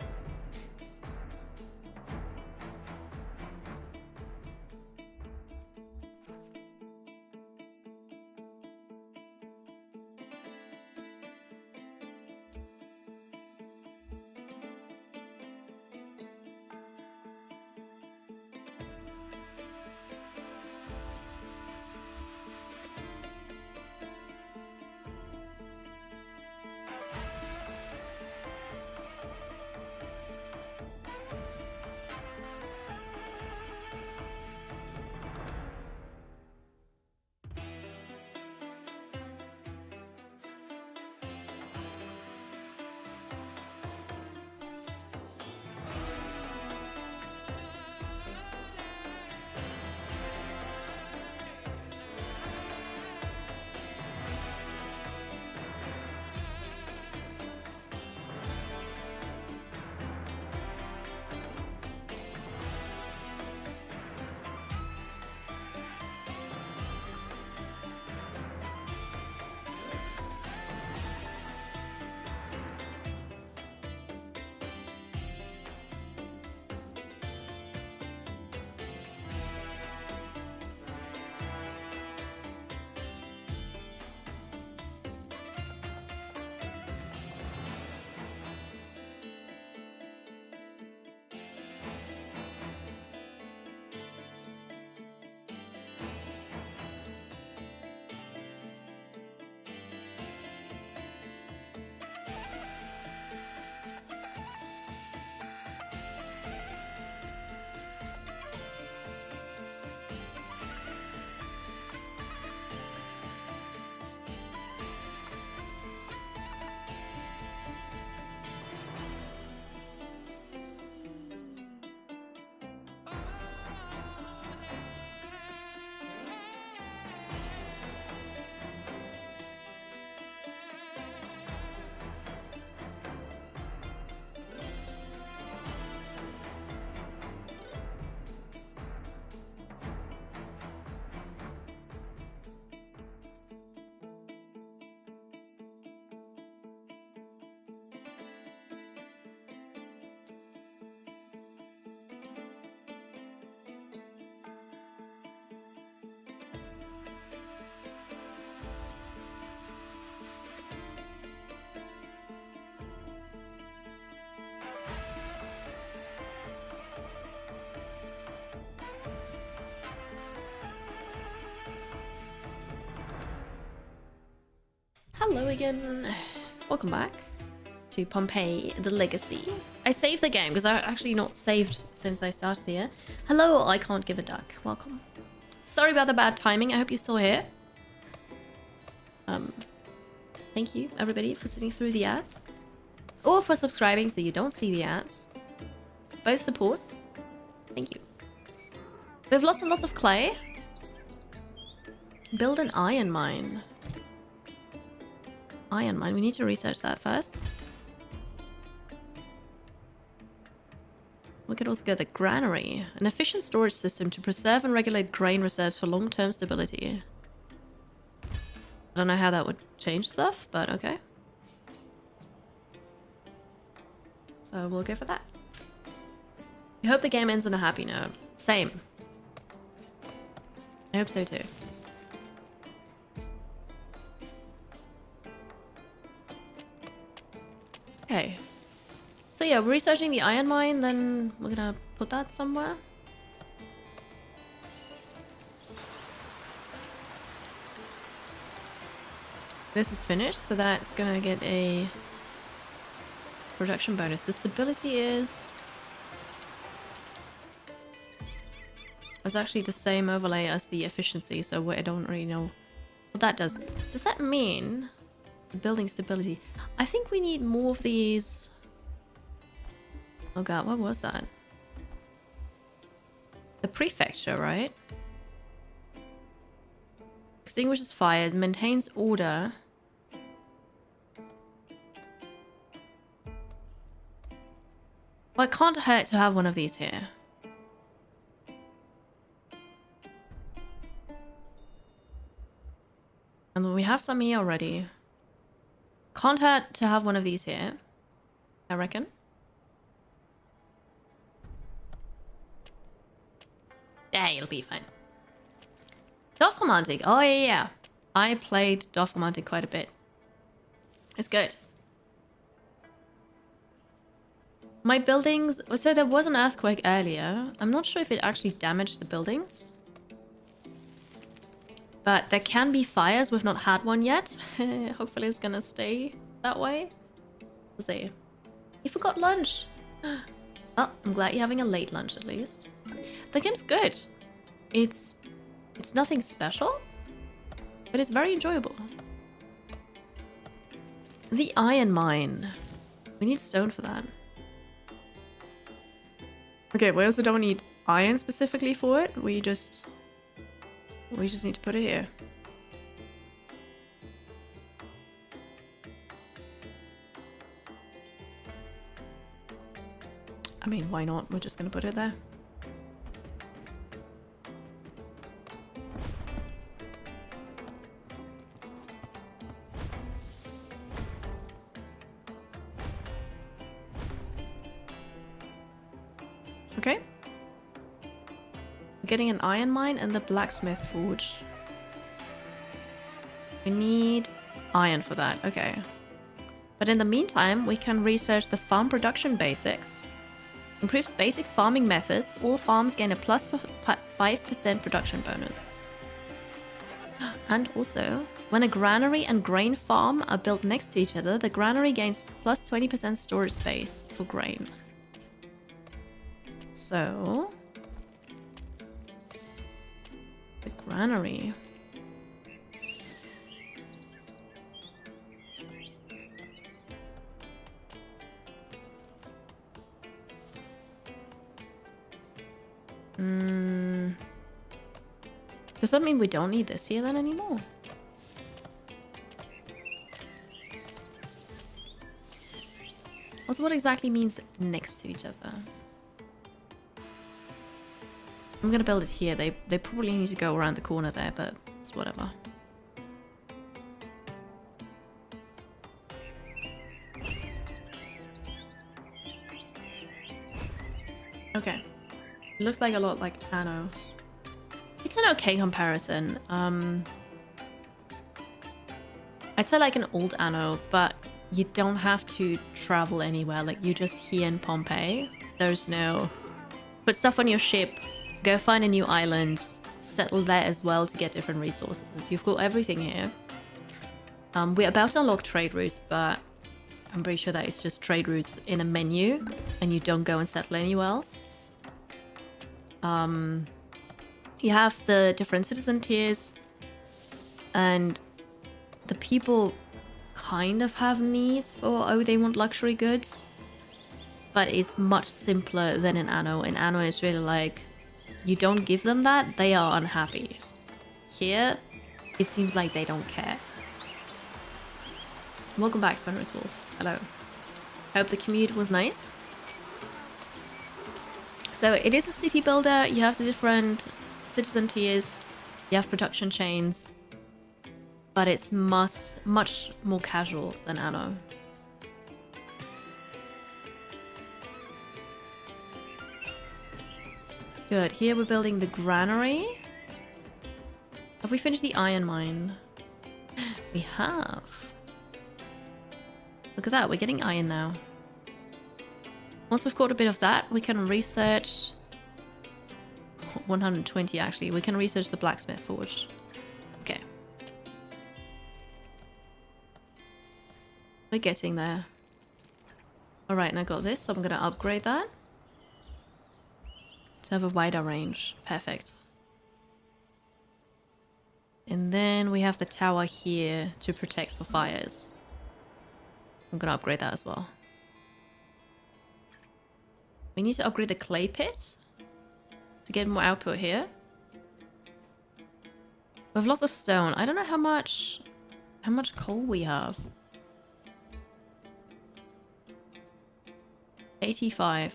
A: Hello again. Welcome back to Pompeii, the Legacy. I saved the game because I've actually not saved since I started here. Hello, I can't give a duck. Welcome. Sorry about the bad timing. I hope you're still here. Thank you, everybody, for sitting through the ads. Or for subscribing so you don't see the ads. Both supports. Thank you. We have lots and lots of clay. Build an iron mine. Iron mine. We need to research that first. We could also go the granary. An efficient storage system to preserve and regulate grain reserves for long-term stability. I don't know how that would change stuff, but okay. So we'll go for that. I hope the game ends on a happy note. Same. I hope so too. Okay. So yeah, we're researching the iron mine, then we're gonna put that somewhere. This is finished, so that's gonna get a production bonus. The stability is... It's actually the same overlay as the efficiency, so I don't really know what that does. Does that mean building stability? I think we need more of these. Oh god, what was that? The prefecture, right? Extinguishes fires, maintains order. Well, it can't hurt to have one of these here. And we have some here already. Can't hurt to have one of these here, I reckon. Yeah, it'll be fine. Dorfromantik. Oh, yeah. I played Dorfromantik quite a bit. It's good. My buildings... So there was an earthquake earlier. I'm not sure if it actually damaged the buildings. But there can be fires. We've not had one yet. Hopefully it's gonna stay that way. We'll see. You forgot lunch. Oh, I'm glad you're having a late lunch at least. The game's good. It's nothing special, but it's very enjoyable. The iron mine. We need stone for that. Okay, we also don't need iron specifically for it. We just need to put it here. I mean, why not? We're just gonna put it there. Okay. We're getting an iron mine and the blacksmith forge. We need iron for that. Okay. But in the meantime, we can research the farm production basics. Improves basic farming methods. All farms gain a plus 5% production bonus. And also, when a granary and grain farm are built next to each other, the granary gains plus 20% storage space for grain. So, the granary. Does that mean we don't need this here then anymore? Also, what exactly means next to each other? I'm gonna build it here. They probably need to go around the corner there, but it's whatever. Okay. It looks like a lot like Anno. It's an okay comparison. I'd say like an old Anno, but you don't have to travel anywhere. Like, you're just here in Pompeii. There's no... Put stuff on your ship, go find a new island, settle there as well to get different resources. So you've got everything here. We're about to unlock trade routes, but I'm pretty sure that it's just trade routes in a menu, and you don't go and settle anywhere else. You have the different citizen tiers, and the people kind of have needs for, oh, they want luxury goods, but it's much simpler than in Anno. In Anno, it's really like, you don't give them that, they are unhappy. Here, it seems like they don't care. Welcome back, Fenris Wolf. Hello. Hope the commute was nice. So it is a city builder. You have the different citizen tiers, you have production chains, but it's much more casual than Anno. Good. Here we're building the granary. Have we finished the iron mine? We have. Look at that, we're getting iron now. Once we've got a bit of that, we can research... 120 actually. We can research the blacksmith forge. Okay. We're getting there. Alright, and I got this, so I'm gonna upgrade that. To have a wider range. Perfect. And then we have the tower here to protect for fires. I'm gonna upgrade that as well. We need to upgrade the clay pit to get more output here. We have lots of stone. I don't know how much coal we have. 85.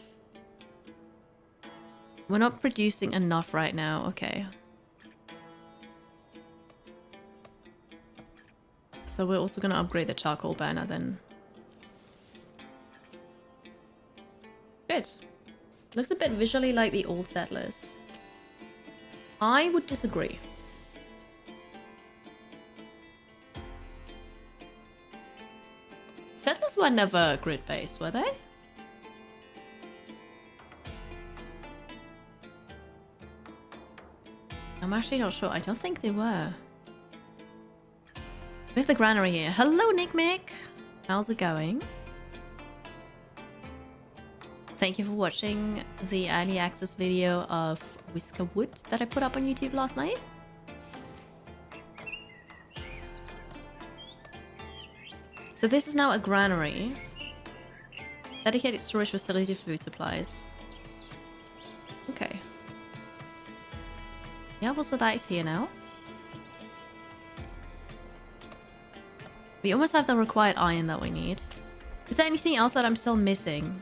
A: We're not producing enough right now. Okay. So we're also gonna upgrade the charcoal burner then. Good. Looks a bit visually like the old settlers. I would disagree. Settlers were never grid-based, were they? I'm actually not sure. I don't think they were. We have the granary here. Hello, Nick Mick. How's it going? Thank you for watching the early access video of Whisker Wood that I put up on YouTube last night. So this is now a granary. Dedicated storage facility for food supplies. Okay. Yeah, also that is here now. We almost have the required iron that we need. Is there anything else that I'm still missing?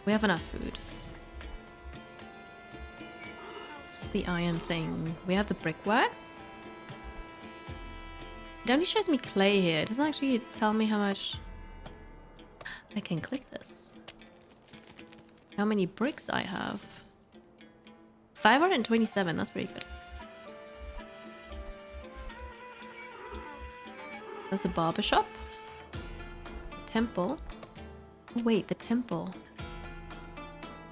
A: We have enough food. This is the iron thing. We have the brickworks. It only shows me clay here. It doesn't actually tell me how much... I can click this. How many bricks I have. 527, that's pretty good. There's the barber shop. Temple. Oh, wait, the temple.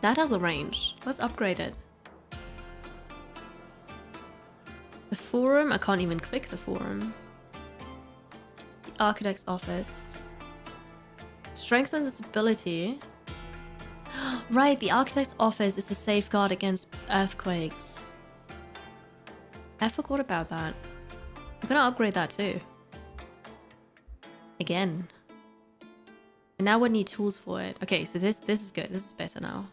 A: That has a range. Let's upgrade it. The forum. I can't even click the forum. The architect's office. Strengthen the stability. Right, the architect's office is the safeguard against earthquakes. I forgot about that. I'm gonna upgrade that too. Again. And now we need tools for it. Okay, so this is good. This is better now.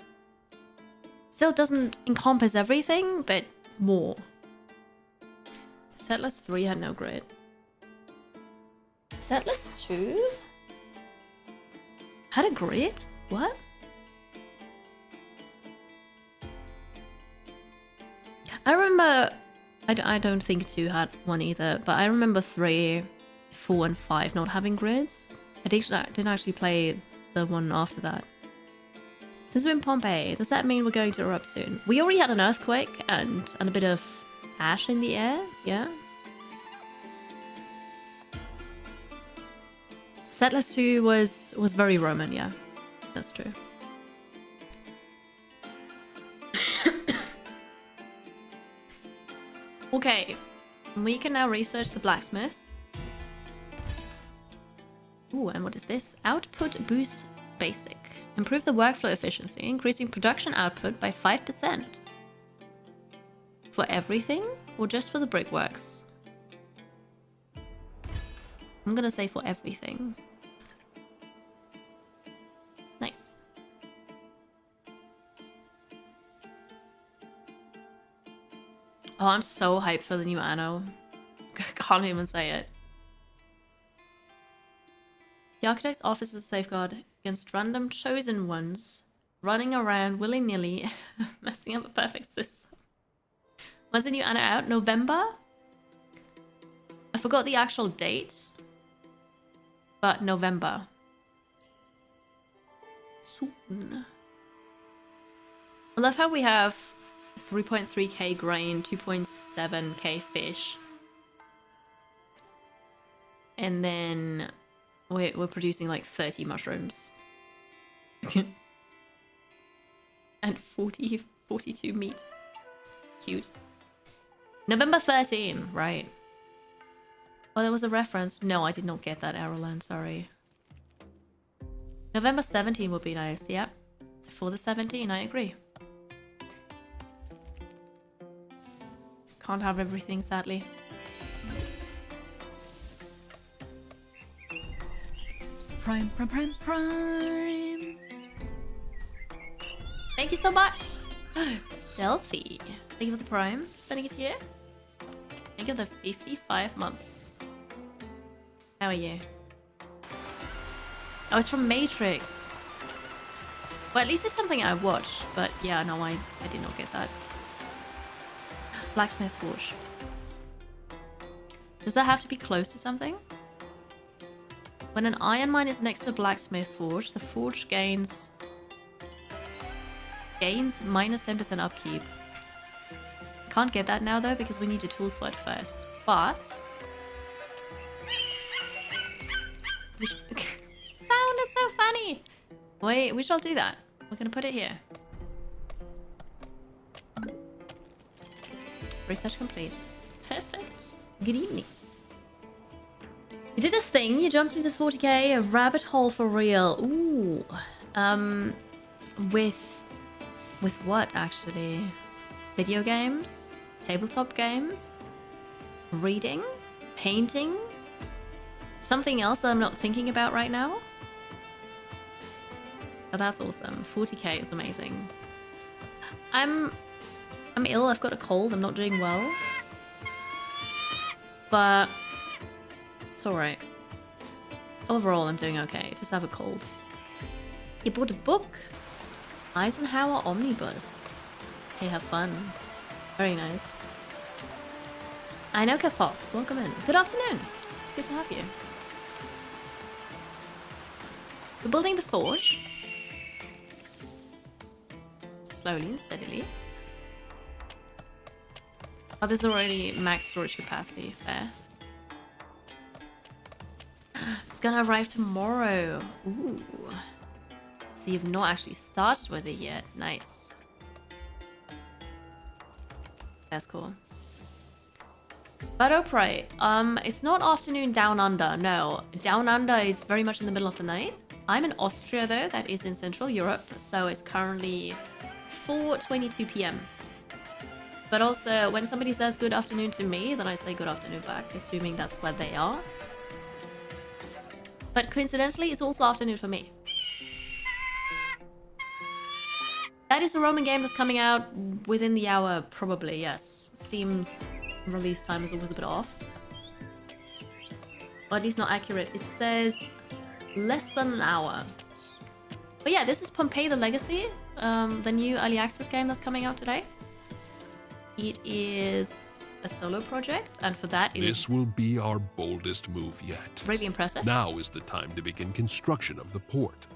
A: Still doesn't encompass everything, but more. Settlers 3 had no grid. Settlers 2 had a grid? What? I remember... I don't think 2 had one either, but I remember 3, 4 and 5 not having grids. I didn't actually play the one after that. Since we're in Pompeii, does that mean we're going to erupt soon? We already had an earthquake and a bit of ash in the air, yeah? Settlers 2 was very Roman, yeah. That's true. Okay, we can now research the blacksmith. Ooh, and what is this? Output boost basic. Improve the workflow efficiency, increasing production output by 5%. For everything or just for the brickworks? I'm gonna say for everything. Nice. Oh, I'm so hyped for the new Anno. Can't even say it. The architect's office is a safeguard against random chosen ones running around willy-nilly, messing up a perfect system. When's the new Anno out? November? I forgot the actual date, but November. Soon. I love how we have 3.3k grain, 2.7k fish. And then we're producing like 30 mushrooms. And 42 meat. Cute. November 13, right. Oh, there was a reference. No, I did not get that, Arrowland, sorry. November 17 would be nice, yeah. For the 17, I agree. Can't have everything, sadly. Prime. Thank you so much. Stealthy. Thank you for the prime. Spending it here. Thank you for the 55 months. How are you? Oh, it's from Matrix. Well, at least it's something I watched. But yeah, no, I did not get that. Blacksmith Forge. Does that have to be close to something? When an iron mine is next to a blacksmith forge, the forge gains minus 10% upkeep. Can't get that now though because we need a tool slot first. But sounded so funny. Wait, we shall do that. We're gonna put it here. Research complete. Perfect. Good evening. You did a thing. You jumped into 40k, a rabbit hole for real. Ooh. With what actually? Video games, tabletop games, reading, painting, something else that I'm not thinking about right now. Oh, that's awesome. 40k is amazing. I'm ill. I've got a cold. I'm not doing well. But it's alright. Overall, I'm doing okay. Just have a cold. You bought a book. Eisenhower Omnibus. Okay, have fun. Very nice. Inoka Fox, welcome in. Good afternoon. It's good to have you. We're building the forge. Slowly and steadily. Oh, there's already max storage capacity. Fair. It's gonna arrive tomorrow. Ooh. So you've not actually started with it yet. Nice. That's cool. But Opry, it's not afternoon down under. No, down under is very much in the middle of the night. I'm in Austria though, that is in Central Europe, so it's currently 4:22 p.m. But also, when somebody says good afternoon to me, then I say good afternoon back, assuming that's where they are. But coincidentally, it's also afternoon for me. That is a Roman game that's coming out within the hour, probably, yes. Steam's release time is always a bit off. Or at least not accurate. It says less than an hour. But yeah, this is Pompeii the Legacy, the new early access game that's coming out today. It is a solo project, and for that
D: This will be our boldest move yet.
A: Really impressive.
D: Now is the time to begin construction of the port.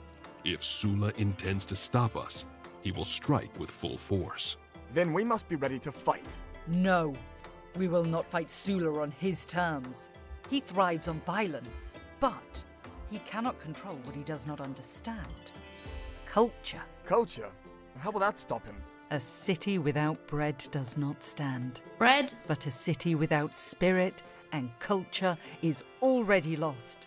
D: If Sula intends to stop us, he will strike with full force.
H: Then we must be ready to fight.
R: No, we will not fight Sula on his terms. He thrives on violence, but he cannot control what he does not understand. Culture.
H: Culture? How will that stop him?
R: A city without bread does not stand.
A: Bread?
R: But a city without spirit and culture is already lost.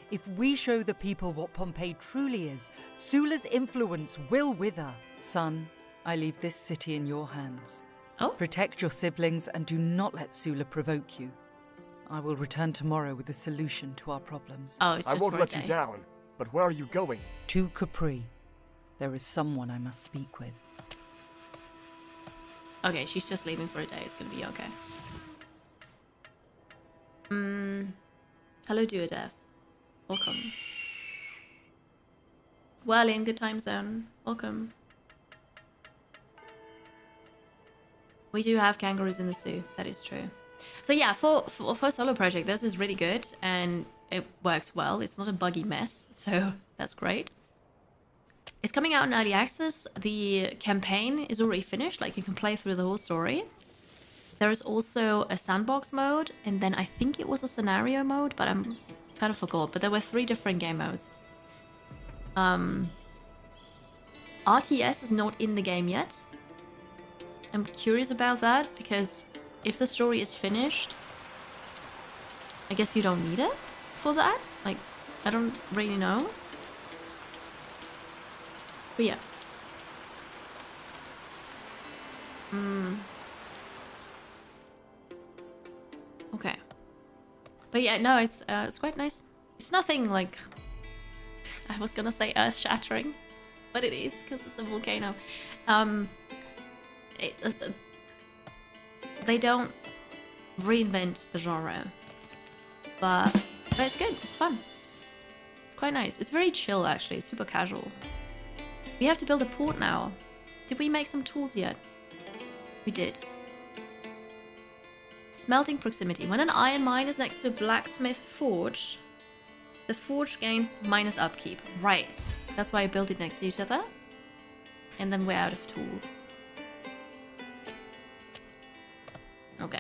R: If we show the people what Pompeii truly is, Sula's influence will wither. Son, I leave this city in your hands.
A: Oh?
R: Protect your siblings and do not let Sula provoke you. I will return tomorrow with a solution to our problems.
A: Oh, it's just
H: I won't
A: for a
H: let
A: day.
H: you down, but where are you going?
R: To Capri. There is someone I must speak with.
A: Okay, she's just leaving for a day. It's gonna be okay. Hello, Duodev. Welcome. Well, in good time zone. Welcome. We do have kangaroos in the zoo. That is true. So yeah, for a solo project, this is really good and it works well. It's not a buggy mess, so that's great. It's coming out in early access. The campaign is already finished. Like, you can play through the whole story. There is also a sandbox mode, and then I think it was a scenario mode, but I'm Kind of forgot, but there were 3 different game modes. RTS is not in the game yet. I'm curious about that, because if the story is finished, I guess you don't need it for that? Like, I don't really know. But yeah. Okay. But yeah, no, it's quite nice. It's nothing like... I was gonna say earth-shattering, but it is, because it's a volcano. They don't reinvent the genre, but it's good. It's fun. It's quite nice. It's very chill, actually. It's super casual. We have to build a port now. Did we make some tools yet? We did. Smelting proximity. When an iron mine is next to a blacksmith forge, the forge gains minus upkeep. Right. That's why I built it next to each other. And then we're out of tools. Okay.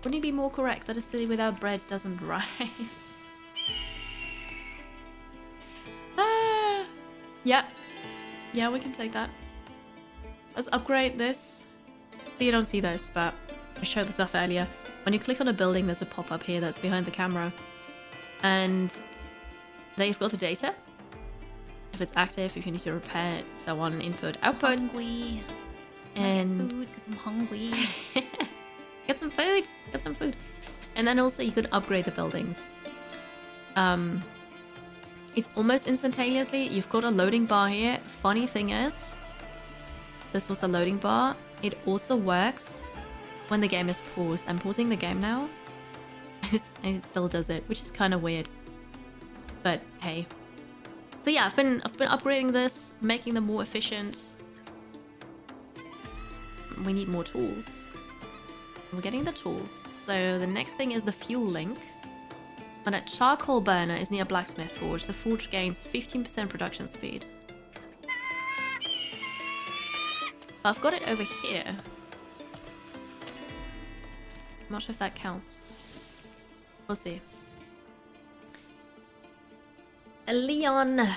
A: Wouldn't it be more correct that a city without bread doesn't rise? Yeah. Yeah, we can take that. Let's upgrade this. So you don't see this, but I showed this off earlier. When you click on a building, there's a pop-up here that's behind the camera. And there you've got the data. If it's active, if you need to repair it, so on, input, output.
F: Hungry.
A: And
F: food, because I'm hungry.
A: Get some food! Get some food! And then also you could upgrade the buildings. It's almost instantaneously. You've got a loading bar here. Funny thing is, this was the loading bar. It also works when the game is paused. I'm pausing the game now. And it still does it, which is kind of weird. But hey. So yeah, I've been upgrading this, making them more efficient. We need more tools. We're getting the tools. So the next thing is the fuel link. When a charcoal burner is near a blacksmith forge, the forge gains 15% production speed. I've got it over here. I'm not sure if that counts. We'll see. Leon.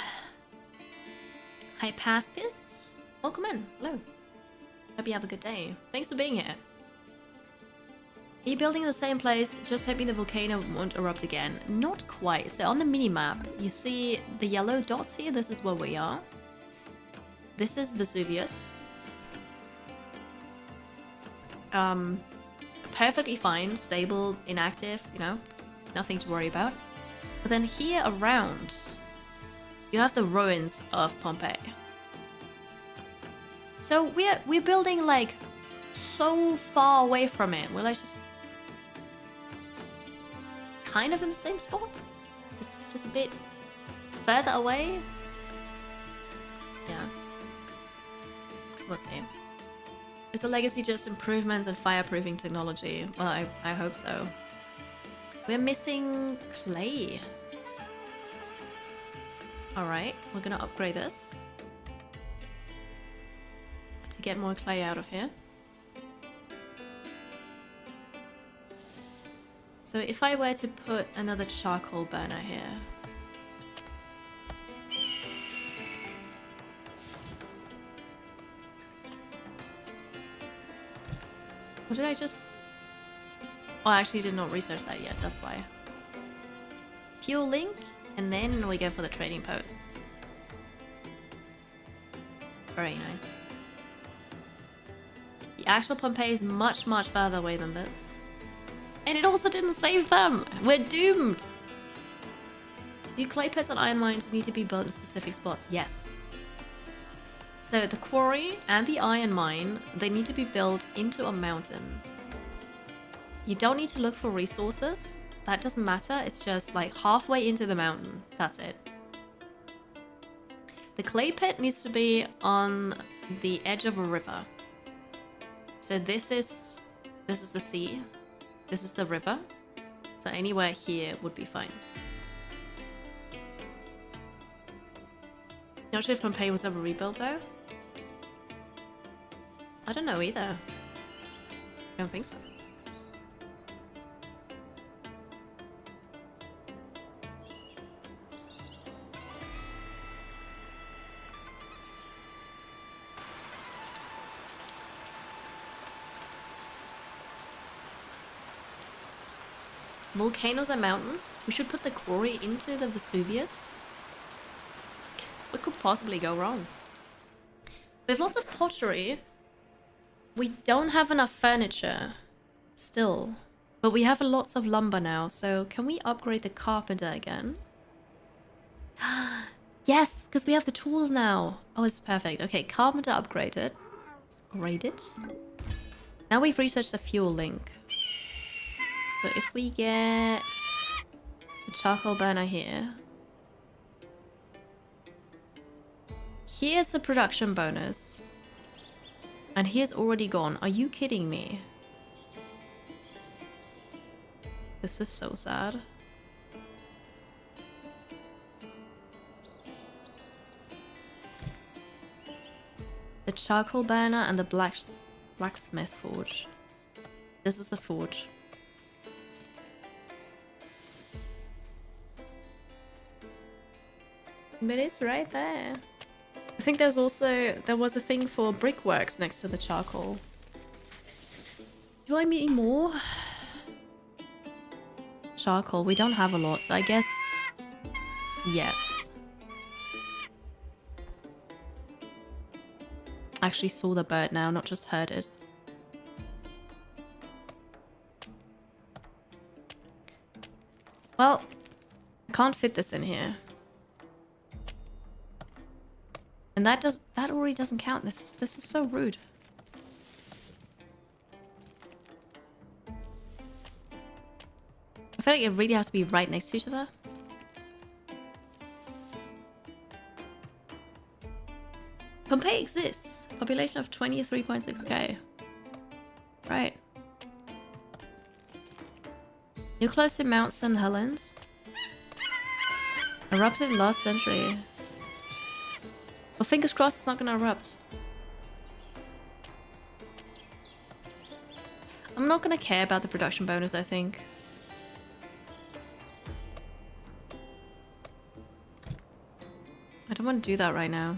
A: Hypaspists? Welcome in. Hello. Hope you have a good day. Thanks for being here. Are you building in the same place, just hoping the volcano won't erupt again? Not quite. So on the mini-map, you see the yellow dots here. This is where we are. This is Vesuvius. Perfectly fine, stable, inactive, you know, nothing to worry about. But then here around, you have the ruins of Pompeii. So we're building like so far away from it. We're like just kind of in the same spot, just a bit further away. Yeah, we'll see. Is the legacy just improvements in fireproofing technology? Well, I hope so. We're missing clay. Alright, we're gonna upgrade this to get more clay out of here. So if I were to put another charcoal burner here. What did I just... Oh, I actually did not research that yet, that's why. Fuel link, and then we go for the trading post. Very nice. The actual Pompeii is much, much further away than this. And it also didn't save them! We're doomed! Do clay pits and iron mines need to be built in specific spots? Yes. So the quarry and the iron mine, they need to be built into a mountain. You don't need to look for resources. That doesn't matter. It's just like halfway into the mountain. That's it. The clay pit needs to be on the edge of a river. So this is the sea. This is the river. So anywhere here would be fine. Not sure if Pompeii was ever rebuilt though. I don't know either. I don't think so. Volcanoes and mountains. We should put the quarry into the Vesuvius. What could possibly go wrong? We have lots of pottery. We don't have enough furniture still, but we have lots of lumber now. So can we upgrade the carpenter again? Yes, because we have the tools now. Oh, it's perfect. Okay, carpenter upgraded. Graded. Now we've researched the fuel link. So if we get the charcoal burner here. Here's the production bonus. And here's already gone. Are you kidding me? This is so sad. The charcoal burner and the blacksmith forge. This is the forge. But it's right there. I think there was a thing for brickworks next to the charcoal. Do I need more? Charcoal, we don't have a lot, so I guess yes. Actually saw the bird now, not just heard it. Well, I can't fit this in here. And that already doesn't count. This is so rude. I feel like it really has to be right next to each other. Pompeii exists. Population of 23.6k. Right. You're close to Mount St. Helens. Erupted last century. Well, fingers crossed it's not gonna erupt. I'm not gonna care about the production bonus, I think. I don't want to do that right now.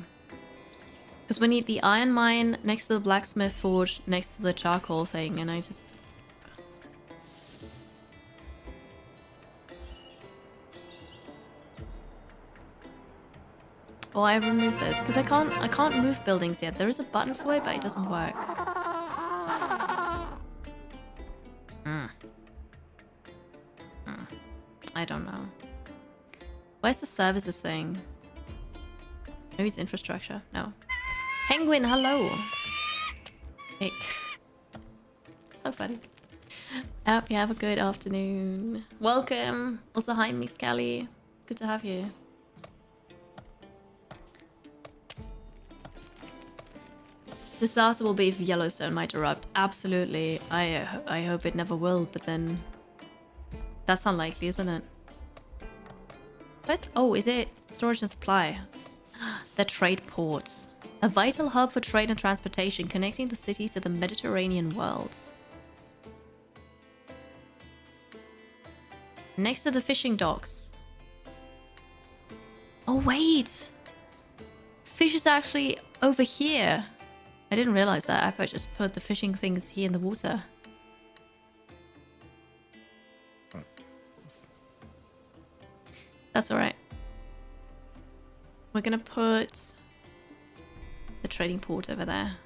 A: Because we need the iron mine next to the blacksmith forge, next to the charcoal thing, and I just... Oh, I removed this because I can't move buildings yet. There is a button for it, but it doesn't work. I don't know. Where's the services thing? Maybe it's infrastructure. No. Penguin, hello. Hey. So funny. I hope you have a good afternoon. Welcome. Also, hi, Miss Kelly. It's good to have you. Disaster will be if Yellowstone might erupt. Absolutely. I hope it never will, but then that's unlikely, isn't it? Oh, is it storage and supply? The trade port. A vital hub for trade and transportation, connecting the city to the Mediterranean worlds. Next to the fishing docks. Oh, wait! Fish is actually over here. I didn't realize that. I thought I just put the fishing things here in the water. Oops. That's alright. We're gonna put the trading port over there.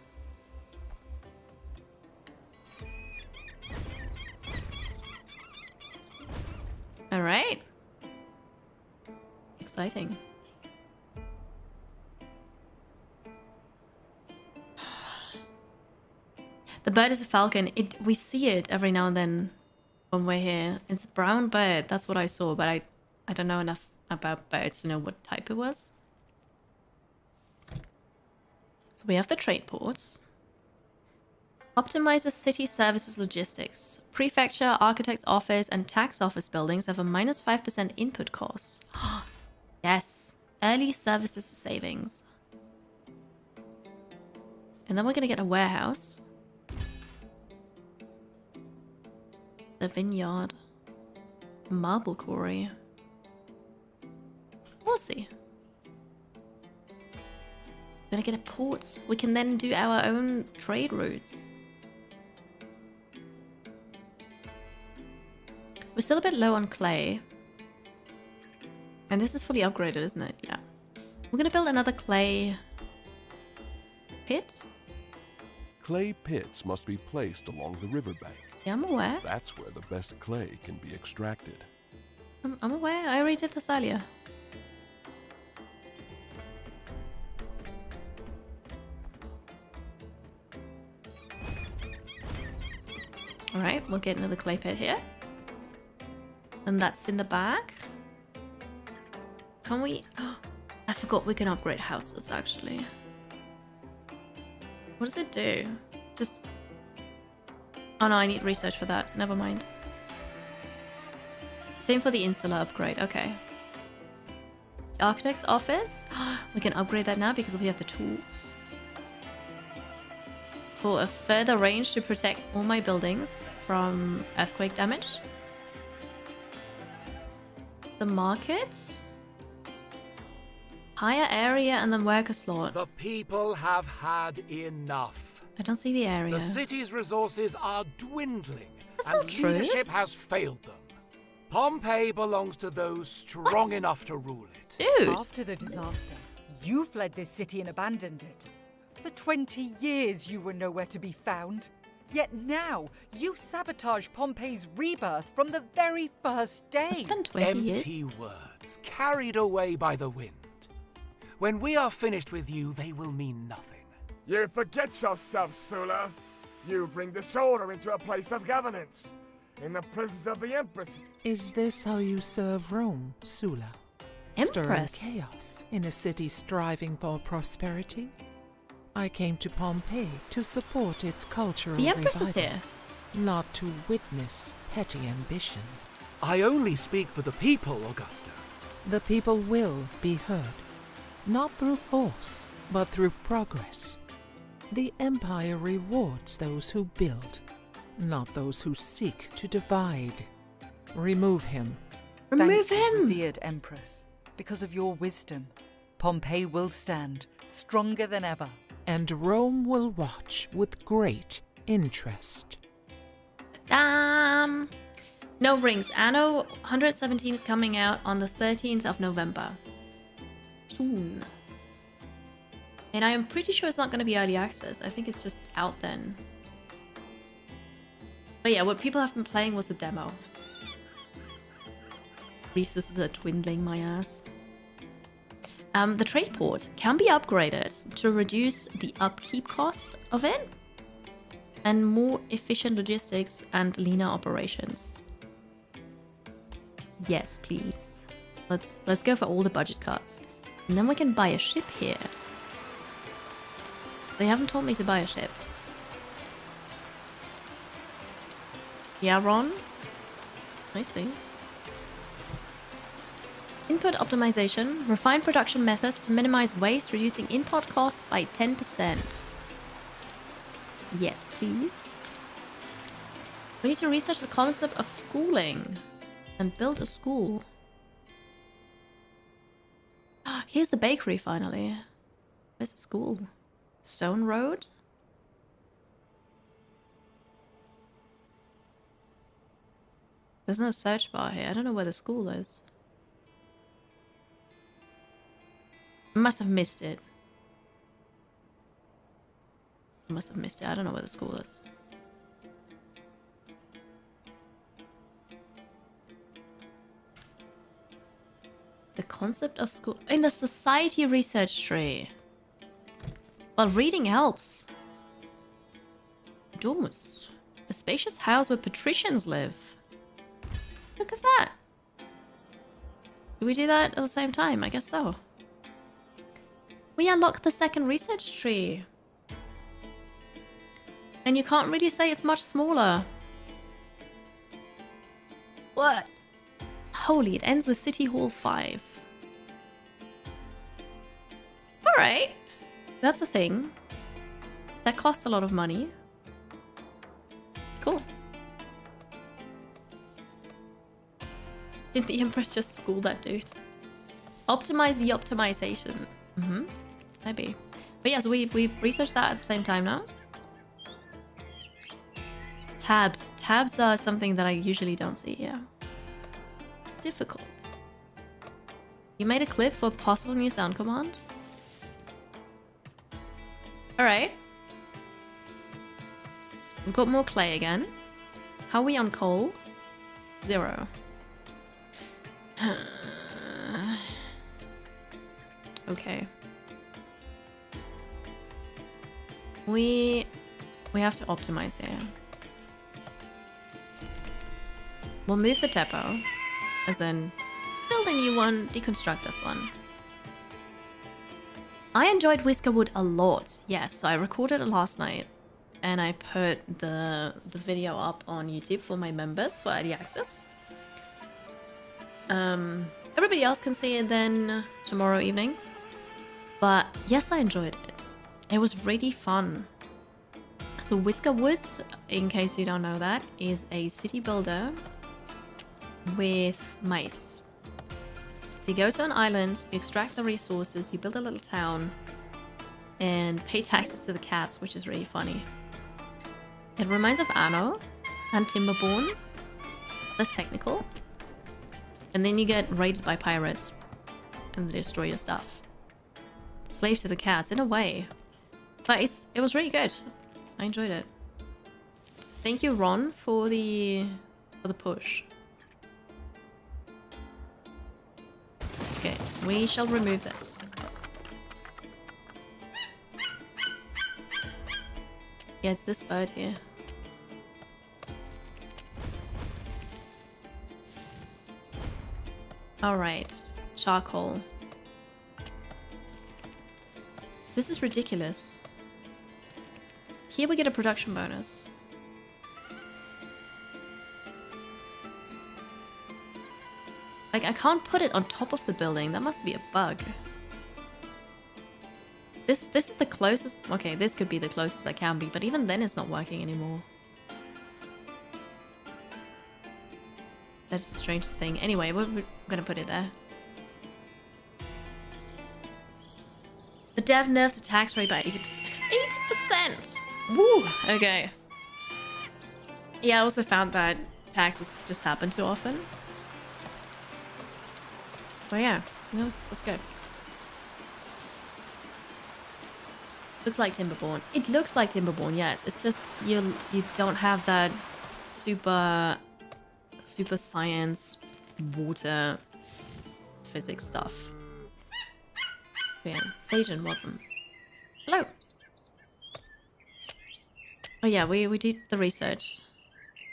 A: Alright. Exciting. The bird is a falcon. We see it every now and then when we're here. It's a brown bird. That's what I saw, but I don't know enough about birds to know what type it was. So we have the trade ports. Optimizes city services logistics. Prefecture, architect's office, and tax office buildings have a -5% input cost. Yes. Early services savings. And then we're going to get a warehouse. The vineyard. Marble quarry. We'll see. We're gonna get a port. We can then do our own trade routes. We're still a bit low on clay. And this is fully upgraded, isn't it? Yeah. We're gonna build another clay pit.
L: Clay pits must be placed along the riverbank.
A: Yeah, I'm aware.
L: That's where the best clay can be extracted.
A: I'm aware. I already did this earlier. Alright, we'll get another clay pit here. And that's in the back. Can we... Oh, I forgot we can upgrade houses, actually. What does it do? Just... Oh no, I need research for that. Never mind. Same for the insular upgrade. Okay. The architect's office. We can upgrade that now because we have the tools. For a further range to protect all my buildings from earthquake damage. The market. Higher area and then worker slot.
K: The people have had enough.
A: I don't see the area.
K: The city's resources are dwindling,
A: That's
K: and
A: not true.
K: leadership has failed them. Pompeii belongs to those strong enough to rule it.
A: Dude!
R: After the disaster, you fled this city and abandoned it. For 20 years you were nowhere to be found. Yet now, you sabotage Pompeii's rebirth from the very first day.
A: It's been 20 years.
K: Empty words, carried away by the wind. When we are finished with you, they will mean nothing.
M: You forget yourself, Sula. You bring disorder into a place of governance. In the presence of the Empress.
T: Is this how you serve Rome, Sula? Stirring
A: Empress?
T: chaos in a city striving for prosperity? I came to Pompeii to support its cultural
A: The Empress
T: revival,
A: is here.
T: not to witness petty ambition.
K: I only speak for the people, Augusta.
T: The people will be heard, not through force, but through progress. The Empire rewards those who build, not those who seek to divide. Remove him.
A: Remove
R: Thank you,
A: him!
R: revered Empress. Because of your wisdom, Pompeii will stand stronger than ever.
T: And Rome will watch with great interest.
A: No rings. Anno 117 is coming out on the 13th of November. Soon. And I am pretty sure it's not going to be early access. I think it's just out then. But yeah, what people have been playing was the demo. Resources are dwindling my ass. The trade port can be upgraded to reduce the upkeep cost of it and more efficient logistics and leaner operations. Yes, please. Let's go for all the budget cuts. And then we can buy a ship here. They haven't told me to buy a ship. Yeah, Ron? I see. Input optimization. Refine production methods to minimize waste, reducing input costs by 10%. Yes, please. We need to research the concept of schooling and build a school. Here's the bakery, finally. Where's the school? Stone Road? There's no search bar here. I don't know where the school is. I must have missed it. I must have missed it. I don't know where the school is. The concept of school in the society research tree. Well, reading helps. Domus. A spacious house where patricians live. Look at that. Do we do that at the same time? I guess so. We unlocked the second research tree. And you can't really say it's much smaller. What? Holy, it ends with City Hall 5. Alright. That's a thing. That costs a lot of money. Cool. Did the Empress just school that dude? Optimize the optimization. Maybe. But yeah, so we researched that at the same time now. Tabs. Tabs are something that I usually don't see here. difficult. You made a clip for a possible new sound command? Alright. We've got more clay again. How are we on coal? 0. Okay. We have to optimize here. We'll move the depot, as in build a new one, deconstruct this one. I enjoyed Whiskerwood a lot. Yes, I recorded it last night and I put the video up on YouTube for my members for early access. Everybody else can see it then tomorrow evening. But yes, I enjoyed it. It was really fun. So Whiskerwood, in case you don't know that, is a city builder with mice. So you go to an island, you extract the resources, you build a little town, and pay taxes to the cats, which is really funny. It reminds of Anno and Timberborn. Less technical. And then you get raided by pirates and they destroy your stuff. Slave to the cats, in a way. But it was really good. I enjoyed it. Thank you, Ron, for the push. Okay, we shall remove this. Yeah, it's this bird here. Alright, charcoal. This is ridiculous. Here we get a production bonus. Like, I can't put it on top of the building. That must be a bug. This is the closest... Okay, this could be the closest I can be, but even then it's not working anymore. That is the strangest thing. Anyway, we're gonna put it there. The dev nerfed the tax rate by 80%. 80%! Woo! Okay. Yeah, I also found that taxes just happen too often. But yeah, that's good. Looks like Timberborn. It looks like Timberborn, yes. It's just you don't have that super science water physics stuff. But yeah, station, welcome. Hello. Oh yeah, we did the research.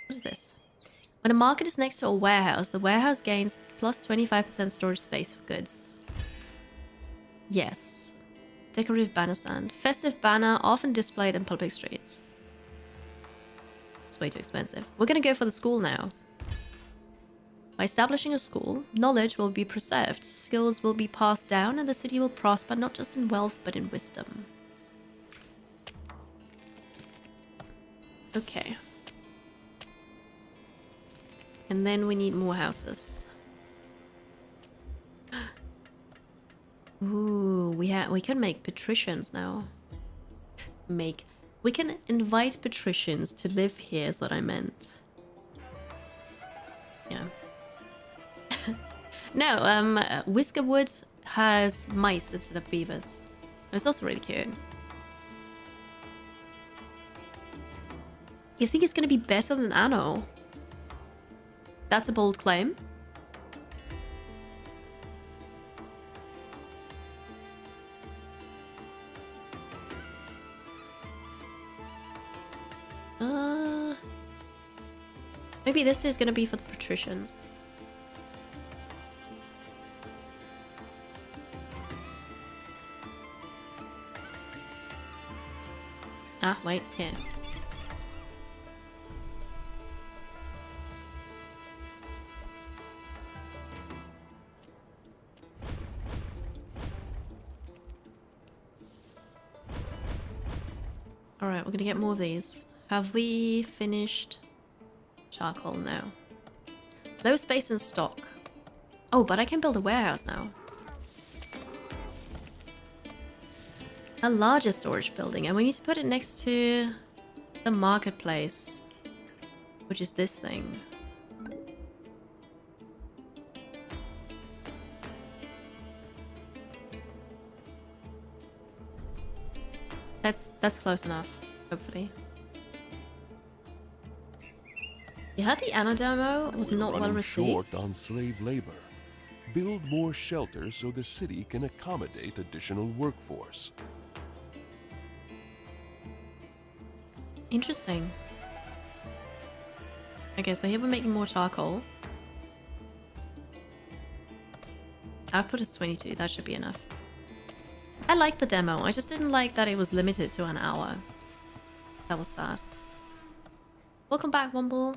A: What is this? When a market is next to a warehouse, the warehouse gains plus 25% storage space for goods. Yes. Decorative banner stand. Festive banner often displayed in public streets. It's way too expensive. We're gonna go for the school now. By establishing a school, knowledge will be preserved, skills will be passed down, and the city will prosper not just in wealth but in wisdom. Okay. And then we need more houses. Ooh, we can make patricians now. We can invite patricians to live here is what I meant. Yeah. No, Whiskerwood has mice instead of beavers. It's also really cute. You think it's gonna be better than Anno? That's a bold claim. Maybe this is gonna be for the patricians. Ah, wait, here. Alright, we're gonna get more of these. Have we finished charcoal now? Low space in stock. Oh, but I can build a warehouse now. A larger storage building, and we need to put it next to the marketplace, which is this thing. That's close enough, hopefully. You heard the Anno demo was
L: We're
A: not well
L: running
A: received.
L: short on slave labor. Build more shelters so the city can accommodate additional workforce.
A: Interesting. Okay, so here we're making more charcoal. Output is 22, that should be enough. I liked the demo, I just didn't like that it was limited to an hour. That was sad. Welcome back, Womble.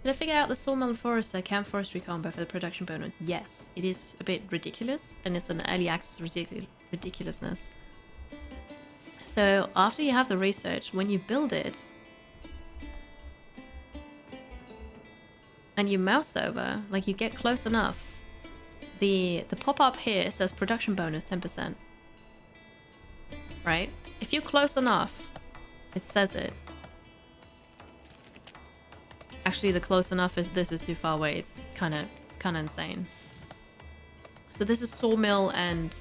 A: Did I figure out the Sawmill and Forester Camp Forestry combo for the production bonus? Yes, it is a bit ridiculous, and it's an early access ridiculousness. So after you have the research, when you build it, and you mouse over, like you get close enough, the pop-up here says production bonus 10%. Right? If you're close enough, it says it. Actually, the close enough is this is too far away. It's kind of insane. So this is Sawmill and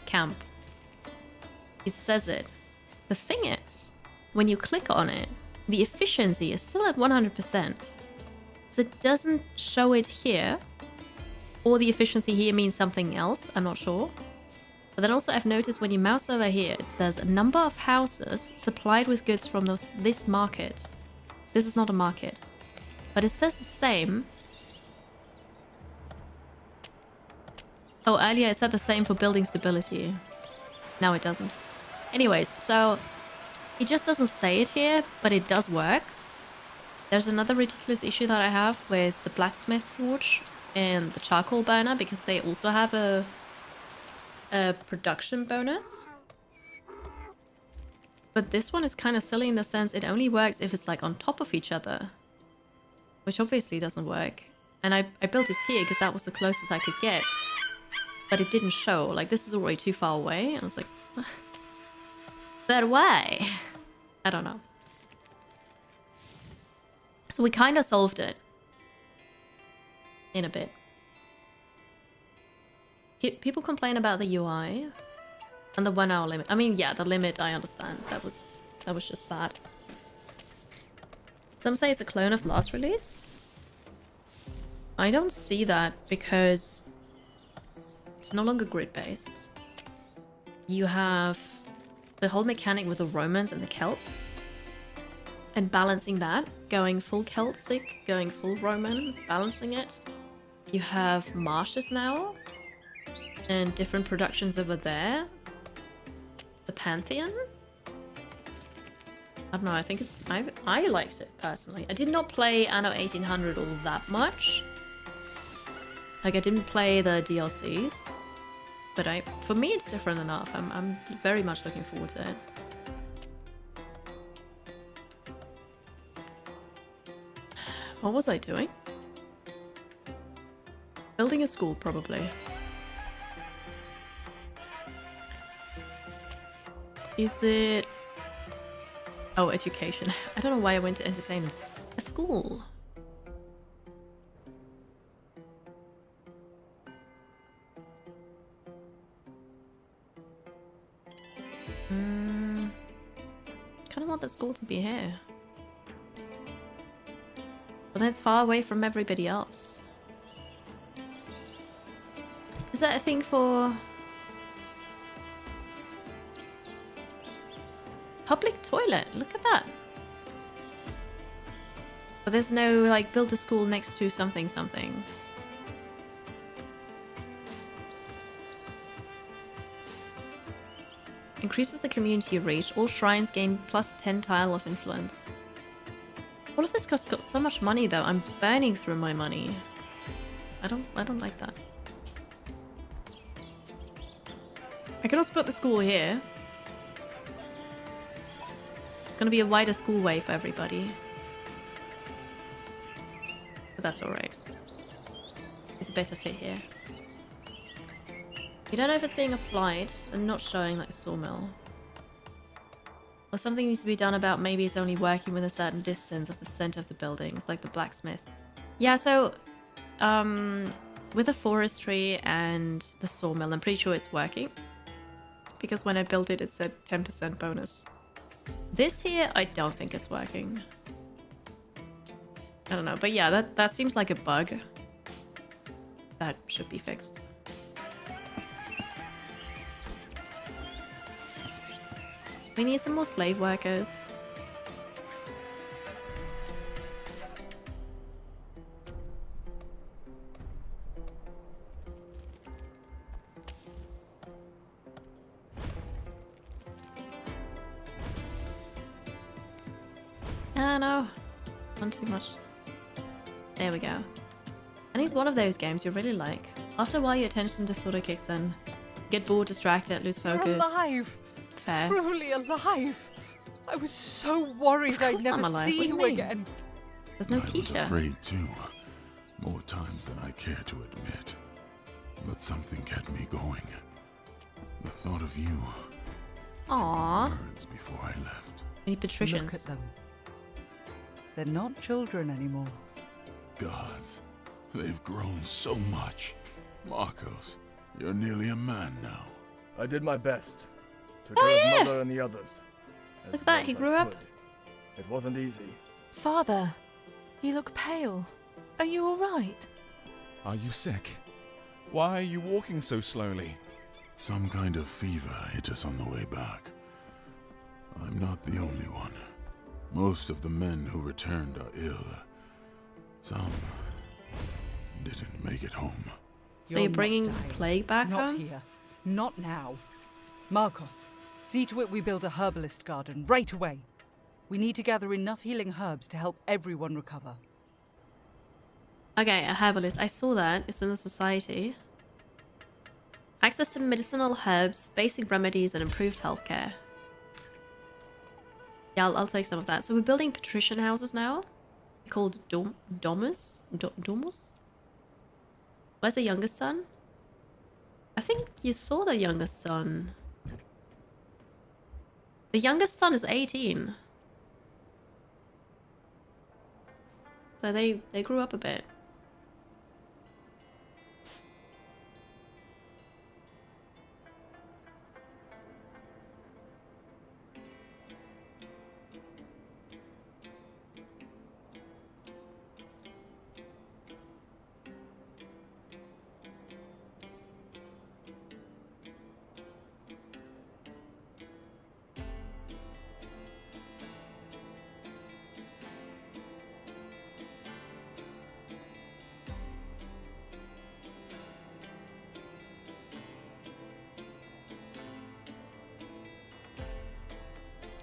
A: Camp. It says it. The thing is, when you click on it, the efficiency is still at 100%. So it doesn't show it here. Or the efficiency here means something else, I'm not sure. But then also I've noticed when you mouse over here, it says a number of houses supplied with goods from this market. This is not a market. But it says the same. Oh, earlier it said the same for building stability. Now it doesn't. Anyways, so it just doesn't say it here, but it does work. There's another ridiculous issue that I have with the blacksmith forge and the charcoal burner, because they also have a production bonus. But this one is kind of silly in the sense it only works if it's like on top of each other, which obviously doesn't work. And I built it here because that was the closest I could get, but it didn't show. Like, this is already too far away. And I was like, but why? I don't know. So we kind of solved it in a bit. People complain about the UI and the 1 hour limit. I mean, yeah, the limit, I understand. That was just sad. Some say it's a clone of last release. I don't see that because it's no longer grid-based. You have the whole mechanic with the Romans and the Celts, and balancing that, going full Celtic, going full Roman, balancing it. You have marshes now, and different productions over there. The Pantheon? I don't know, I think it's... I liked it, personally. I did not play Anno 1800 all that much. Like, I didn't play the DLCs. But for me, it's different enough. I'm very much looking forward to it. What was I doing? Building a school, probably. Is it... Oh, education. I don't know why I went to entertainment. A school. Kind of want the school to be here. But then it's far away from everybody else. Is that a thing for... Public toilet? Look at that. But there's no, like, build a school next to something something. Increases the community reach. All shrines gain plus 10 tile of influence. All of this got so much money though. I'm burning through my money. I don't like that. I could also put the school here. It's gonna be a wider schoolway for everybody. But that's alright. It's a better fit here. You don't know if it's being applied and not showing like a sawmill. Or something needs to be done about maybe it's only working with a certain distance of the center of the buildings, like the blacksmith. Yeah, so with the forestry and the sawmill, I'm pretty sure it's working. because when I built it, it said 10% bonus. This here, I don't think it's working. I don't know, but yeah, that seems like a bug. That should be fixed. We need some more slave workers. No, not too much. There we go. And it's one of those games you really like. After a while, your attention just sort of kicks in. Get bored, distracted, lose focus.
R: You're alive!
A: Fair.
R: Truly alive! I was so worried I'd never see you again.
A: There's no
B: I
A: teacher.
B: was afraid too. More times than I care to admit. But something kept me going. The thought of you.
A: Aww.
B: Words before I left.
A: We need patricians.
R: Look at them. They're not children anymore.
B: Gods, they've grown so much. Marcos, you're nearly a man now.
M: I did my best. Took
A: Oh,
M: care
A: yeah.
M: of Mother and the others.
A: Look at that, he grew up.
M: It wasn't easy.
U: Father, you look pale. Are you all right?
V: Are you sick? Why are you walking so slowly?
B: Some kind of fever hit us on the way back. I'm not the only one. Most of the men who returned are ill. Some didn't make it home.
A: So you're bringing
R: not dying.
A: plague back
R: Not
A: home?
R: here. Not now. Marcos, see to it we build a herbalist garden right away. We need to gather enough healing herbs to help everyone recover.
A: Okay, a herbalist. I saw that. It's in the society. Access to medicinal herbs, basic remedies, and improved healthcare. Yeah, I'll take some of that. So we're building patrician houses now. Called Domus? Domus? Where's the youngest son? I think you saw the youngest son. The youngest son is 18. So they grew up a bit.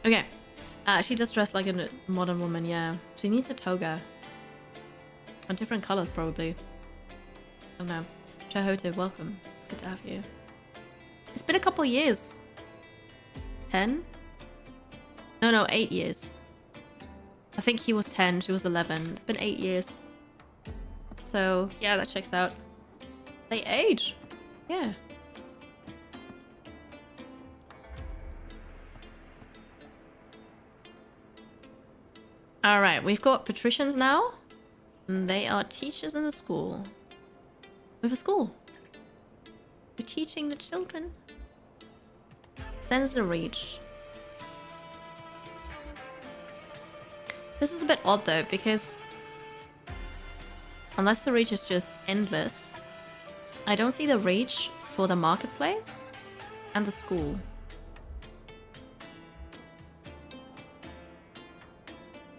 A: Okay. She does dress like a modern woman, yeah. She needs a toga. And different colors, probably. I don't know. Chahote, welcome. It's good to have you. It's been a couple years. 10? No, 8 years. I think he was 10, she was 11. It's been 8 years. So, yeah, that checks out. They age. Yeah. Alright, we've got patricians now. And they are teachers in the school. We have a school. We're teaching the children. Extends the reach. This is a bit odd though, because unless the reach is just endless, I don't see the reach for the marketplace and the school.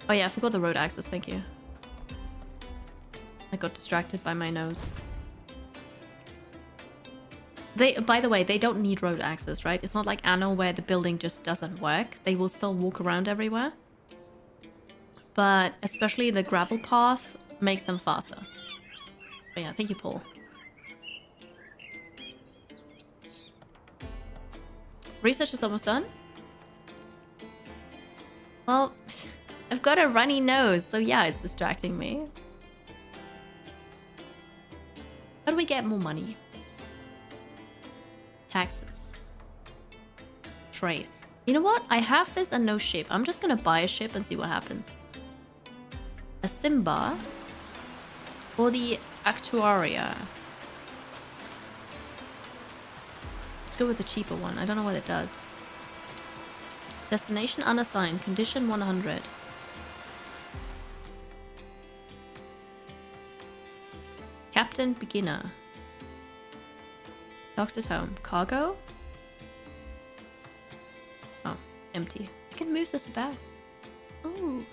A: Oh yeah, I forgot the road access, thank you. I got distracted by my nose. By the way, they don't need road access, right? It's not like Anno where the building just doesn't work. They will still walk around everywhere. But especially the gravel path makes them faster. But yeah, thank you, Paul. Research is almost done. Well, I've got a runny nose, so yeah, it's distracting me. How do we get more money? Taxes. Trade. You know what? I have this and no ship. I'm just gonna buy a ship and see what happens. A Simba or the Actuaria. Let's Let's go with the cheaper one. I don't know what it does. Destination unassigned. Condition 100. Captain beginner. Docked at home. Cargo? Oh, empty. I can move this about. Ooh.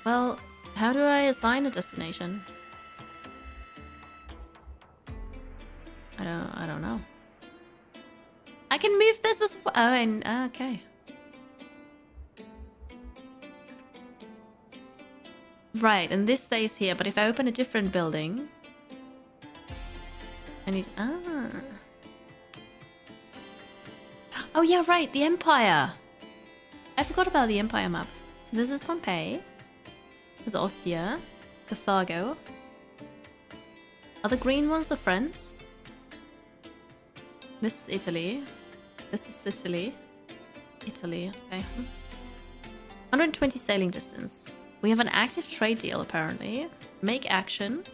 A: Well, how do I assign a destination? I don't know. I can move this as well. Oh, and okay. Right, and this stays here, but if I open a different building, I need Oh yeah, right, the Empire. I forgot about the Empire map. So this is Pompeii. There's Ostia, Carthago. Are the green ones the friends? This is Italy. This is Sicily. Italy, okay. 120 sailing distance. We have an active trade deal, apparently. Make action.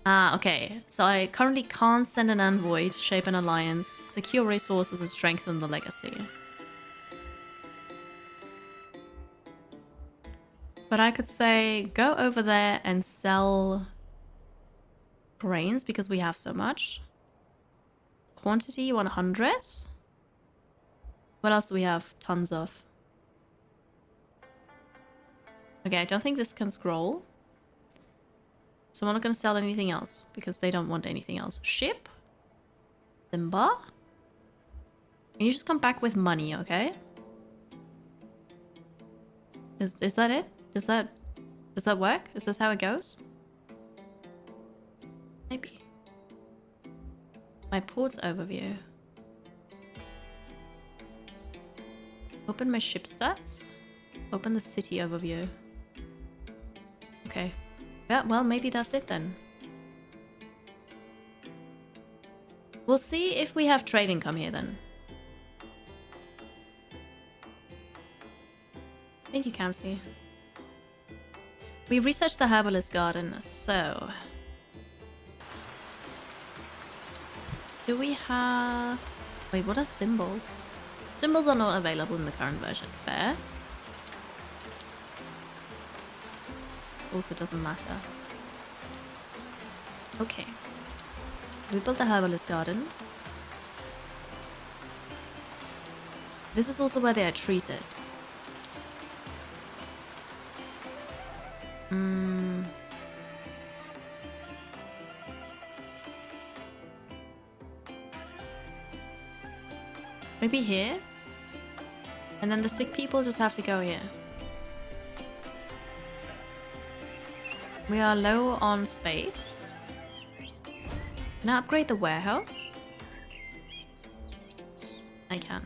A: Ah, okay. So I currently can't send an envoy to shape an alliance, secure resources, and strengthen the legacy. But I could say, go over there and sell grains because we have so much. Quantity 100. What else do we have? Tons of. Okay, I don't think this can scroll. So I'm not going to sell anything else because they don't want anything else. Ship? Thimba? Can you just come back with money, okay? Is that it? Does that work? Is this how it goes? Maybe. My ports overview. Open my ship stats. Open the city overview. Okay. Yeah, well, maybe that's it then. We'll see if we have trade income here then. I think you can see. We researched the herbalist garden, so... Do we have... Wait, what are symbols? Symbols are not available in the current version. Fair. Also doesn't matter. Okay. So we built the herbalist garden. This is also where they are treated. Maybe here? And then the sick people just have to go here. We are low on space. Can I upgrade the warehouse? I can.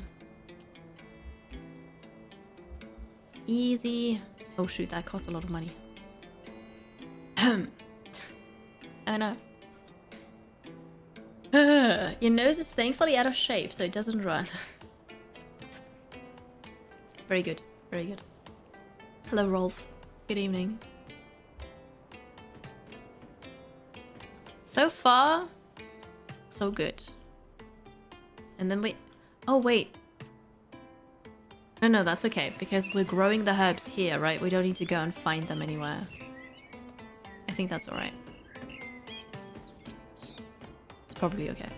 A: Easy. Oh shoot, that costs a lot of money. I know. Your nose is thankfully out of shape, so it doesn't run. Very good, very good. Hello, Rolf. Good evening. So far, so good. And then we... Oh, wait. No, that's okay, because we're growing the herbs here, right? We don't need to go and find them anywhere. I think that's alright. It's probably okay.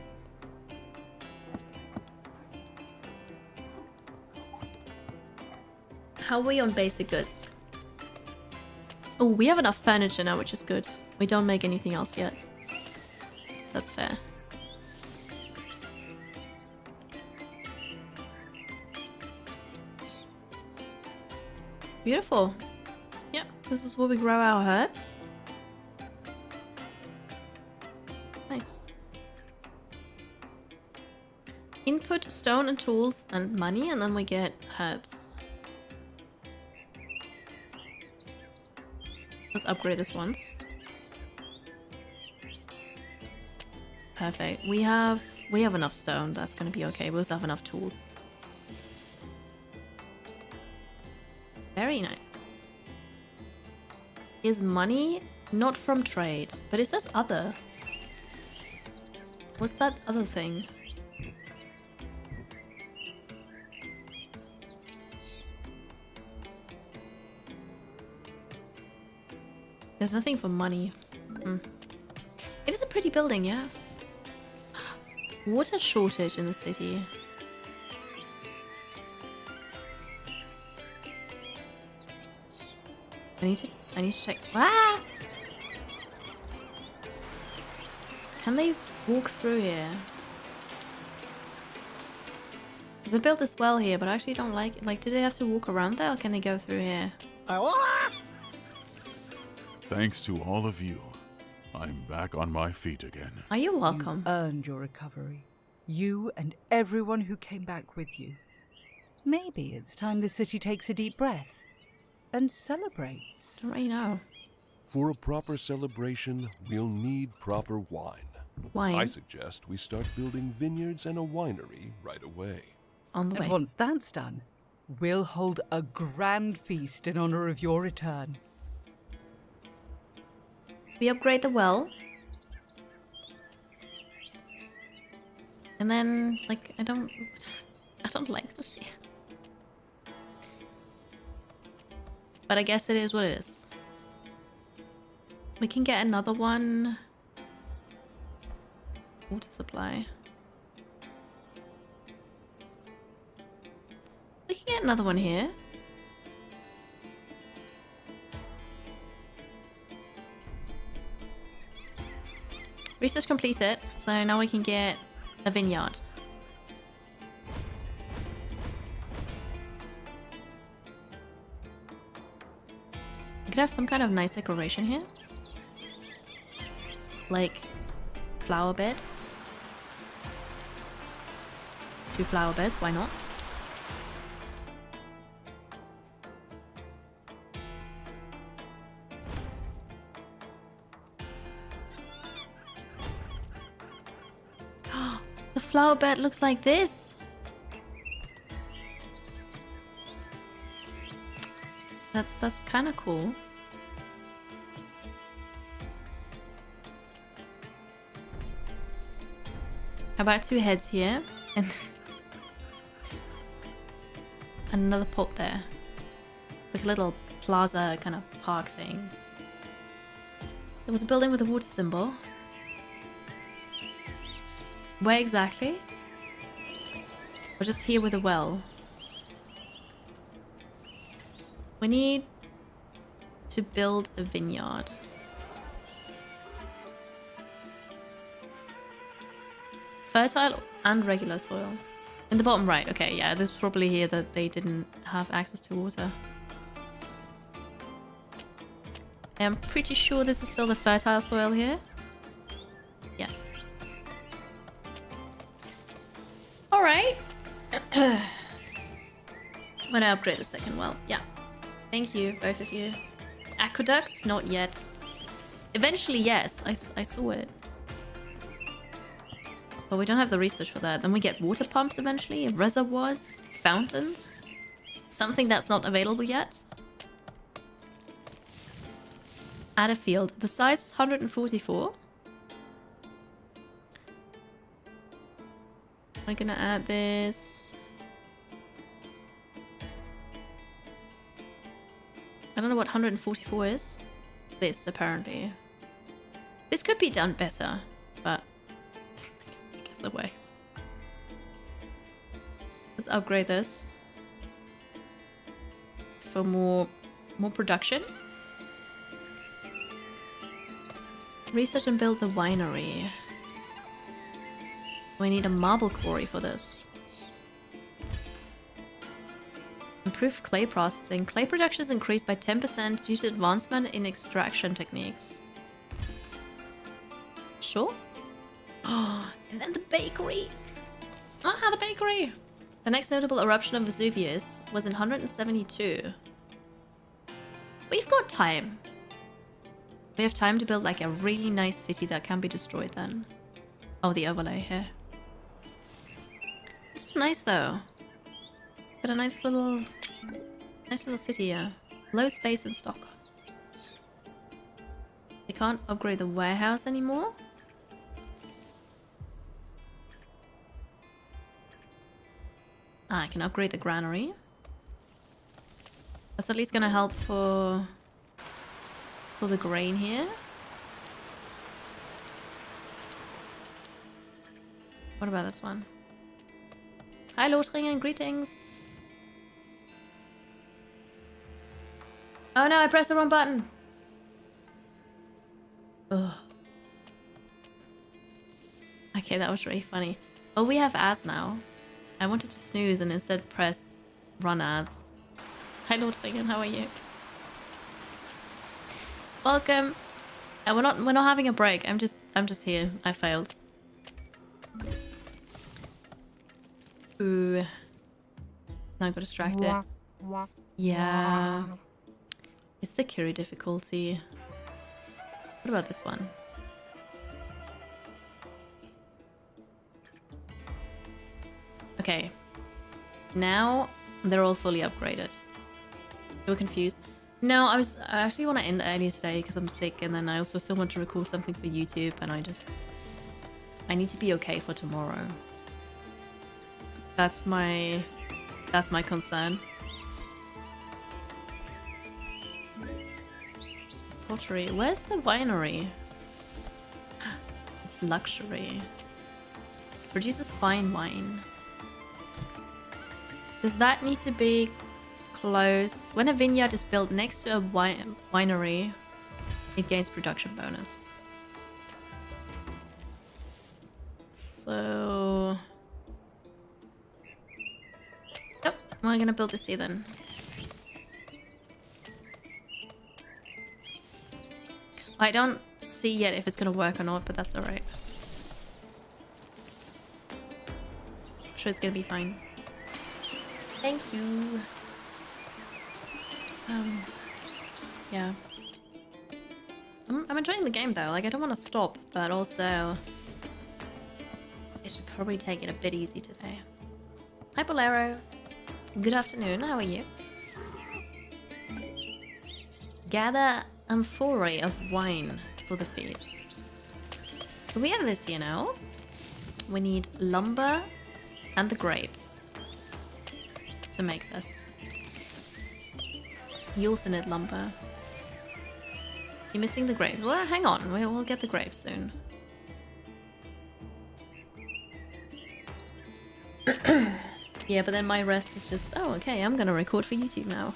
A: How are we on basic goods? Oh, we have enough furniture now, which is good. We don't make anything else yet. That's fair. Beautiful. Yep, this is where we grow our herbs. Nice. Input stone and tools and money, and then we get herbs. Let's upgrade this once. Perfect. We have enough stone. That's gonna be okay. We also have enough tools. Very nice. Is money not from trade, but it says other. What's that other thing? There's nothing for money. It is a pretty building, yeah. Water shortage in the city. I need to check. Ah! Can they walk through here? Because I built this well here, but I actually don't like it. Like, do they have to walk around there, or can they go through here?
B: Thanks to all of you, I'm back on my feet again.
A: Are you welcome?
R: You've earned your recovery. You and everyone who came back with you. Maybe it's time the city takes a deep breath and celebrates.
A: Right now.
L: For a proper celebration, we'll need proper wine.
A: Wine?
L: I suggest we start building vineyards and a winery right away.
A: On the way.
R: And once that's done, we'll hold a grand feast in honor of your return.
A: We upgrade the well. And then, like, I don't like this here. But I guess it is what it is. We can get another one. Water supply. We can get another one here. Research completed, so now we can get a vineyard. We could have some kind of nice decoration here. Like flower bed. 2 flower beds, why not? The flower bed looks like this. That's kind of cool. How about 2 heads here and another pot there, like a little plaza kind of park thing. There was a building with a water symbol. Where exactly? Or just here with a well? We need to build a vineyard. Fertile and regular soil. In the bottom right. Okay, yeah, this is probably here that they didn't have access to water. I'm pretty sure this is still the fertile soil here. Yeah. Alright. I'm gonna upgrade the second well. Yeah. Thank you, both of you. Aqueducts? Not yet. Eventually, yes. I saw it. But we don't have the research for that. Then we get water pumps eventually, reservoirs, fountains. Something that's not available yet. Add a field. The size is 144. I'm gonna add this. I don't know what 144 is. This, apparently. This could be done better, but I guess it works. Let's upgrade this for more production. Research and build the winery. We need a marble quarry for this. Improved clay processing. Clay production is increased by 10% due to advancement in extraction techniques. Sure. Oh, and then the bakery. Ah, the bakery. The next notable eruption of Vesuvius was in 172. We've got time. We have time to build like a really nice city that can be destroyed then. Oh, the overlay here. This is nice though. Got a nice little city here. Low space in stock. We can't upgrade the warehouse anymore. I can upgrade the granary. That's at least gonna help for the grain here. What about this one? Hi Lothringen, greetings. Oh no, I pressed the wrong button. Ugh. Okay, that was really funny. Oh, we have ads now. I wanted to snooze and instead pressed run ads. Hi Lothringen, how are you? Welcome. We're not having a break. I'm just here. I failed. Ooh. Now I got distracted. Yeah. It's the Kiri difficulty. What about this one? Okay. Now they're all fully upgraded. You were confused? No, I actually want to end earlier today because I'm sick, and then I also still want to record something for YouTube, and I need to be okay for tomorrow. That's my concern. Pottery. Where's the winery? It's luxury. Produces fine wine. Does that need to be close? When a vineyard is built next to a winery, it gains production bonus. So... Yep, we're gonna build this here then. I don't see yet if it's gonna work or not, but that's alright. I'm sure it's gonna be fine. Thank you. Yeah. I'm enjoying the game though, like I don't want to stop, but also I should probably take it a bit easy today. Hi Bolero. Good afternoon, how are you? Gather amphorae of wine for the feast. So we have this, you know. We need lumber and the grapes to make this. You also need lumber. You're missing the grapes. Well, hang on, we'll get the grapes soon. Yeah, but then my rest is just, oh, okay, I'm gonna record for YouTube now.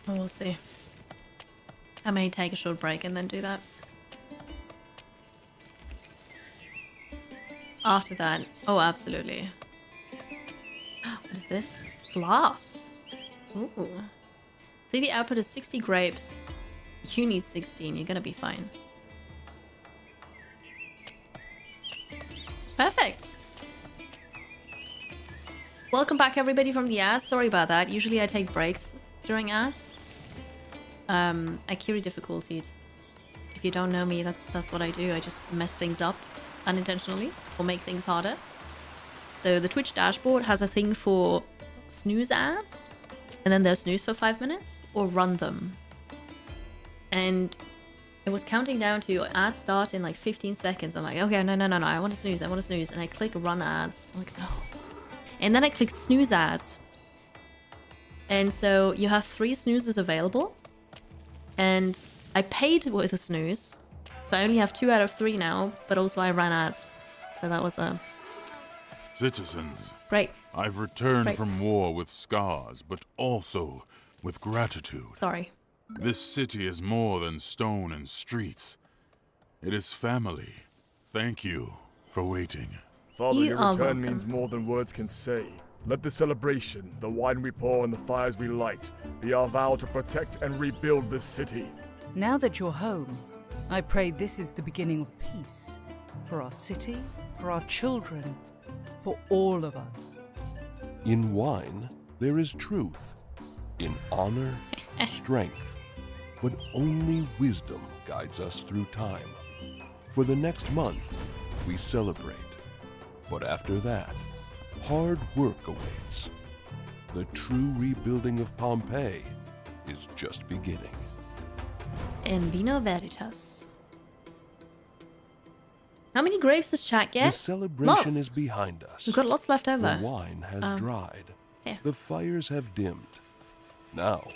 A: Oh, we'll see. I may take a short break and then do that. After that, oh, absolutely. What is this? Glass. Ooh. See, the output is 60 grapes. You need 16. You're gonna be fine. Perfect. Welcome back, everybody, from the ads. Sorry about that. Usually I take breaks during ads. I carry difficulties. If you don't know me, that's what I do. I just mess things up unintentionally or make things harder. So the Twitch dashboard has a thing for snooze ads, and then there's snooze for 5 minutes or run them. And it was counting down to ads start in like 15 seconds. I'm like, okay, no, I want to snooze. And I click run ads. I'm like, no. And then I clicked snooze ads. And so you have 3 snoozes available. And I paid with a snooze. So I only have 2 out of 3 now, but also I ran ads. So that was a...
B: Citizens.
A: Great.
B: I've returned
A: Great.
B: from war with scars, but also with gratitude.
A: Sorry.
B: This city is more than stone and streets. It is family. Thank you for waiting.
M: Father,
A: You
M: your
A: are
M: return
A: welcome.
M: means more than words can say. Let the celebration, the wine we pour and the fires we light, be our vow to protect and rebuild this city.
R: Now that you're home, I pray this is the beginning of peace. For our city, for our children, for all of us.
L: In wine, there is truth. In honor, strength. But only wisdom guides us through time. For the next month, we celebrate. But after that, hard work awaits. The true rebuilding of Pompeii is just beginning.
A: In Vino Veritas. How many graves does chat get?
L: The celebration
A: Lots.
L: is behind us.
A: We've got lots left over.
L: The wine has dried.
A: Yeah.
L: The fires have dimmed. Now,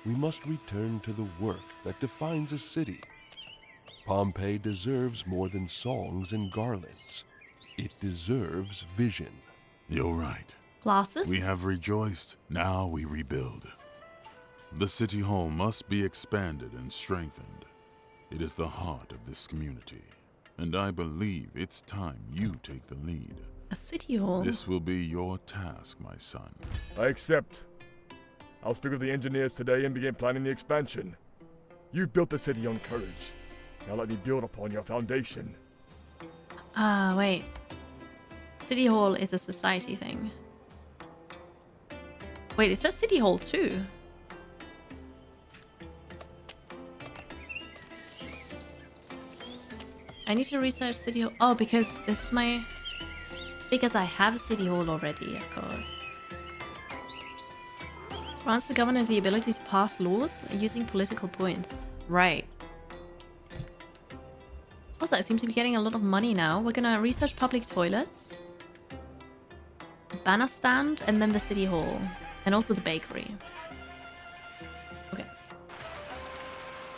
L: we must return to the work that defines a city. Pompeii deserves more than songs and garlands. It deserves vision.
B: You're right.
A: Glasses?
B: We have rejoiced. Now we rebuild. The city hall must be expanded and strengthened. It is the heart of this community, and I believe it's time you take the lead.
A: A city hall?
B: This will be your task, my son.
M: I accept. I'll speak with the engineers today and begin planning the expansion. You've built the city on courage. Now let me build upon your foundation.
A: Ah, wait. City hall is a society thing. Wait, it says city hall too. I need to research city hall. Oh, because this is my... Because I have city hall already, of course. Grants the governor the ability to pass laws using political points. Right. Also, I seem to be getting a lot of money now. We're gonna research public toilets, banner stand, and then the city hall, and also the bakery. Okay.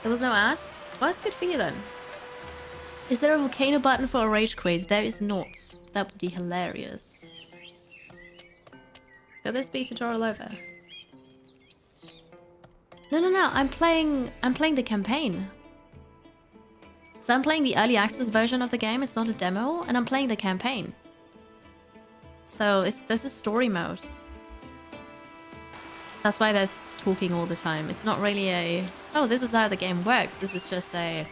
A: There was no ad? Well, that's good for you then. Is there a volcano button for a rage quit? There is not. That would be hilarious. Could this be tutorial over? No. I'm playing the campaign. So I'm playing the early access version of the game. It's not a demo, and I'm playing the campaign. So there's a story mode. That's why there's talking all the time. It's not really a, oh, this is how the game works. This is just a,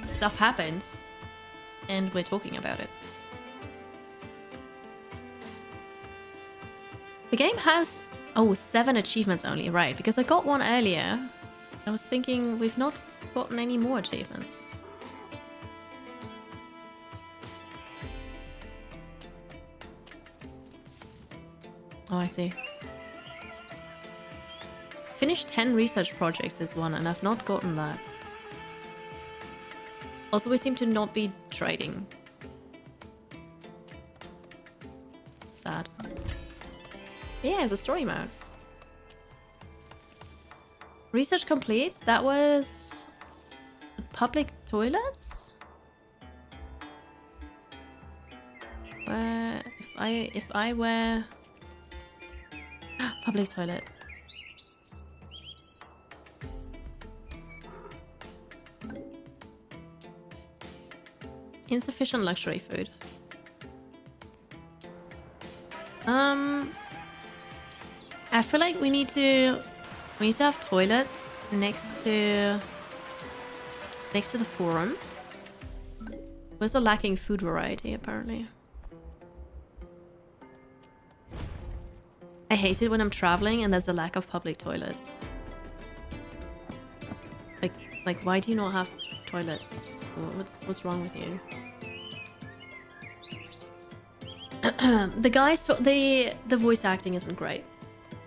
A: stuff happens, and we're talking about it. The game has, oh, 7 achievements only, right? Because I got one earlier. I was thinking we've not gotten any more achievements. Oh, I see. Finished 10 research projects is one, and I've not gotten that. Also, we seem to not be trading. Sad. Yeah, it's a story mode. Research complete. That was public toilets. Where if I were public toilet. Insufficient luxury food. I feel like we need to have toilets next to the forum. We're also lacking food variety apparently. I hate it when I'm traveling and there's a lack of public toilets. Like why do you not have toilets? What's wrong with you? The voice acting isn't great.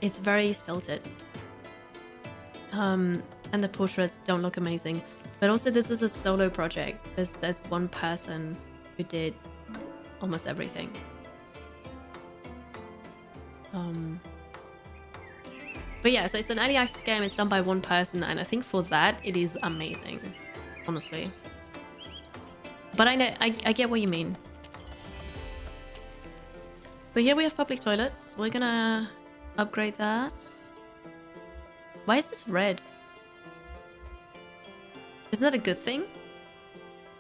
A: It's very stilted. And the portraits don't look amazing. But also this is a solo project. There's one person who did almost everything. But yeah, so it's an early access game. It's done by one person, and I think for that it is amazing, honestly. But I get what you mean. So here we have public toilets. We're gonna upgrade that. Why is this red? Isn't that a good thing?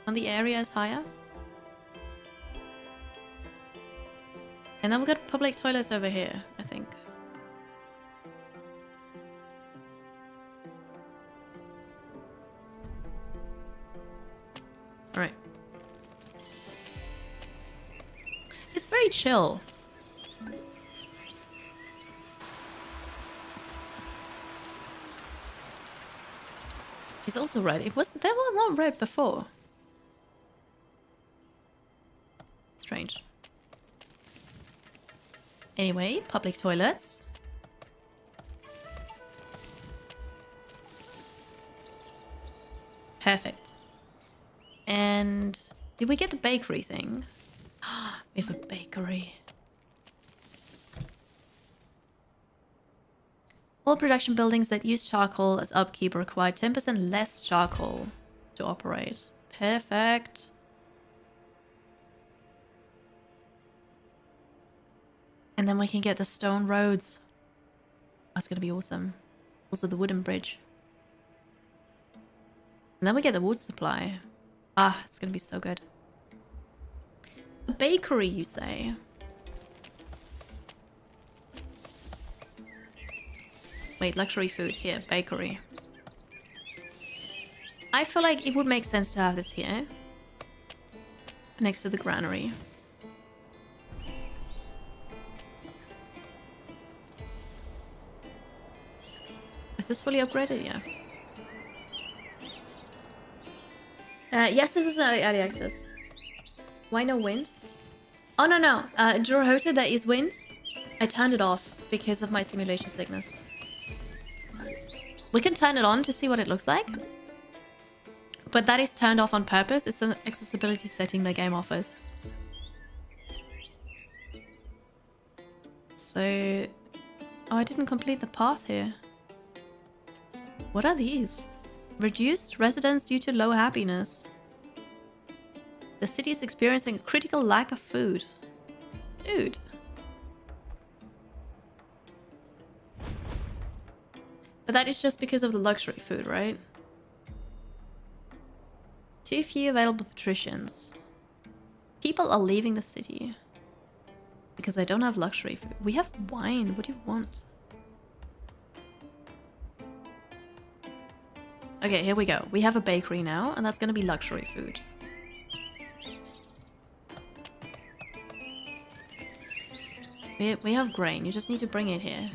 A: And the area is higher. And then we've got public toilets over here, I think. Alright. It's very chill. It's also red. They were not red before. Strange. Anyway, public toilets. Perfect. And did we get the bakery thing? We have a bakery. All production buildings that use charcoal as upkeep require 10% less charcoal to operate. Perfect. And then we can get the stone roads. That's gonna be awesome. Also the wooden bridge. And then we get the wood supply. Ah, it's gonna be so good. A bakery, you say? Wait, luxury food. Here, bakery. I feel like it would make sense to have this here. Next to the granary. Is this fully upgraded? Yeah. Yes, this is early access. Why no wind? Oh, no, no. In Jorohota, there is wind. I turned it off because of my simulation sickness. We can turn it on to see what it looks like. But that is turned off on purpose. It's an accessibility setting the game offers. So... Oh, I didn't complete the path here. What are these? Reduced residents due to low happiness. The city is experiencing a critical lack of food. Dude. But that is just because of the luxury food, right? Too few available patricians. People are leaving the city. Because I don't have luxury food. We have wine. What do you want? Okay, here we go. We have a bakery now, and that's gonna be luxury food. We have grain. You just need to bring it here.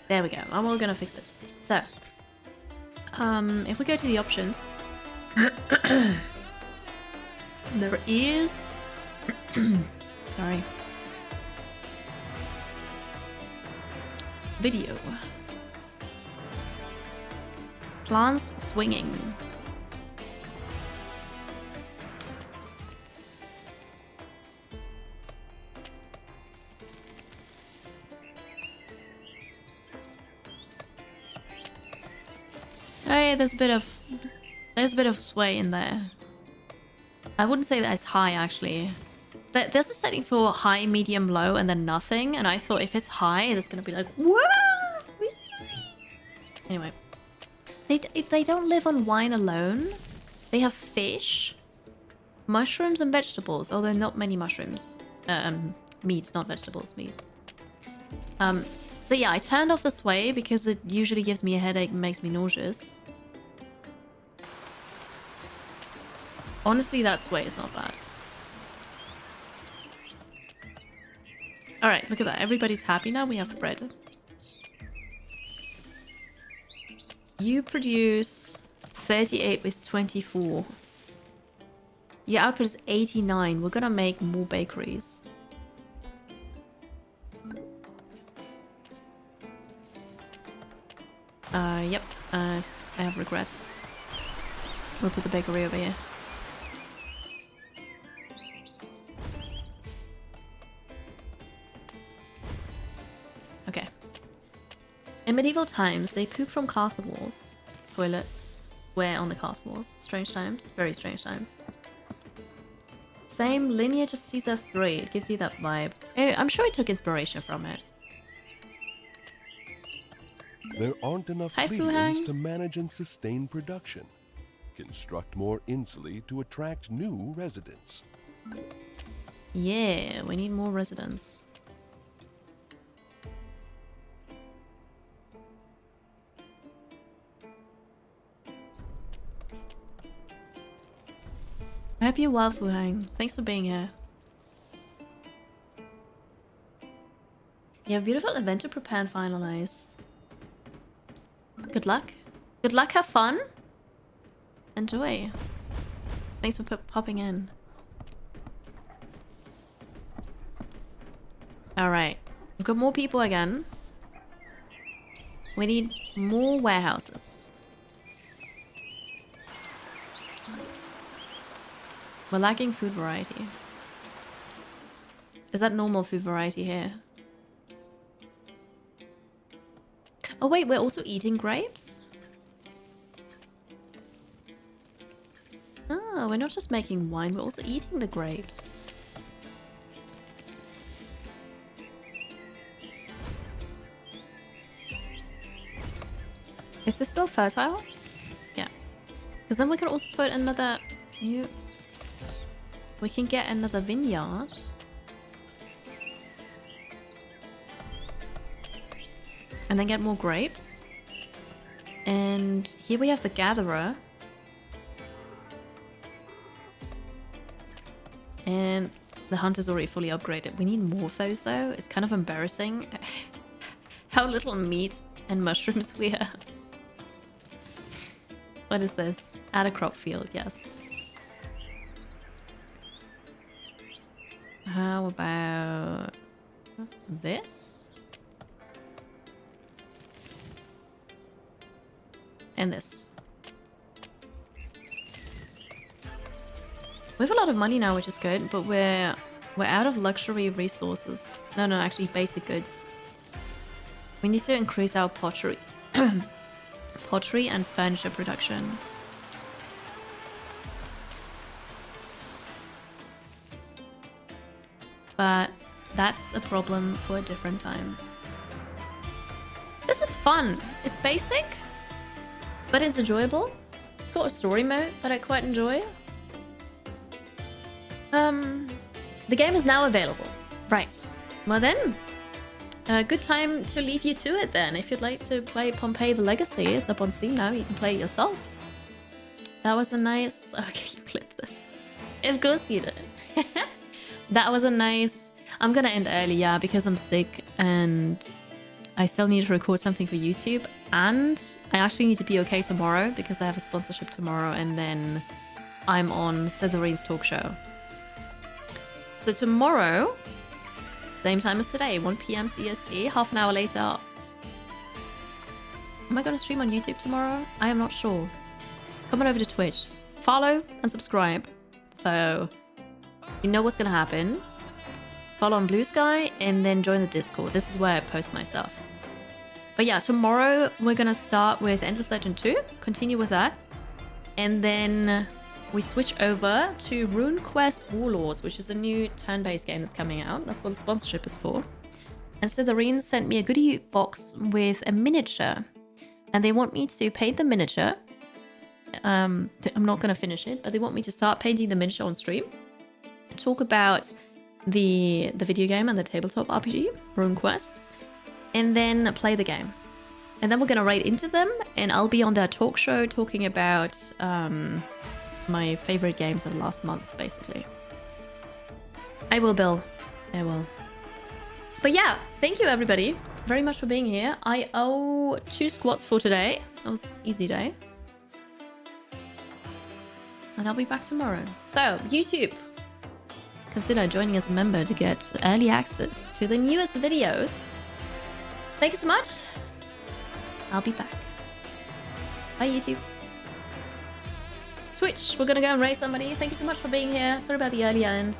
A: There we go. I'm all gonna fix it. So, if we go to the options, there is... Sorry. Video. Plants swinging. Hey, there's a bit of sway in there. I wouldn't say that it's high actually. There's a setting for high, medium, low, and then nothing. And I thought if it's high, it's gonna be like whoa. Anyway. They don't live on wine alone. They have fish, mushrooms, and vegetables. Although not many mushrooms. Meat, not vegetables, meat. So yeah, I turned off the sway because it usually gives me a headache and makes me nauseous. Honestly, that sway is not bad. Alright, look at that. Everybody's happy now. We have bread. You produce 38 with 24. Your output is 89. We're gonna make more bakeries. Yep. I have regrets. We'll put the bakery over here. Okay. In medieval times, they pooped from castle walls. Toilets were on the castle walls. Strange times. Very strange times. Same lineage of Caesar 3. It gives you that vibe. I'm sure he took inspiration from it.
L: There aren't enough plebeians to manage and sustain production. Construct more insulae to attract new residents.
A: Yeah, we need more residents. I hope you're well, Fuhang. Thanks for being here. You have a beautiful event to prepare and finalize. Good luck. Good luck, have fun. Enjoy. Thanks for popping in. Alright. We've got more people again. We need more warehouses. We're lacking food variety. Is that normal food variety here? Oh wait, we're also eating grapes? Oh, we're not just making wine, we're also eating the grapes. Is this still fertile? Yeah. Because then we can also put another... Can you... We can get another vineyard. And then get more grapes. And here we have the gatherer. And the hunter's already fully upgraded. We need more of those though. It's kind of embarrassing how little meat and mushrooms we have. What is this? Add a crop field, yes. How about this? And this. We have a lot of money now, which is good, but we're out of luxury resources. No, actually basic goods. We need to increase our pottery. Pottery and furniture production. But that's a problem for a different time. This is fun. It's basic, but it's enjoyable. It's got a story mode that I quite enjoy. The game is now available. Right. Well then, a good time to leave you to it then. If you'd like to play Pompeii the Legacy, it's up on Steam now. You can play it yourself. That was a nice... Okay, you clipped this. Of course you did. That was a nice... I'm gonna end early, yeah, because I'm sick and I still need to record something for YouTube. And I actually need to be okay tomorrow because I have a sponsorship tomorrow and then I'm on Setherine's talk show. So tomorrow, same time as today, 1 PM CST, half an hour later. Am I going to stream on YouTube tomorrow? I am not sure. Come on over to Twitch. Follow and subscribe. So you know what's going to happen. Follow on Blue Sky and then join the Discord. This is where I post my stuff. But yeah, tomorrow we're going to start with Endless Legend 2. Continue with that. And then we switch over to RuneQuest Warlords, which is a new turn-based game that's coming out. That's what the sponsorship is for. And Slytherin sent me a goodie box with a miniature. And they want me to paint the miniature. I'm not going to finish it, but they want me to start painting the miniature on stream. Talk about the video game and the tabletop RPG, RuneQuest. And then play the game. And then we're going to write into them. And I'll be on their talk show talking about... my favorite games of the last month, basically. I will, Bill. I will. But yeah, thank you everybody very much for being here. I owe 2 squats for today. That was an easy day. And I'll be back tomorrow. So, YouTube. Consider joining as a member to get early access to the newest videos. Thank you so much. I'll be back. Bye, YouTube. Twitch, we're gonna go and raid somebody. Thank you so much for being here. Sorry about the early end.